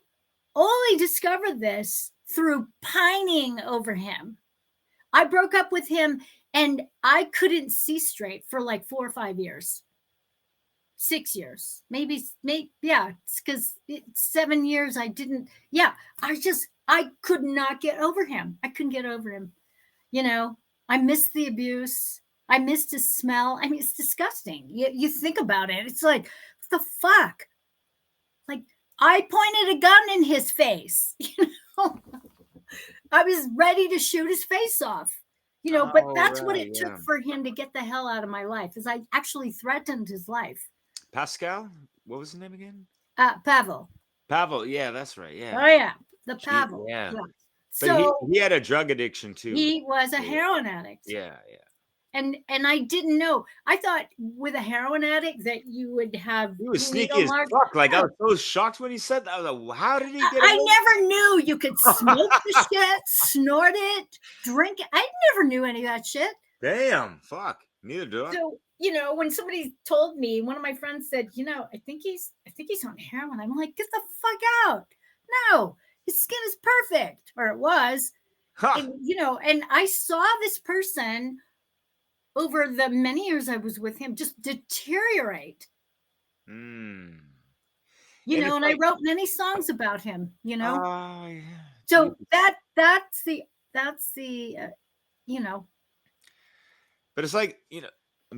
only discovered this through pining over him. I broke up with him and I couldn't see straight for like 4 or 5 years. 6 years, maybe, yeah, it's because 7 years I didn't, I could not get over him. I couldn't get over him. You know, I missed the abuse. I missed his smell. I mean, it's disgusting. You think about it. It's like, what the fuck? Like, I pointed a gun in his face. You know, I was ready to shoot his face off. You know, but that's what it took for him to get the hell out of my life, is I actually threatened his life. Pascal? What was his name again? Pavel. Pavel. Yeah, that's right. Yeah. Oh, yeah. The Pavel. Yeah. But so he had a drug addiction too. He was a heroin addict. Yeah. And I didn't know. I thought with a heroin addict that you would have. He was sneaky as fuck. Like, I was so shocked when he said that. I was like, how did he get I never knew you could smoke the shit, snort it, drink it. I never knew any of that shit. Damn, fuck. Neither do I. So, you know, when somebody told me, one of my friends said, you know, I think he's on heroin. I'm like, get the fuck out. No, his skin is perfect, or it was. And, you know, and I saw this person over the many years I was with him just deteriorate. You know, and I wrote many songs about him, you know. So that's the you know. But it's like, you know,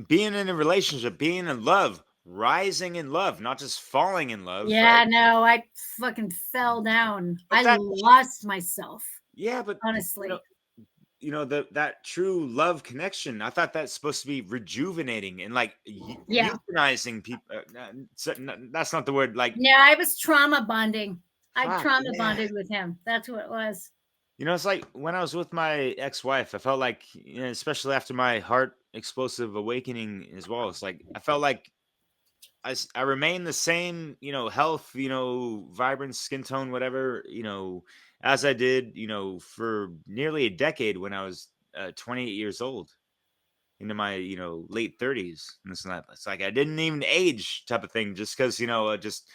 being in a relationship, being in love, rising in love, not just falling in love. Yeah, right? no, I fucking fell down. I lost myself. Yeah, but honestly, you know, that true love connection, I thought that's supposed to be rejuvenating and like euthanizing people. That's not the word. Like, yeah, I was trauma bonding. I trauma bonded with him. That's what it was. You know, it's like when I was with my ex-wife, I felt like, you know, especially after my heart explosive awakening as well, it's like I felt like I remained the same, you know, health, you know, vibrant skin tone, whatever, you know, as I did, you know, for nearly a decade when I was 28 years old, into my, you know, late 30s. And this and that. It's like I didn't even age, type of thing, just because, you know, just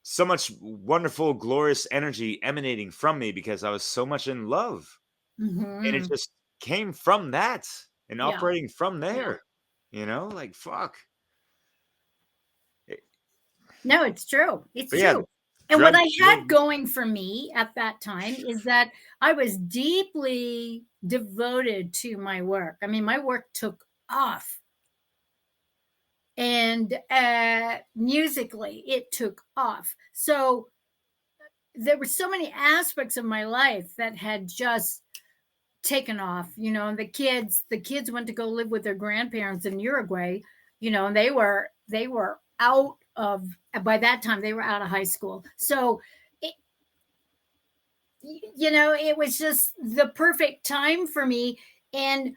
so much wonderful, glorious energy emanating from me because I was so much in love. And it just came from that and operating from there, you know, like, fuck. No, it's true. It's true. And what I had going for me at that time is that I was deeply devoted to my work. I mean, my work took off. And musically, it took off. So there were so many aspects of my life that had just taken off. You know, and the kids went to go live with their grandparents in Uruguay. You know, and they were out of, by that time they were out of high school. So you know, it was just the perfect time for me. And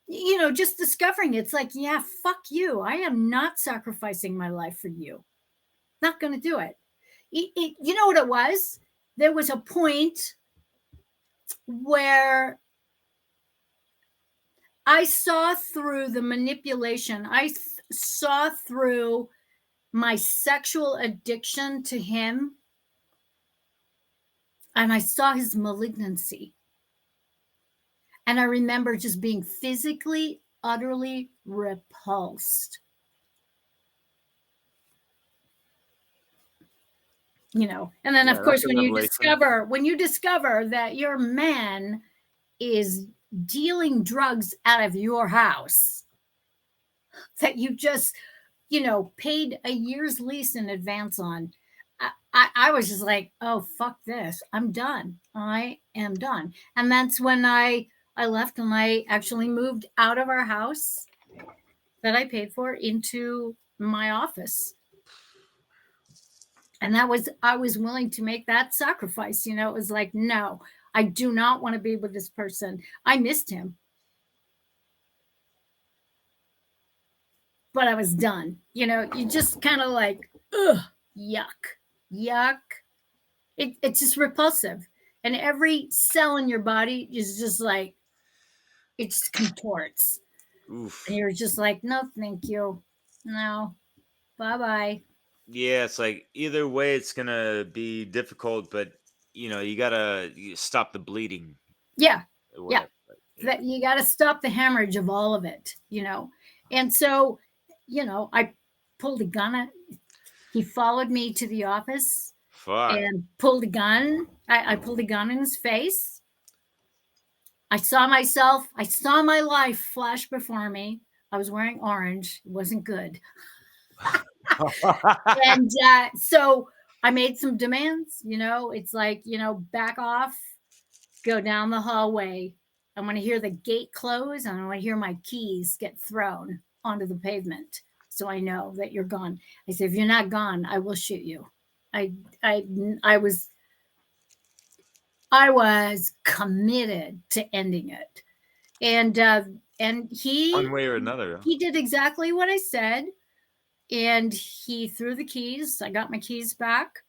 you know, just discovering it's like, yeah, fuck you. I am not sacrificing my life for you. Not going to do it. You know what it was? There was a point where I saw through the manipulation. I saw through my sexual addiction to him. and I saw his malignancy. And I remember just being physically, utterly repulsed. And then Yeah, of that's course a revelation. when you discover that your man is dealing drugs out of your house, that you just paid a year's lease in advance on. I was just like, oh, fuck this. I'm done. I am done. And that's when I left, and I actually moved out of our house that I paid for into my office. And I was willing to make that sacrifice. It was like, no, I do not want to be with this person. I missed him, but I was done. You just kind of like, ugh, yuck. It's just repulsive. And every cell in your body is just like, it just contorts. Oof. And you're just like, no, thank you. No, bye-bye. Yeah, it's like either way, it's gonna be difficult, but you gotta stop the bleeding Yeah. or Yeah. whatever. Yeah. That you got to stop the hemorrhage of all of it. And so, I pulled a gun. He followed me to the office Fuck. and pulled a gun. I pulled a gun in his face. I saw my life flash before me. I was wearing orange. It wasn't good. And so I made some demands. It's like, back off, go down the hallway. I want to hear the gate close, and I want to hear my keys get thrown onto the pavement, so I know that you're gone. I said, if you're not gone, I will shoot you. I was committed to ending it, and One way or another. he did exactly what I said, and he threw the keys. I got my keys back.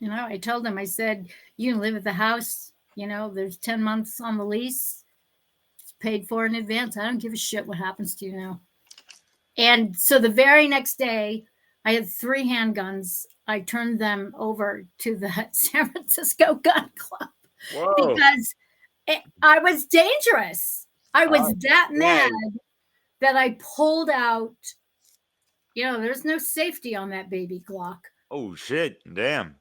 I told him, I said, you can live at the house. There's 10 months on the lease. It's paid for in advance. I don't give a shit what happens to you now. And so the very next day, I had 3 handguns. I turned them over to the San Francisco Gun Club. Whoa. Because I was dangerous. I was that mad that I pulled out. There's no safety on that baby Glock. Oh shit! Damn.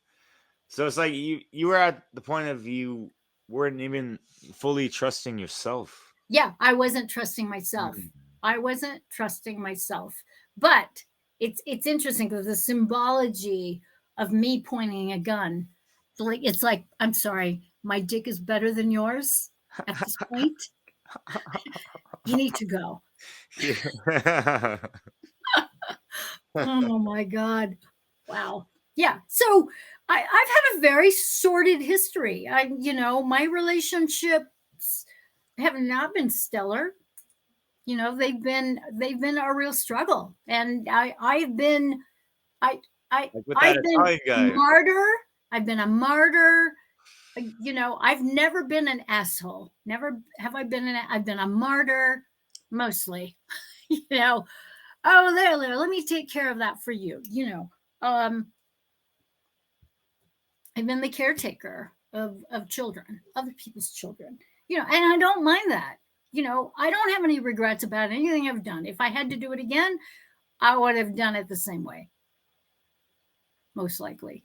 So it's like you were at the point of you weren't even fully trusting yourself. Yeah, I wasn't trusting myself. I wasn't trusting myself. But it's interesting because the symbology of me pointing a gun, it's like, I'm sorry, my dick is better than yours at this point. You need to go. Yeah. Oh my God. Wow. Yeah. So I've had a very sordid history. My relationships have not been stellar. They've been a real struggle. And I've been Like with that I've been Italian guy. a martyr. I've been a martyr. I've never been an asshole. Never have I been I've been a martyr mostly. Oh, there, let me take care of that for you. I've been the caretaker of children, other people's children, and I don't mind that. I don't have any regrets about anything I've done. If I had to do it again, I would have done it the same way. Most likely.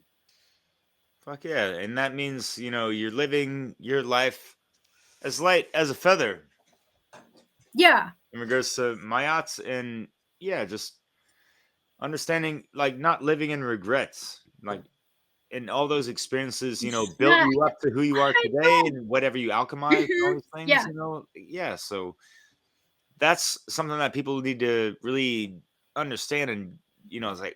Fuck yeah. And that means, you're living your life as light as a feather. Yeah. In regards to my yachts, and yeah, just understanding, like, not living in regrets, like, and all those experiences, built you up to who you are today, and whatever you alchemize, all these things, Yeah. yeah. So that's something that people need to really understand, and it's like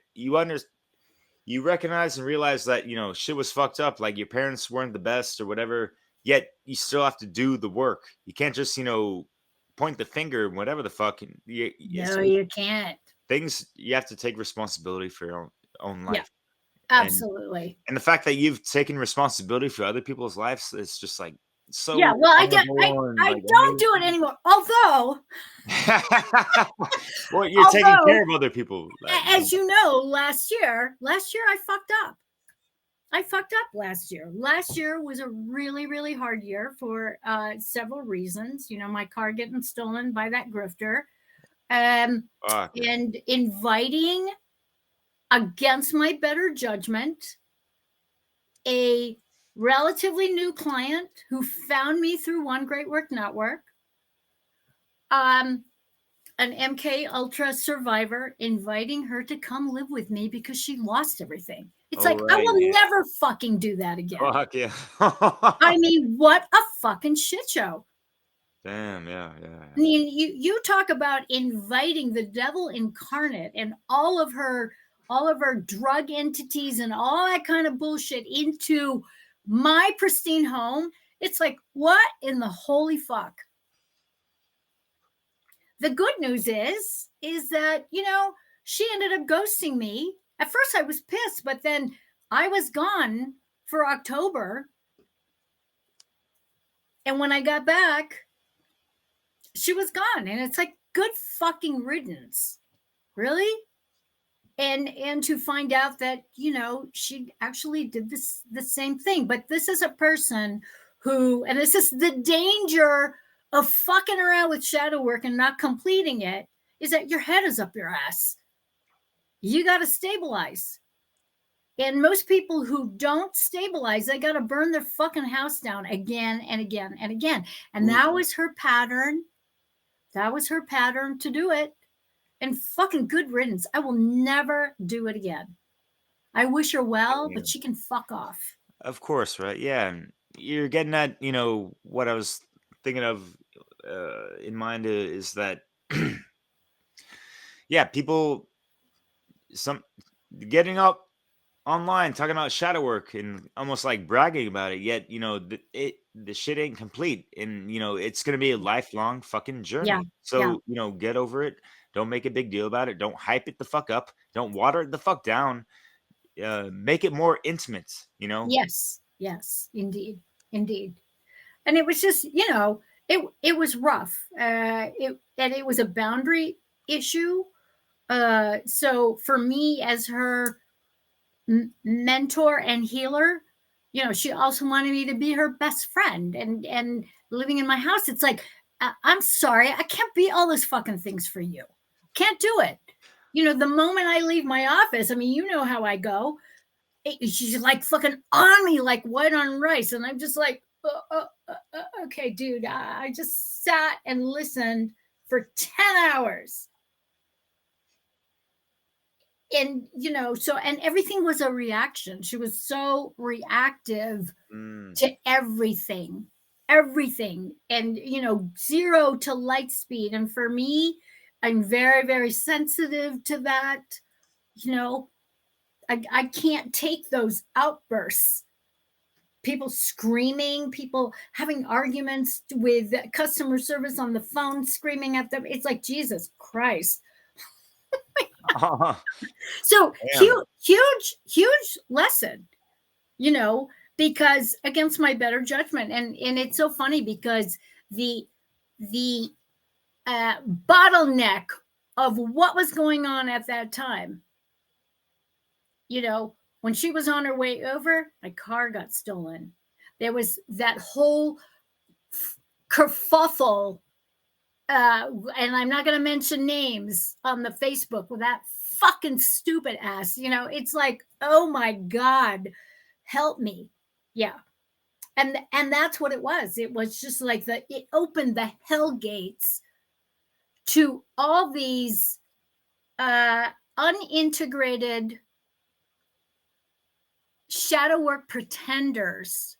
you recognize and realize that shit was fucked up, like your parents weren't the best or whatever, yet you still have to do the work. You can't just point the finger, whatever the fuck. No, you can't. Things, you have to take responsibility for your own life. Yeah, absolutely. And the fact that you've taken responsibility for other people's lives is just like so. Yeah, well, I don't do it anymore. Although, well, you're taking care of other people. As you know, last year I fucked up. I fucked up last year. Last year was a really, really hard year for several reasons. You know, my car getting stolen by that grifter, Fuck yeah. and inviting against my better judgment a relatively new client who found me through One Great Work Network, an MK Ultra survivor, inviting her to come live with me because she lost everything. It's All like, I right, will yeah. never fucking do that again. Fuck yeah. I mean, what a fucking shit show. Damn, yeah. I mean, you talk about inviting the devil incarnate and all of her drug entities and all that kind of bullshit into my pristine home. It's like, what in the holy fuck? The good news is that, you know, she ended up ghosting me. At first I was pissed, but then I was gone for October. And when I got back, she was gone. And it's like, good fucking riddance. Really? And to find out that, you know, she actually did the same thing. But this is a person who, and this is the danger of fucking around with shadow work and not completing it, is that your head is up your ass. You got to stabilize. And most people who don't stabilize, they got to burn their fucking house down again and again and again. And that was her pattern. That was her pattern to do it. And fucking good riddance. I will never do it again. I wish her well, but she can fuck off. Of course, right? Yeah. And you're getting at, you know, what I was thinking of in mind is that, yeah, people, some getting up online talking about shadow work and almost like bragging about it, yet, you know, the shit ain't complete, and you know it's gonna be a lifelong fucking journey. Yeah. So Yeah. you know, get over it. Don't make a big deal about it. Don't hype it the fuck up. Don't water it the fuck down. Make it more intimate, you know. Yes. Yes. Indeed. Indeed. And it was just, you know, it was rough. It was a boundary issue. So for me as her mentor and healer, you know, she also wanted me to be her best friend and living in my house. It's like, I'm sorry, I can't be all those fucking things for you. Can't do it. You know, the moment I leave my office, I mean, you know how I go. She's like fucking on me like white on rice. And I'm just like, okay, dude, I just sat and listened for 10 hours. And, you know, so, and everything was a reaction. She was so reactive to everything. And, you know, 0 to light speed. And for me, I'm very, very sensitive to that. You know, I can't take those outbursts. People screaming, people having arguments with customer service on the phone, screaming at them. It's like, Jesus Christ. So huge lesson, you know, because against my better judgment. And it's so funny because the bottleneck of what was going on at that time, you know, when she was on her way over, my car got stolen. There was that whole kerfuffle, and I'm not going to mention names on the Facebook with that fucking stupid ass. You know, it's like, oh my God, help me. Yeah. And that's what it was. It was just like it opened the hell gates to all these unintegrated shadow work pretenders.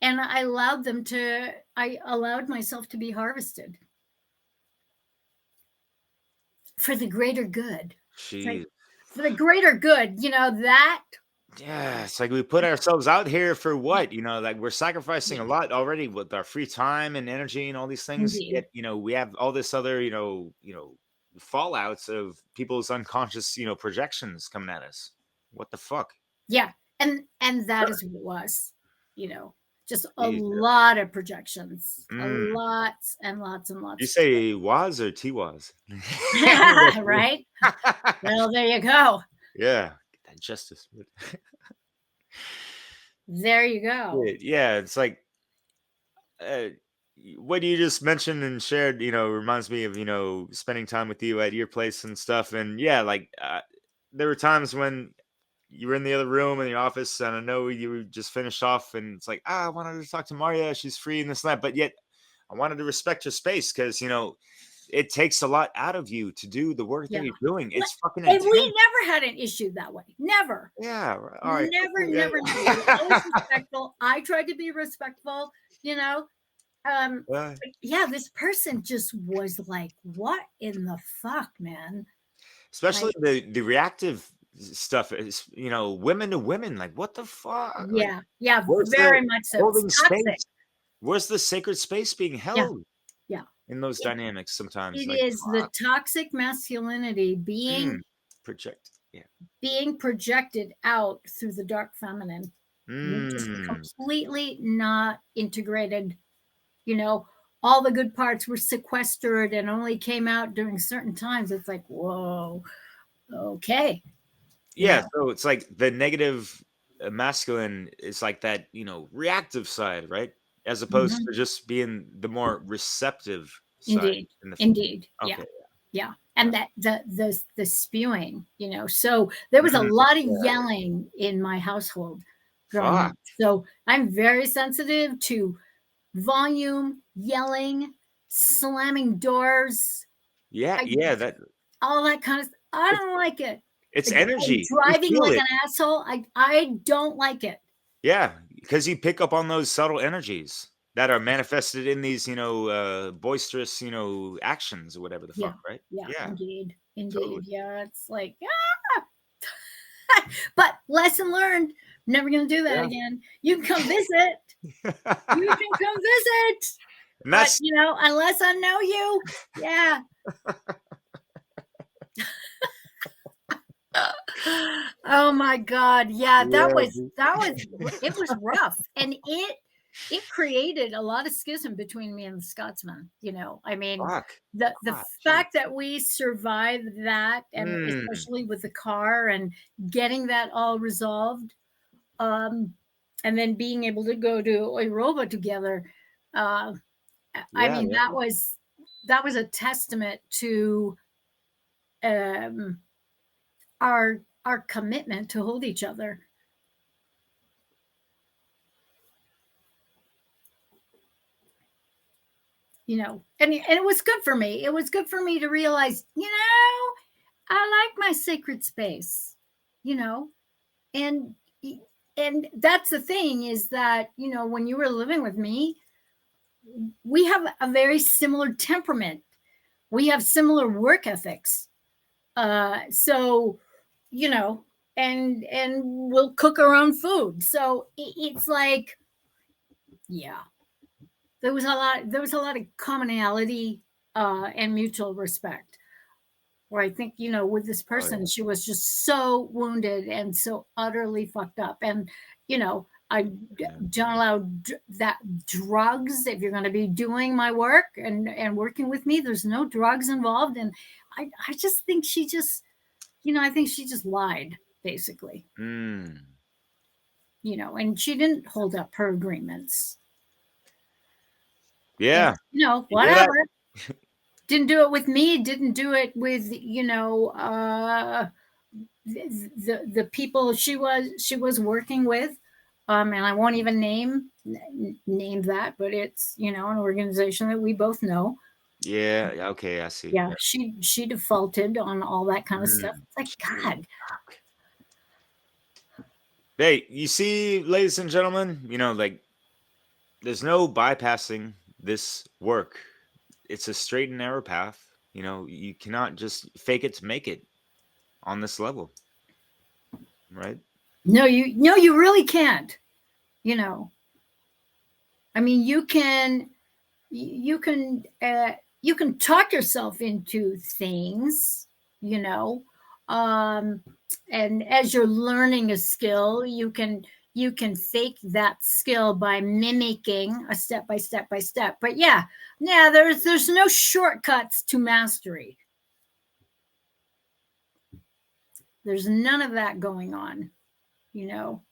And I allowed myself to be harvested for the greater good. Like, for the greater good, you know, that. Yeah, it's like we put ourselves out here for what? You know, like we're sacrificing a lot already with our free time and energy and all these things. Indeed. Yet, you know, we have all this other, you know, fallouts of people's unconscious, you know, projections coming at us. What the fuck? Yeah. And that is what it was, you know. Just a lot of projections, lots and lots and lots. You say was or T was? Right? Well, there you go. Yeah. Get that justice. There you go. Yeah, it's like uh, what you just mentioned and shared, reminds me of, spending time with you at your place and stuff. And yeah, like there were times when you were in the other room in the office, and I know you just finished off, and it's like, I wanted to talk to Marja. She's free and this and that. But yet I wanted to respect your space because, it takes a lot out of you to do the work that Yeah. you're doing. It's fucking And intense. we never had an issue that way. Never. Yeah. All right. Never, Yeah. never, never. We're always respectful. I tried to be respectful, you know. Yeah. Yeah, this person just was like, what in the fuck, man? Especially the reactive stuff is, women to women, like what the fuck? Like, Yeah, yeah, where's very the much so. holding It's toxic. space? Where's the sacred space being held Yeah. in those dynamics sometimes? It Like, is the toxic masculinity being project. Yeah. being projected out through the dark feminine. You're just completely not integrated. All the good parts were sequestered and only came out during certain times. It's like, whoa, okay. Yeah. So it's like the negative masculine is like that, reactive side, right? As opposed to just being the more receptive side. Indeed. Okay. Yeah. And that the spewing, so there was a lot of yelling in my household growing up. So I'm very sensitive to volume, yelling, slamming doors. Yeah. All that kind of stuff. I don't like it. It's energy. Driving like an asshole. I don't like it. Yeah, because you pick up on those subtle energies that are manifested in these, boisterous, actions or whatever the fuck, right? Yeah. Indeed. Totally. Yeah, it's like, but lesson learned. Never gonna do that again. You can come visit. You can come visit. And that's, but unless I know you, yeah. Oh my God. Yeah, that was it was rough. And it created a lot of schism between me and the Scotsman. I mean, the fact that we survived that, and especially with the car and getting that all resolved, and then being able to go to Europa together. I mean, that was a testament to our commitment to hold each other. And it was good for me. It was good for me to realize, I like my sacred space, and that's the thing is that, when you were living with me, we have a very similar temperament. We have similar work ethics. So, and we'll cook our own food. So it's like, yeah, there was a lot of commonality and mutual respect. Where I think, with this person, she was just so wounded and so utterly fucked up. And, I don't allow that drugs. If you're going to be doing my work and working with me, there's no drugs involved. And I just think she just, I think she just lied, basically. And she didn't hold up her agreements. Yeah. And, whatever. Didn't do it with me. Didn't do it with, the people she was working with. And I won't even name that, but it's, an organization that we both know. Yeah. Okay. I see. Yeah. She defaulted on all that kind of stuff. It's like, God. Hey, you see, ladies and gentlemen, like there's no bypassing this work. It's a straight and narrow path. You cannot just fake it to make it on this level. Right? No, you really can't. I mean, you can talk yourself into things, and as you're learning a skill, you can fake that skill by mimicking a step by step. But yeah, there's no shortcuts to mastery. There's none of that going on. You know,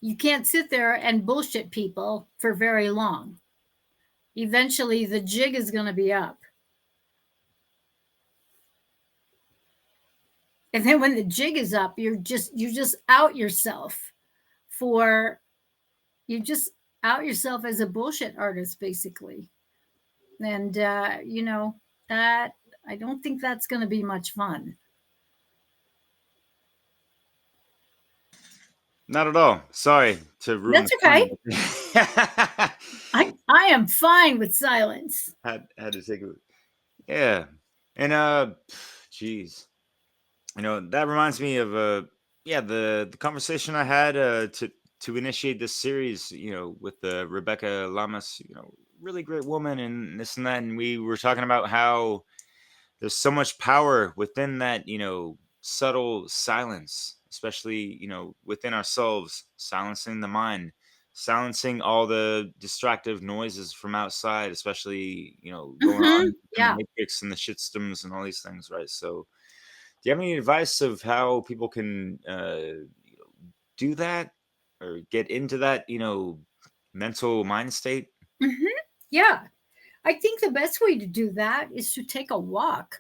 you can't sit there and bullshit people for very long. Eventually, the jig is going to be up. And then when the jig is up, you just out yourself for you just out yourself as a bullshit artist, basically. And you know, that I don't think that's going to be much fun. Not at all. Sorry to ruin That's the okay. fun. I am fine with silence. had to take it. Yeah. And geez. You know, that reminds me of the conversation I had to initiate this series, you know, with Rebecca Lamas, you know, really great woman and this and that. And we were talking about how there's so much power within that, you know, subtle silence, especially, you know, within ourselves, silencing the mind, silencing all the distractive noises from outside, especially, you know, going on in Yeah. the matrix and the shitsystems and all these things, right? So do you have any advice of how people can you know, do that or get into that, you know, mental mind state? Yeah. I think the best way to do that is to take a walk.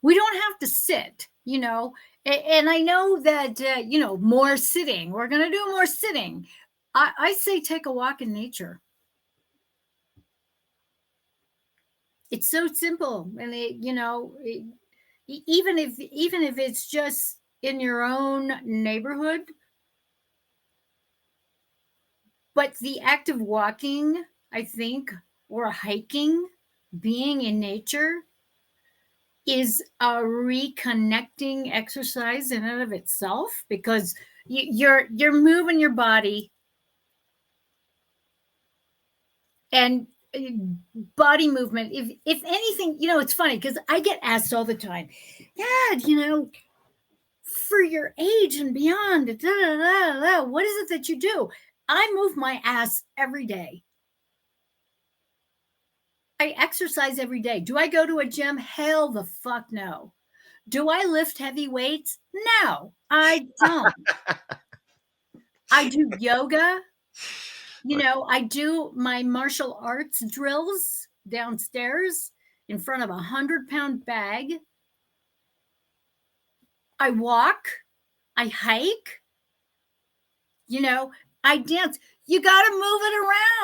We don't have to sit, you know. And I know that, you know, more sitting. We're going to do more sitting. I say take a walk in nature. It's so simple. And, you know, even if it's just in your own neighborhood, but the act of walking, I think, or hiking, being in nature is a reconnecting exercise in and of itself, because you're moving your body, and body movement, if anything, you know, it's funny because I get asked all the time, yeah, you know, for your age and beyond, da, da, da, da, what is it that you do? I move my ass every day. I exercise every day. Do I go to a gym? Hell the fuck no. Do I lift heavy weights? No, I don't. I do yoga. You know, I do my martial arts drills downstairs in front of a 100-pound bag. I walk. I hike. You know, I dance. You got to move it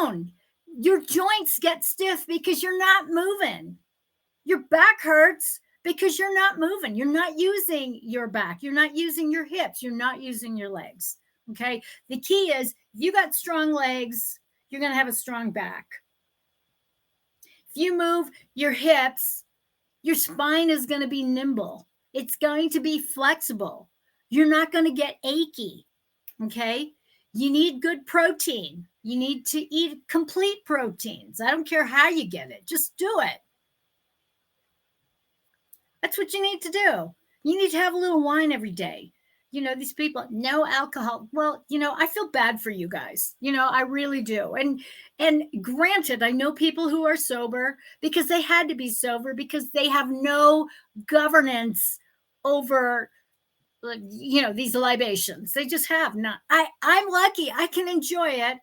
around. Your joints get stiff because you're not moving. Your back hurts because you're not moving. You're not using your back. You're not using your hips. You're not using your legs. Okay. The key is if you got strong legs, you're going to have a strong back. If you move your hips, your spine is going to be nimble. It's going to be flexible. You're not going to get achy. Okay. You need good protein. You need to eat complete proteins. I don't care how you get it. Just do it. That's what you need to do. You need to have a little wine every day. You know, these people, no alcohol. Well, you know, I feel bad for you guys. You know, I really do. And granted, I know people who are sober because they had to be sober because they have no governance over, you know, these libations. They just have not. I'm lucky. I can enjoy it.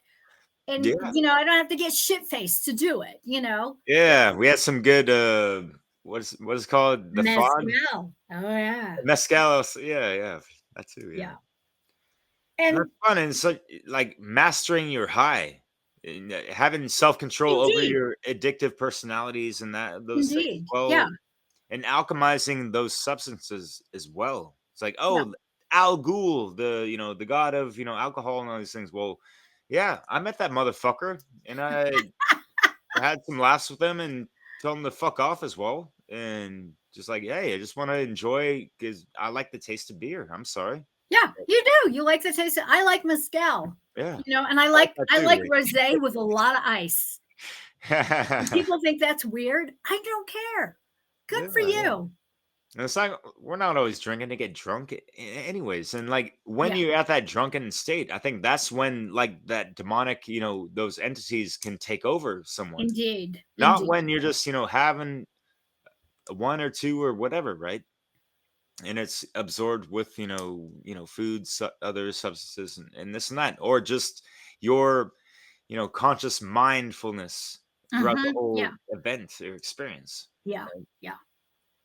And, Yeah. you know, I don't have to get shit-faced to do it, you know. Yeah, we had some good what is it called? The fog? Mezcal. Oh, yeah. Mezcal. Yeah, that too, yeah. Yeah. And And that's fun. And so like mastering your high, and, having self-control over indeed, your addictive personalities and those things as indeed. Yeah. well, and alchemizing those substances as well. It's like, Yeah. oh, Al Ghul, the you know, the god of, you know, alcohol and all these things. Well, yeah, I met that motherfucker and I had some laughs with him and told him to fuck off as well. And just like, hey, I just want to enjoy because I like the taste of beer. I'm sorry. Yeah, you do. You like the taste of, I like mezcal. Yeah. You know, and I like rosé with a lot of ice. And people think that's weird. I don't care. Good for Yeah. you. And it's like we're not always drinking to get drunk, anyways. And like when Yeah. you're at that drunken state, I think that's when like that demonic, you know, those entities can take over someone. Indeed. Not Indeed. when you're just, you know, having one or two or whatever, right? And it's absorbed with foods, other substances, and this and that, or just your conscious mindfulness throughout the Yeah. whole event or experience. Yeah. Right? Yeah.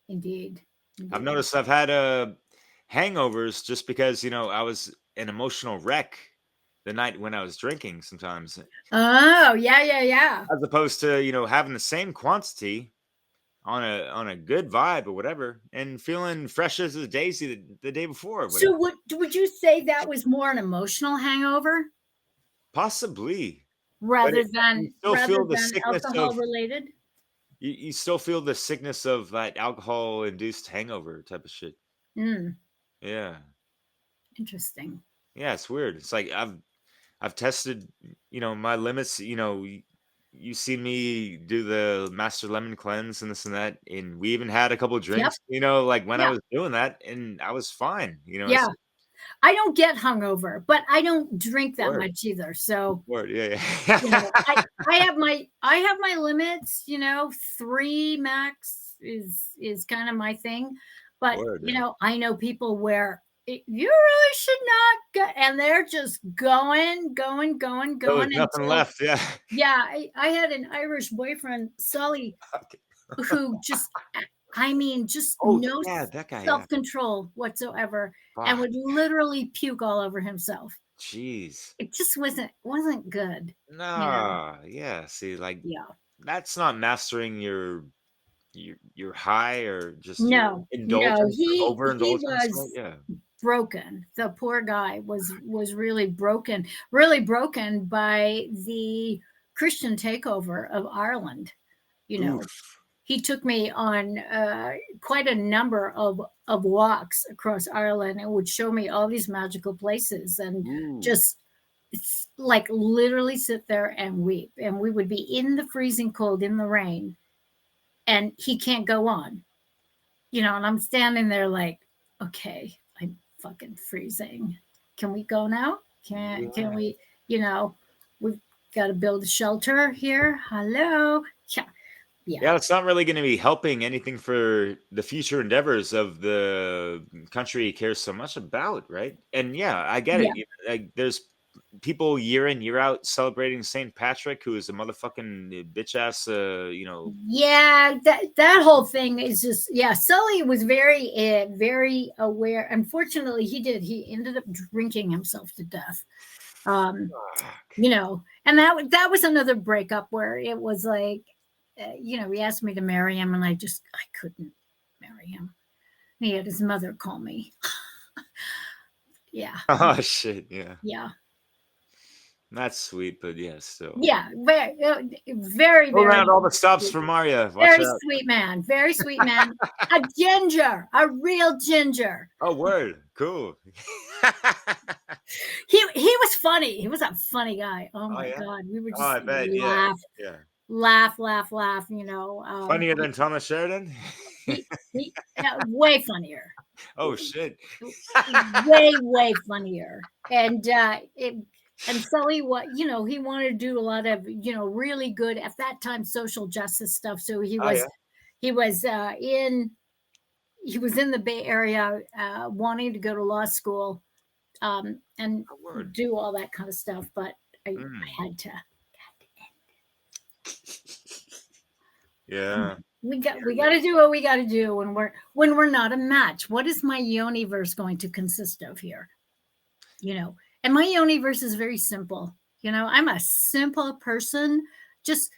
Indeed. I've Indeed. noticed I've had hangovers just because I was an emotional wreck the night when I was drinking sometimes, Oh, yeah, yeah, yeah. as opposed to having the same quantity on a good vibe or whatever, and feeling fresh as a daisy the day before or whatever. So would you say that was more an emotional hangover Possibly, but rather you than still feel the sickness alcohol of related? you still feel the sickness of that alcohol induced hangover type of shit. Mm, Yeah, interesting. yeah, it's weird. It's like I've tested my limits. You see me do the master lemon cleanse and this and that, and we even had a couple of Yep. drinks. Like when I Yeah. was doing that, and I was fine. Yeah. I don't get hungover, but I don't drink that Word, much either. So, word, yeah, you know, yeah. I have my limits, 3 max is kind of my thing. But, Word, yeah. I know people where you really should not go, and they're just going, going, going, There was going nothing until, left. Yeah. yeah, I had an Irish boyfriend, Sully, Okay. who just, I mean, just Oh, no yeah, that guy. Yeah. self-control whatsoever, and Fuck. would literally puke all over himself. Jeez. It just wasn't good. Nah. Yeah. See, like Yeah. that's not mastering your high or just your No, no, indulgence or he overindulgence, right? was Yeah. broken. The poor guy was really broken by the Christian takeover of Ireland. You know, Oof. he took me on quite a number of walks across Ireland and would show me all these magical places and Ooh. just like literally sit there and weep. And we would be in the freezing cold in the rain, and he can't go on. And I'm standing there like, okay, I'm fucking freezing. Can we go now? Can Yeah. we, we've got to build a shelter here. Hello. Yeah. Yeah. Yeah, it's not really going to be helping anything for the future endeavors of the country he cares so much about, right? And yeah, I get Yeah. it. Like, there's people year in year out celebrating St. Patrick, who is a motherfucking bitch ass. Yeah, that whole thing is just, yeah. Sully was very aware. Unfortunately, he ended up drinking himself to death. Um, Fuck. And that was another breakup where it was like, he asked me to marry him, and I couldn't marry him. He had his mother call me. Yeah, Oh shit, yeah, yeah, that's sweet, but yeah, still. yeah. Very, Go around very, all the stops for Maria. Watch very out. sweet man. Very sweet man. A ginger, a real ginger. Oh, word, cool. He was funny. He was a funny guy. Oh Oh my yeah. god, we would Oh, just I bet. Yeah, laugh, yeah. laugh, laugh, laugh. Funnier than Thomas Sheridan. Way funnier. Oh shit. Way funnier. And Sully, he wanted to do a lot of really good at that time social justice stuff. So he Oh was yeah. he was in the Bay Area, wanting to go to law school, and Oh, word. do all that kind of stuff. But I Mm. had to. Yeah. We got to do what we got to do when we're not a match. What is my Yoniverse going to consist of here? And my Yoniverse is very simple. I'm a simple person. Just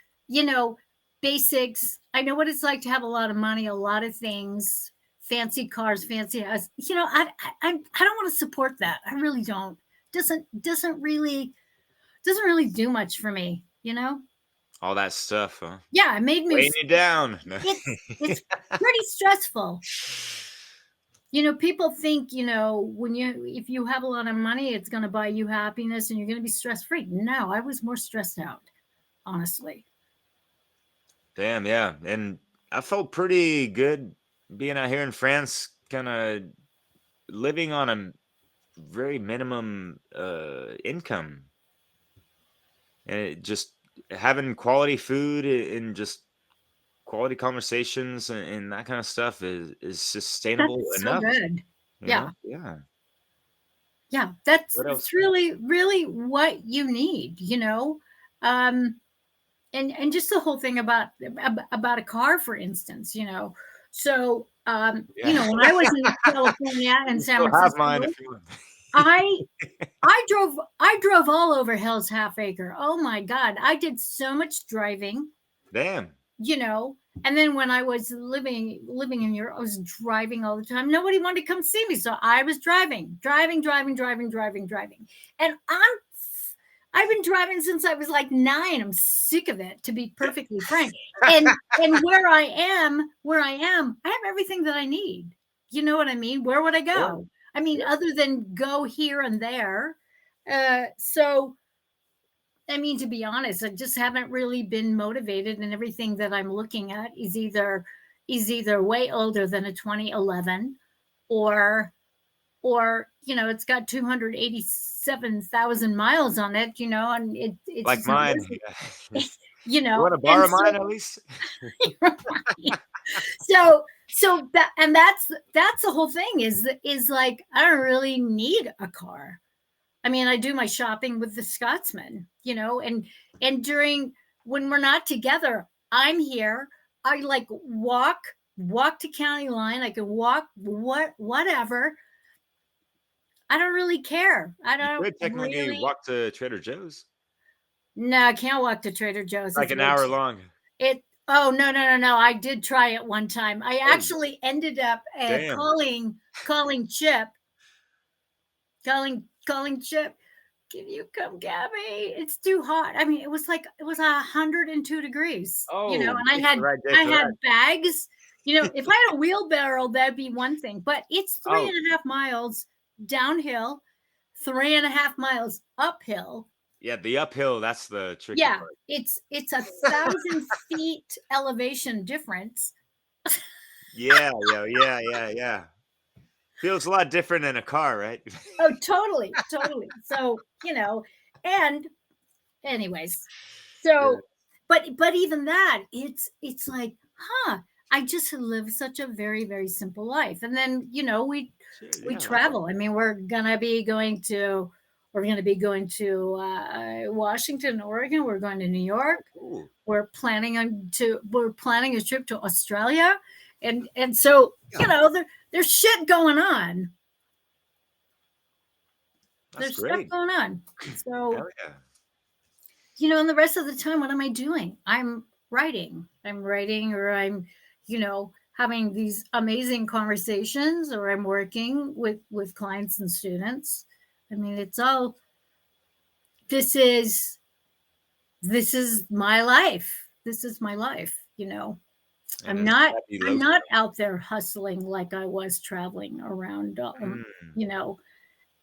basics. I know what it's like to have a lot of money, a lot of things, fancy cars, fancy house. I don't want to support that. I really don't. Doesn't really do much for me. All that stuff, huh? Yeah, it made me. Weighing you down. It's pretty stressful. People think, if you have a lot of money, it's going to buy you happiness and you're going to be stress free. No, I was more stressed out, honestly. Damn, yeah. And I felt pretty good being out here in France, kind of living on a very minimum income, and just having quality food and just quality conversations and that kind of stuff is sustainable That's so enough. good. Yeah. Yeah. Yeah. That's What else? really, really what you need, and just the whole thing about a car, for instance, So, Yeah. when I was in California and You San still have Francisco, mine if you want. I I drove all over Hell's Half Acre. Oh my God. I did so much driving, Damn. And then when I was living in Europe, I was driving all the time. Nobody wanted to come see me. So I was driving. And I've been driving since I was like 9. I'm sick of it, to be perfectly frank. And where I am, I have everything that I need. You know what I mean? Where would I go? Yeah. I mean, Yeah. other than go here and there. So, I mean, to be honest, I just haven't really been motivated, and everything that I'm looking at is either way older than a 2011, or it's got 287,000 miles on it, and it's Like just not mine. worth it, Yeah. you You know. want to borrow mine at least? So that's the whole thing is like, I don't really need a car. I mean, I do my shopping with the Scotsman, and during when we're not together, I'm here. I like walk to county line. I can walk whatever. I don't really care. I You don't could technically really. walk to Trader Joe's. No, I can't walk to Trader Joe's. Like It's an way hour too- long. It. Oh no. I did try it one time. I actually ended up Damn. calling Chip. Calling Chip. Can you come get me? It's too hot. I mean, it was 102 degrees. And I it's had the right day for that. bags. If I had a wheelbarrow, that'd be one thing. But it's 3.5 miles downhill, 3.5 miles uphill. Yeah, the uphill, that's the tricky Yeah, part. it's 1,000 feet elevation difference. Yeah. Feels a lot different in a car, right? Oh, totally. So, and anyways, so, but even that, it's like, I just live such a very, very simple life. And then, we travel. I mean, we're going to be going to Washington, Oregon. We're going to New York. Ooh. We're planning a trip to Australia. And so, there's shit going on. That's There's great. stuff going on. So, Hell yeah. And the rest of the time, what am I doing? I'm writing, or I'm, having these amazing conversations, or I'm working with clients and students. I mean, it's all, this is my life. This is my life, And I'm it's not happy I'm local. not out there hustling like I was traveling around,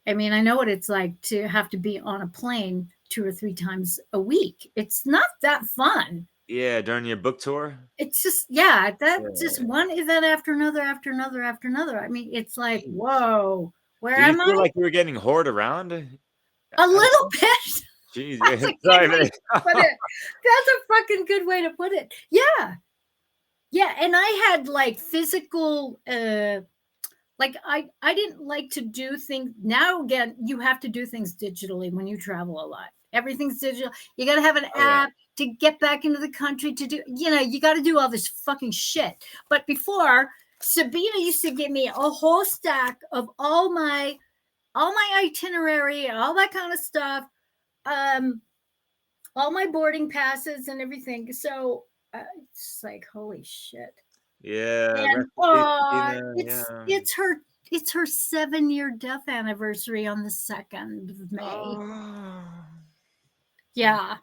I mean, I know what it's like to have to be on a plane 2 or 3 times a week. It's not that fun. Yeah, during your book tour? It's just, just one event after another, after another, after another. I mean, it's like, whoa, where Do you am feel I? like you were getting whored around? A little bit. Jeez. That's a good way to put it. That's a fucking good way to put it. Yeah. Yeah. And I had like physical, like I didn't like to do things. Now again, you have to do things digitally when you travel a lot. Everything's digital. You got to have an app to get back into the country to do, you got to do all this fucking shit. But before, Sabina used to give me a whole stack of all my itinerary, all that kind of stuff, all my boarding passes and everything. So it's like, holy shit. Yeah. And, it's her 7-year death anniversary on the 2nd of May. Oh. Yeah.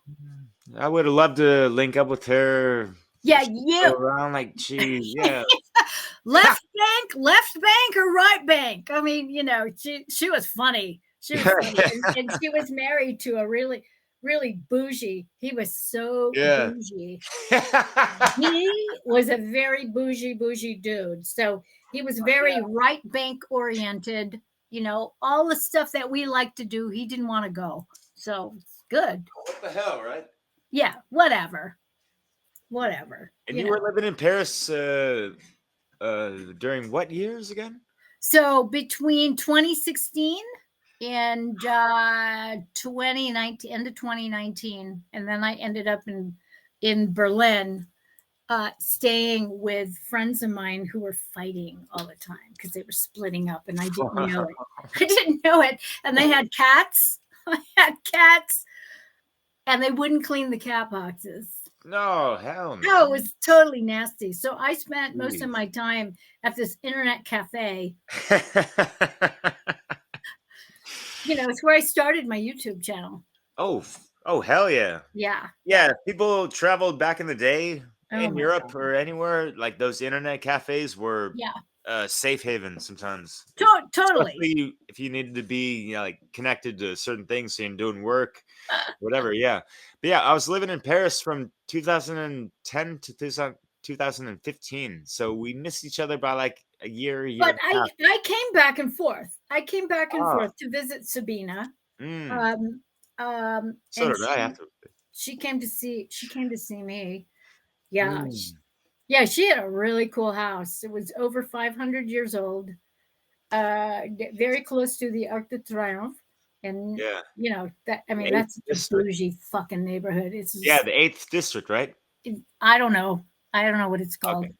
I would have loved to link up with her. Yeah, Go around like, geez, yeah. left bank or right bank. I mean, she was funny. She was funny. and she was married to a really, really bougie. He was so bougie. He was a very bougie dude. So he was very right bank oriented. All the stuff that we like to do, he didn't want to go. So it's good. What the hell, right? Yeah, whatever. whatever. And you were living in Paris during what years again? So between 2016 and 2019, end of 2019, and then I ended up in Berlin, staying with friends of mine who were fighting all the time because they were splitting up, and I didn't know it. I didn't know it, and they had cats. I had cats, and they wouldn't clean the cat boxes. No, hell no. No, it was totally nasty. So I spent most of Jeez. my time at this internet cafe. It's where I started my YouTube channel. Oh, hell yeah. Yeah. Yeah, people traveled back in the day Oh in my Europe God. or anywhere. Like those internet cafes were Yeah. safe haven sometimes. Totally. Especially if you needed to be like connected to certain things, so you're doing work, whatever. Yeah. But yeah, I was living in Paris from 2010 to 2015. So we missed each other by like a year But and a half. I came back and forth. I came back and Ah, forth to visit Sabina. mm. So And did I after. she came to see me. Yeah. Mm. Yeah, she had a really cool house. It was over 500 years old. Very close to the Arc de Triomphe. And Yeah. that's Eighth a district. bougie fucking neighborhood. It's Yeah, just, the 8th district, right? I don't know. I don't know what it's called. Okay.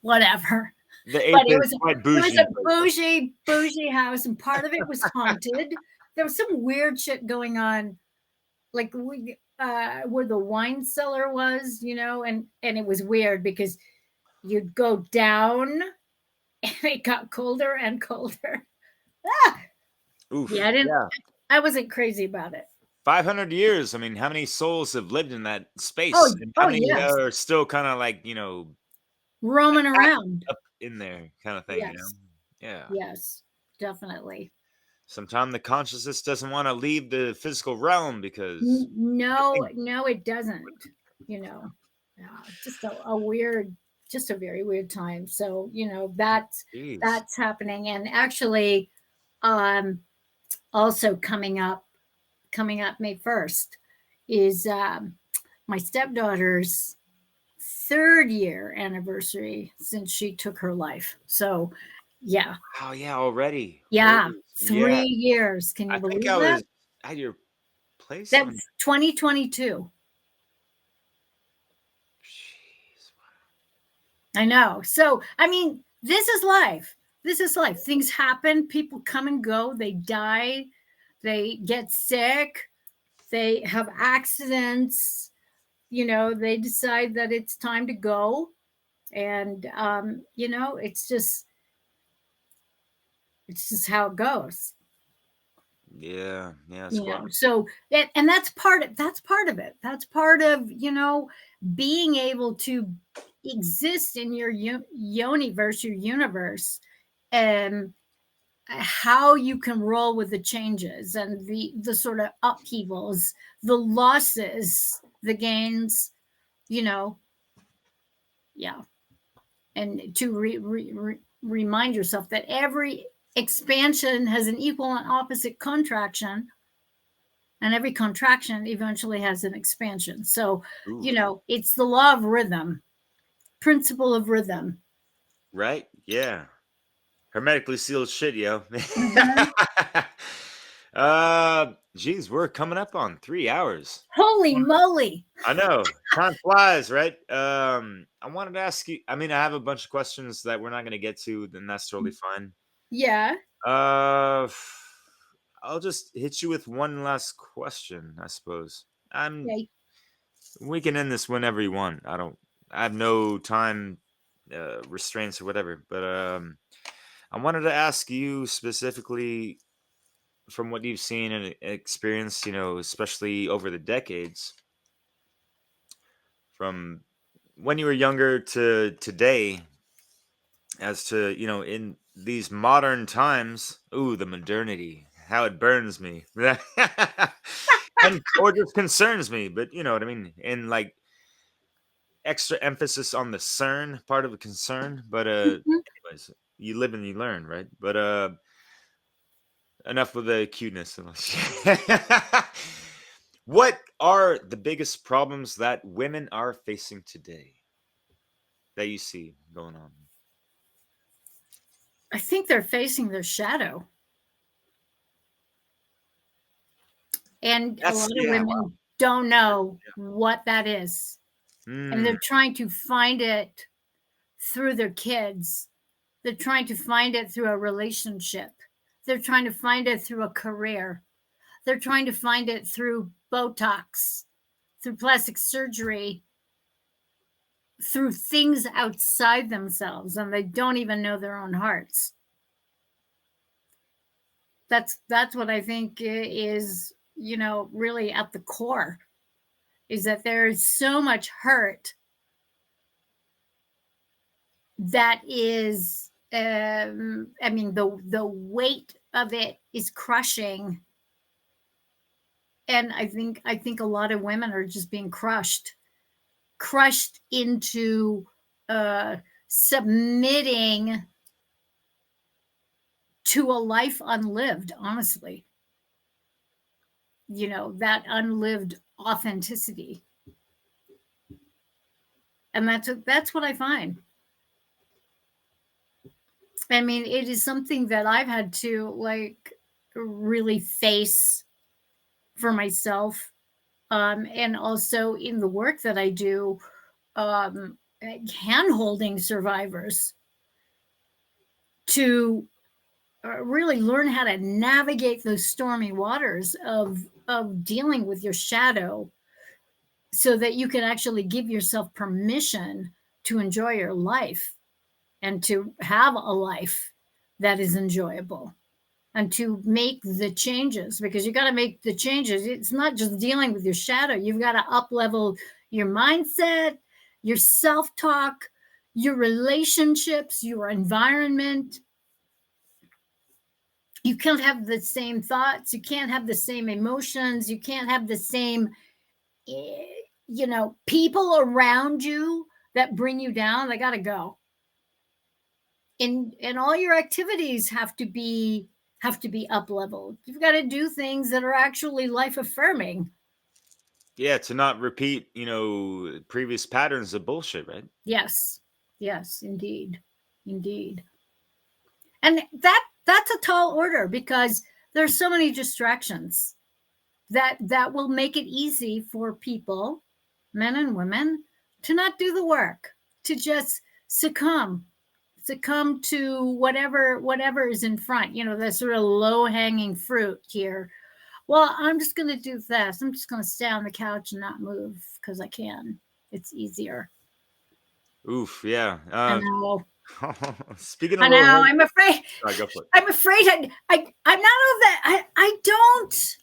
Whatever. The But 8th it is was quite it bougie. was a bougie house, and part of it was haunted. There was some weird shit going on, like where the wine cellar was, and it was weird because you'd go down and it got colder and colder. Ah! Oof. Yeah, Yeah. I wasn't crazy about it. 500 years. I mean, how many souls have lived in that space? Oh, And how many yes. are still kind of like, Roaming around. up in there kind of thing, Yes. Yeah. Yes, definitely. Sometimes the consciousness doesn't want to leave the physical realm because No, it doesn't. Just a weird, just a very weird time. So Jeez. that's happening, and actually, also coming up May 1st is my stepdaughter's 3rd year anniversary since she took her life. So, yeah, Oh yeah, already. yeah, Holy- 3 years. Can you I think believe I that? was at your place on. That's 2022. Jeez. I know. So, I mean, this is life. This is life. Things happen. People come and go. They die. They get sick. They have accidents. They decide that it's time to go. And, it's just how it goes. Yeah, it's wild. So and that's part of it. That's part of being able to exist in your yoniverse, your universe, and how you can roll with the changes and the sort of upheavals, the losses, the gains, yeah, and to remind yourself that every expansion has an equal and opposite contraction, and every contraction eventually has an expansion. So, Oof. it's the law of rhythm, principle of rhythm. Right? Yeah. Hermetically sealed shit, yo. Geez, we're coming up on 3 hours. Holy moly. I know. Time flies, right? I wanted to ask you, I mean, I have a bunch of questions that we're not going to get to, then that's totally fine. Yeah. I'll just hit you with one last question, I suppose. Okay. We can end this whenever you want. I have no time restraints or whatever, but I wanted to ask you specifically from what you've seen and experienced, especially over the decades, from when you were younger to today, as to, in these modern times, ooh, the modernity, how it burns me. And or just concerns me, but you know what I mean? And like extra emphasis on the CERN part of the concern. But Mhm. anyways, you live and you learn, right? But enough with the cuteness. What are the biggest problems that women are facing today that you see going on? I think they're facing their shadow. And a lot of women don't know what that is. And they're trying to find it through their kids. They're trying to find it through a relationship. They're trying to find it through a career. They're trying to find it through Botox, through plastic surgery, through things outside themselves, and they don't even know their own hearts. That's what I think is, really at the core, is that there is so much hurt that is, the weight of it is crushing. And I think a lot of women are just being crushed into submitting to a life unlived, honestly. That unlived authenticity. And that's what I find. I mean, it is something that I've had to really face for myself. And also in the work that I do, hand-holding survivors to really learn how to navigate those stormy waters of dealing with your shadow, so that you can actually give yourself permission to enjoy your life and to have a life that is enjoyable, and to make the changes, because you got to make the changes. It's not just dealing with your shadow. You've got to up-level your mindset, your self-talk, your relationships, your environment. You can't have the same thoughts. You can't have the same emotions. You can't have the same, people around you that bring you down. They got to go. And all your activities have to be up-leveled. You've got to do things that are actually life-affirming. Yeah, to not repeat, previous patterns of bullshit, right? Yes, indeed. And that's a tall order, because there's so many distractions that will make it easy for people, men and women, to not do the work, to just succumb to whatever is in front, the sort of low-hanging fruit here. Well, I'm just going to do this. I'm just going to stay on the couch and not move because I can. It's easier. Oof, yeah. I know. Speaking of I know. I'm afraid. Sorry, go for it. I'm afraid I'm not of that. I don't.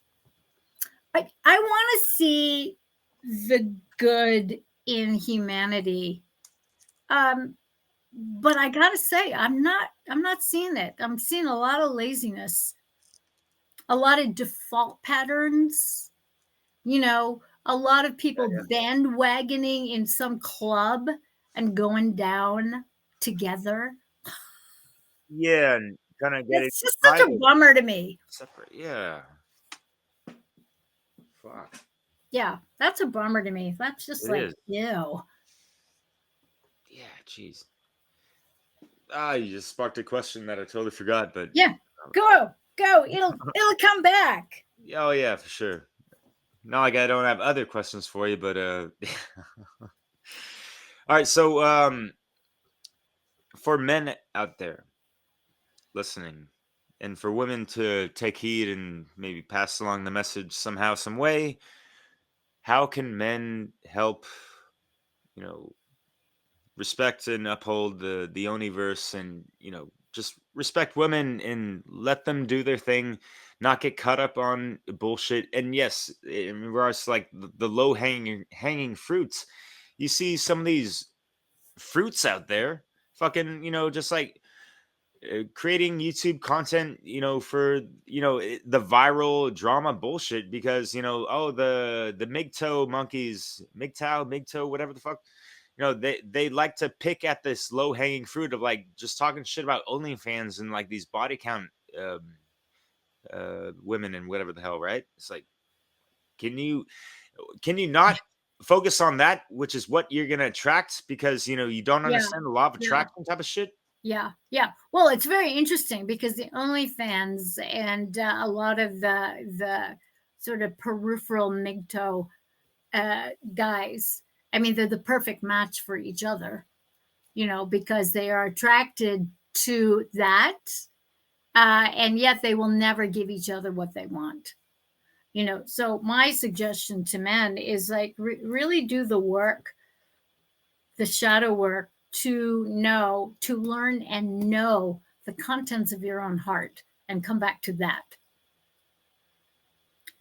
I want to see the good in humanity. But I gotta say, I'm not seeing it. I'm seeing a lot of laziness, a lot of default patterns, a lot of people bandwagoning in some club and going down together. Yeah, and kind of getting It's just such a bummer to me. separate. Yeah. Fuck. Yeah, that's a bummer to me. That's just ew. Yeah, jeez. You just sparked a question that I totally forgot, but yeah, go. It'll come back. Oh yeah, for sure. Not like I don't have other questions for you, but all right. So for men out there listening, and for women to take heed and maybe pass along the message somehow, some way, how can men help, respect and uphold the Yoniverse, and just respect women and let them do their thing, not get caught up on bullshit? And yes, in regards to like the low hanging fruits, you see some of these fruits out there, fucking, just like creating YouTube content, for the viral drama bullshit, because the MGTOW monkeys, MGTOW, whatever the fuck, they like to pick at this low hanging fruit of like just talking shit about OnlyFans and like these body count women and whatever the hell, right? It's like, Can you not focus on that, which is what you're going to attract, because you don't Yeah. understand the law of Yeah. attraction type of shit? Yeah. Well, it's very interesting because the OnlyFans and a lot of the sort of peripheral MGTOW guys, I mean, they're the perfect match for each other, because they are attracted to that, and yet they will never give each other what they want. So my suggestion to men is like really do the work, the shadow work, to learn and know the contents of your own heart and come back to that.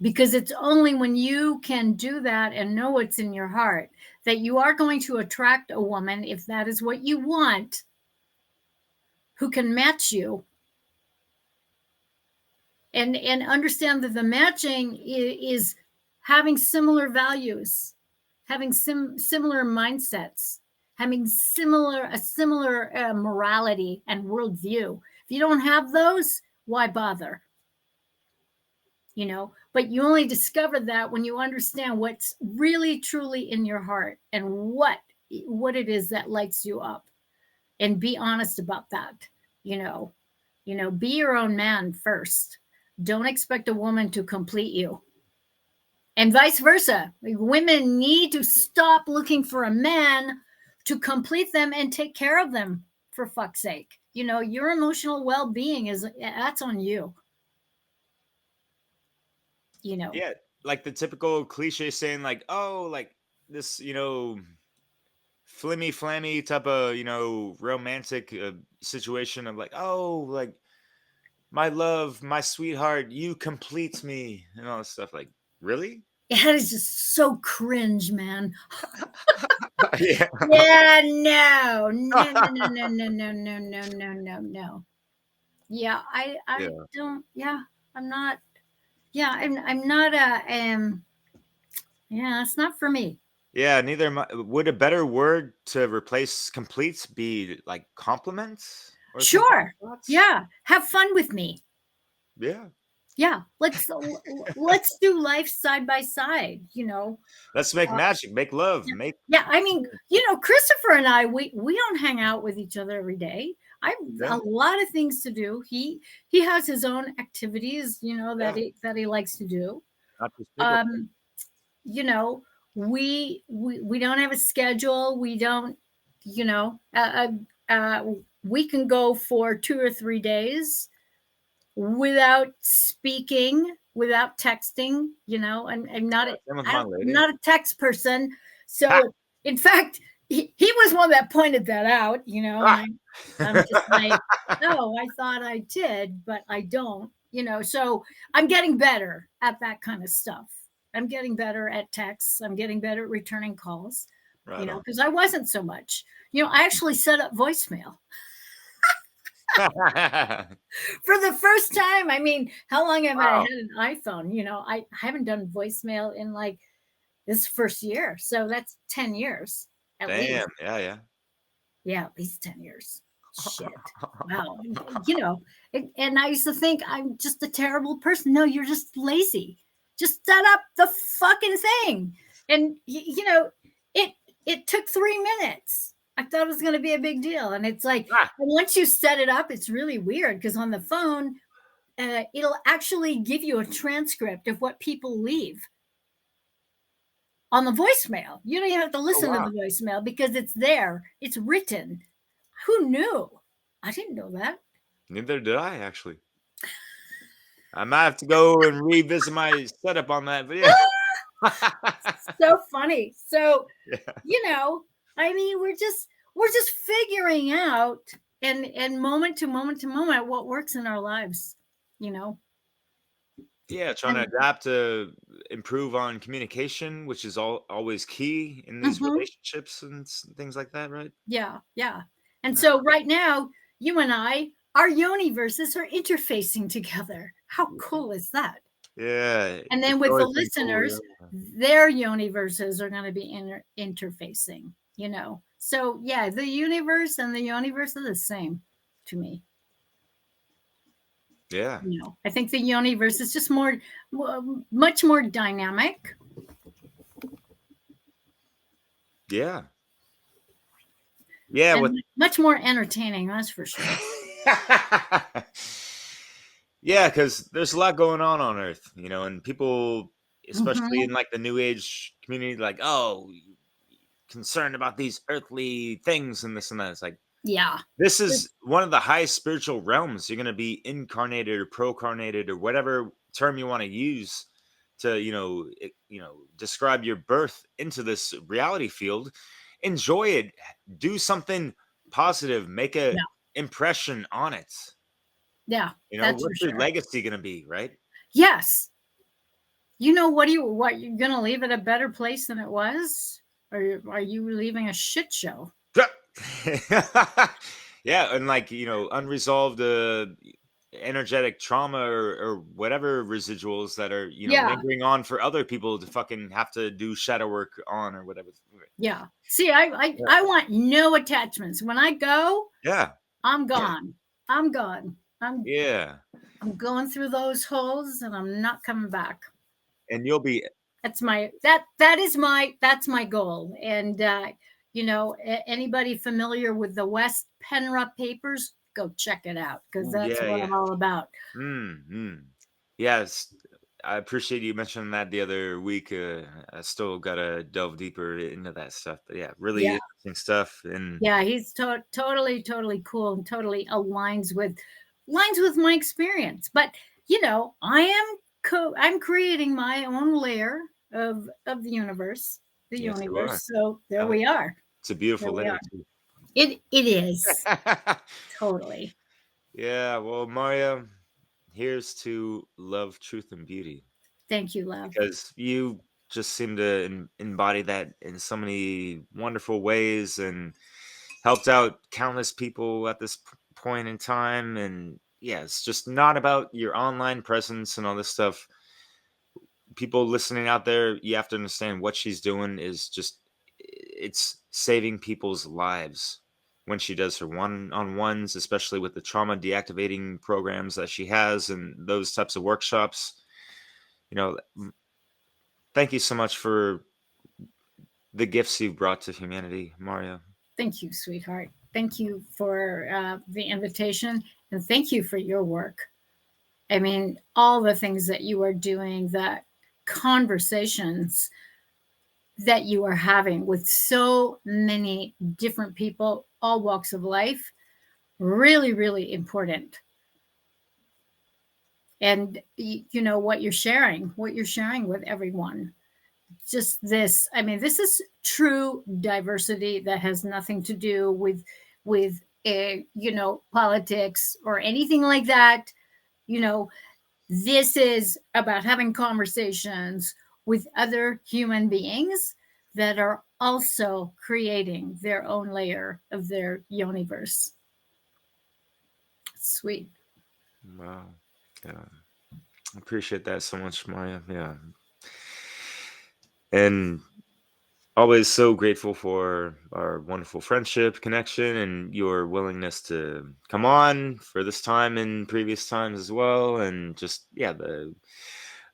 Because it's only when you can do that and know what's in your heart that you are going to attract a woman, if that is what you want, who can match you. And understand that the matching is having similar values, having similar mindsets, having a similar morality and worldview. If you don't have those, why bother? But you only discover that when you understand what's really truly in your heart and what it is that lights you up, and be honest about that. Be your own man first. Don't expect a woman to complete you. And vice versa. Women need to stop looking for a man to complete them and take care of them, for fuck's sake. Your emotional well-being that's on you. Yeah, like the typical cliche saying, like, oh, like this, flimmy flammy type of, romantic situation of like, oh, like, my love, my sweetheart, you complete me, and all this stuff. Like, really? That is just so cringe, man. Yeah. Yeah, no. Yeah, I Yeah. don't. Yeah, I'm not. Yeah, I'm not a. Yeah, it's not for me. Yeah, neither am I. Would a better word to replace complete be like compliment or something Sure. like that? Yeah, have fun with me. Yeah. Yeah, let's do life side by side. Let's make magic, make love, make. Yeah, I mean, Christopher and I, we don't hang out with each other every day. I've Yeah. a lot of things to do. He has his own activities, that he likes to do. Not just people. We don't have a schedule. We don't, we can go for 2 or 3 days without speaking, without texting. I'm not Same with my I'm lady. not a text person. So Ha! in fact, he was one that pointed that out. Ah! And I'm just like, oh, I thought I did, but I don't. So I'm getting better at that kind of stuff. I'm getting better at texts. I'm getting better at returning calls. Right on. Because I wasn't so much. I actually set up voicemail for the first time. I mean, how long have I had an iPhone? I haven't done voicemail in like this first year. So that's 10 years at least. Damn. Yeah, at least 10 years. Shit. Wow. And I used to think I'm just a terrible person. No, you're just lazy. Just set up the fucking thing. And, it took 3 minutes. I thought it was going to be a big deal. And it's like, once you set it up, it's really weird because on the phone, it'll actually give you a transcript of what people leave on the voicemail. You don't even have to listen to the voicemail because it's there. It's written. Who knew? I didn't know that. Neither did I, actually. I might have to go and revisit my setup on that video. So funny. So, Yeah. I mean, we're just figuring out and moment to moment to moment what works in our lives. Yeah, trying to adapt to improve on communication, which is always key in these relationships and things like that, right? Yeah. And so right now, you and I, our Yoniverses are interfacing together. How cool is that? Yeah. And then with the listeners, their Yoniverses are going to be interfacing, So yeah, the universe and the Yoniverse are the same to me. Yeah. I think the Yoniverse is just much more dynamic. Yeah. Yeah. And much more entertaining, that's for sure. Yeah, because there's a lot going on Earth, and people, especially in like the New Age community, like, oh, concerned about these earthly things and this and that. It's like, yeah, this is one of the highest spiritual realms. You're going to be incarnated or procarnated or whatever term you want to use to, describe your birth into this reality field. Enjoy it. Do something positive. Make a impression on it. Yeah, that's What's for your sure. legacy going to be, right? Yes. What you're going to leave it a better place than it was? Or are you leaving a shit show? Yeah, and like, unresolved energetic trauma or whatever residuals that are, lingering on for other people to fucking have to do shadow work on or whatever. Yeah. See, I want no attachments. When I go, I'm gone. I'm gone. I'm going through those holes and I'm not coming back. And you'll be that's my goal. And anybody familiar with the West Penra papers, go check it out, because that's what I'm all about. Yes, I appreciate you mentioning that the other week. I still gotta delve deeper into that stuff, but really interesting stuff. And he's totally cool and totally aligns with my experience. But I'm creating my own layer of the universe, the Yoniverse. So there we are. It's a beautiful layer too. It is. Totally. Yeah. Well, Marja, here's to love, truth, and beauty. Thank you, love. Because you just seem to embody that in so many wonderful ways and helped out countless people at this point in time. And it's just not about your online presence and all this stuff. People listening out there, you have to understand what she's doing is just, it's saving people's lives when she does her one-on-ones, especially with the trauma deactivating programs that she has and those types of workshops. Thank you so much for the gifts you've brought to humanity, Marja. Thank you, sweetheart. Thank you for the invitation, and thank you for your work. I mean, all the things that you are doing, the conversations that you are having with so many different people, all walks of life, really, really important. And what you're sharing with everyone. Just this, I mean, this is true diversity that has nothing to do with politics or anything like that. This is about having conversations with other human beings that are also creating their own layer of their Yoniverse. Sweet. Wow. Yeah. I appreciate that so much, Marja. Yeah. And always so grateful for our wonderful friendship, connection, and your willingness to come on for this time and previous times as well. And just, the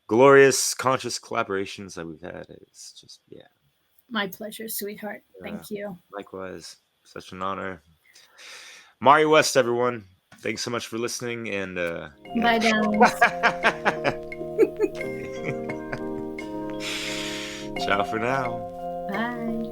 glorious conscious collaborations that we've had. It's just, My pleasure, sweetheart. Thank you. Likewise. Such an honor. Marja West, everyone. Thanks so much for listening. And bye, darlings. Ciao for now. Bye.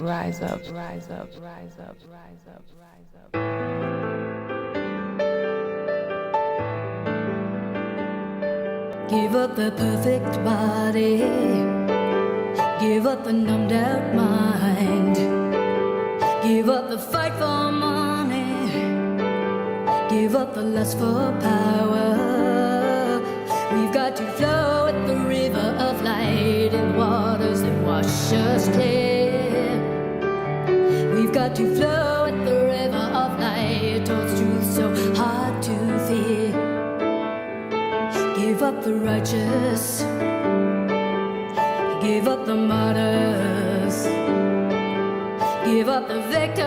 Rise up, rise up, rise up, rise up, rise up. Give up the perfect body, give up the numbed out mind, give up the fight for money, Give up the lust for power. We've got to flow with the river of light in waters that wash us clear. We've got to flow with the river of light towards truth so hard to fear. Give up the righteous. Give up the martyrs. Give up the victims.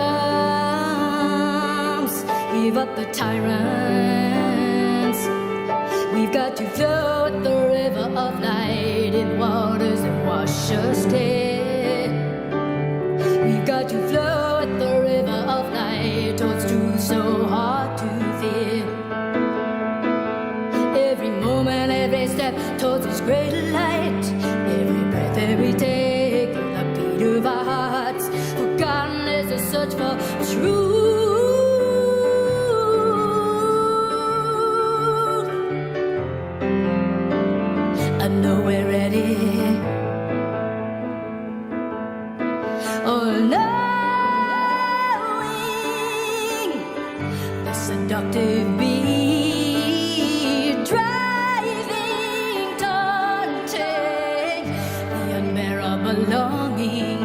Give up the tyrants. We've got to flow with the river of light in waters that wash us clear. We've got to flow with the river of light towards truth so hard to fear. Every moment, every step towards His greater light. Every breath that we take, the beat of our hearts. Forgotten is the search for truth. I know we're ready. All knowing the seductive beat, driving, taunting the unbearable longing.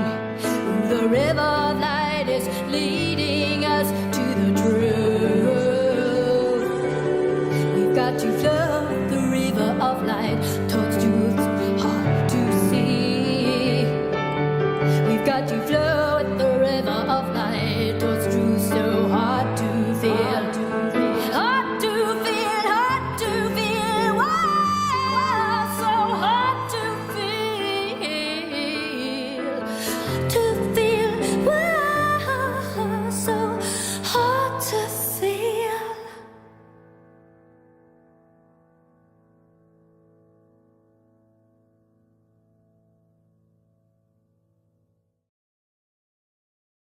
The river of light is leading us to the truth. We've got to flow the river of light towards truth hard to see. We've got to flow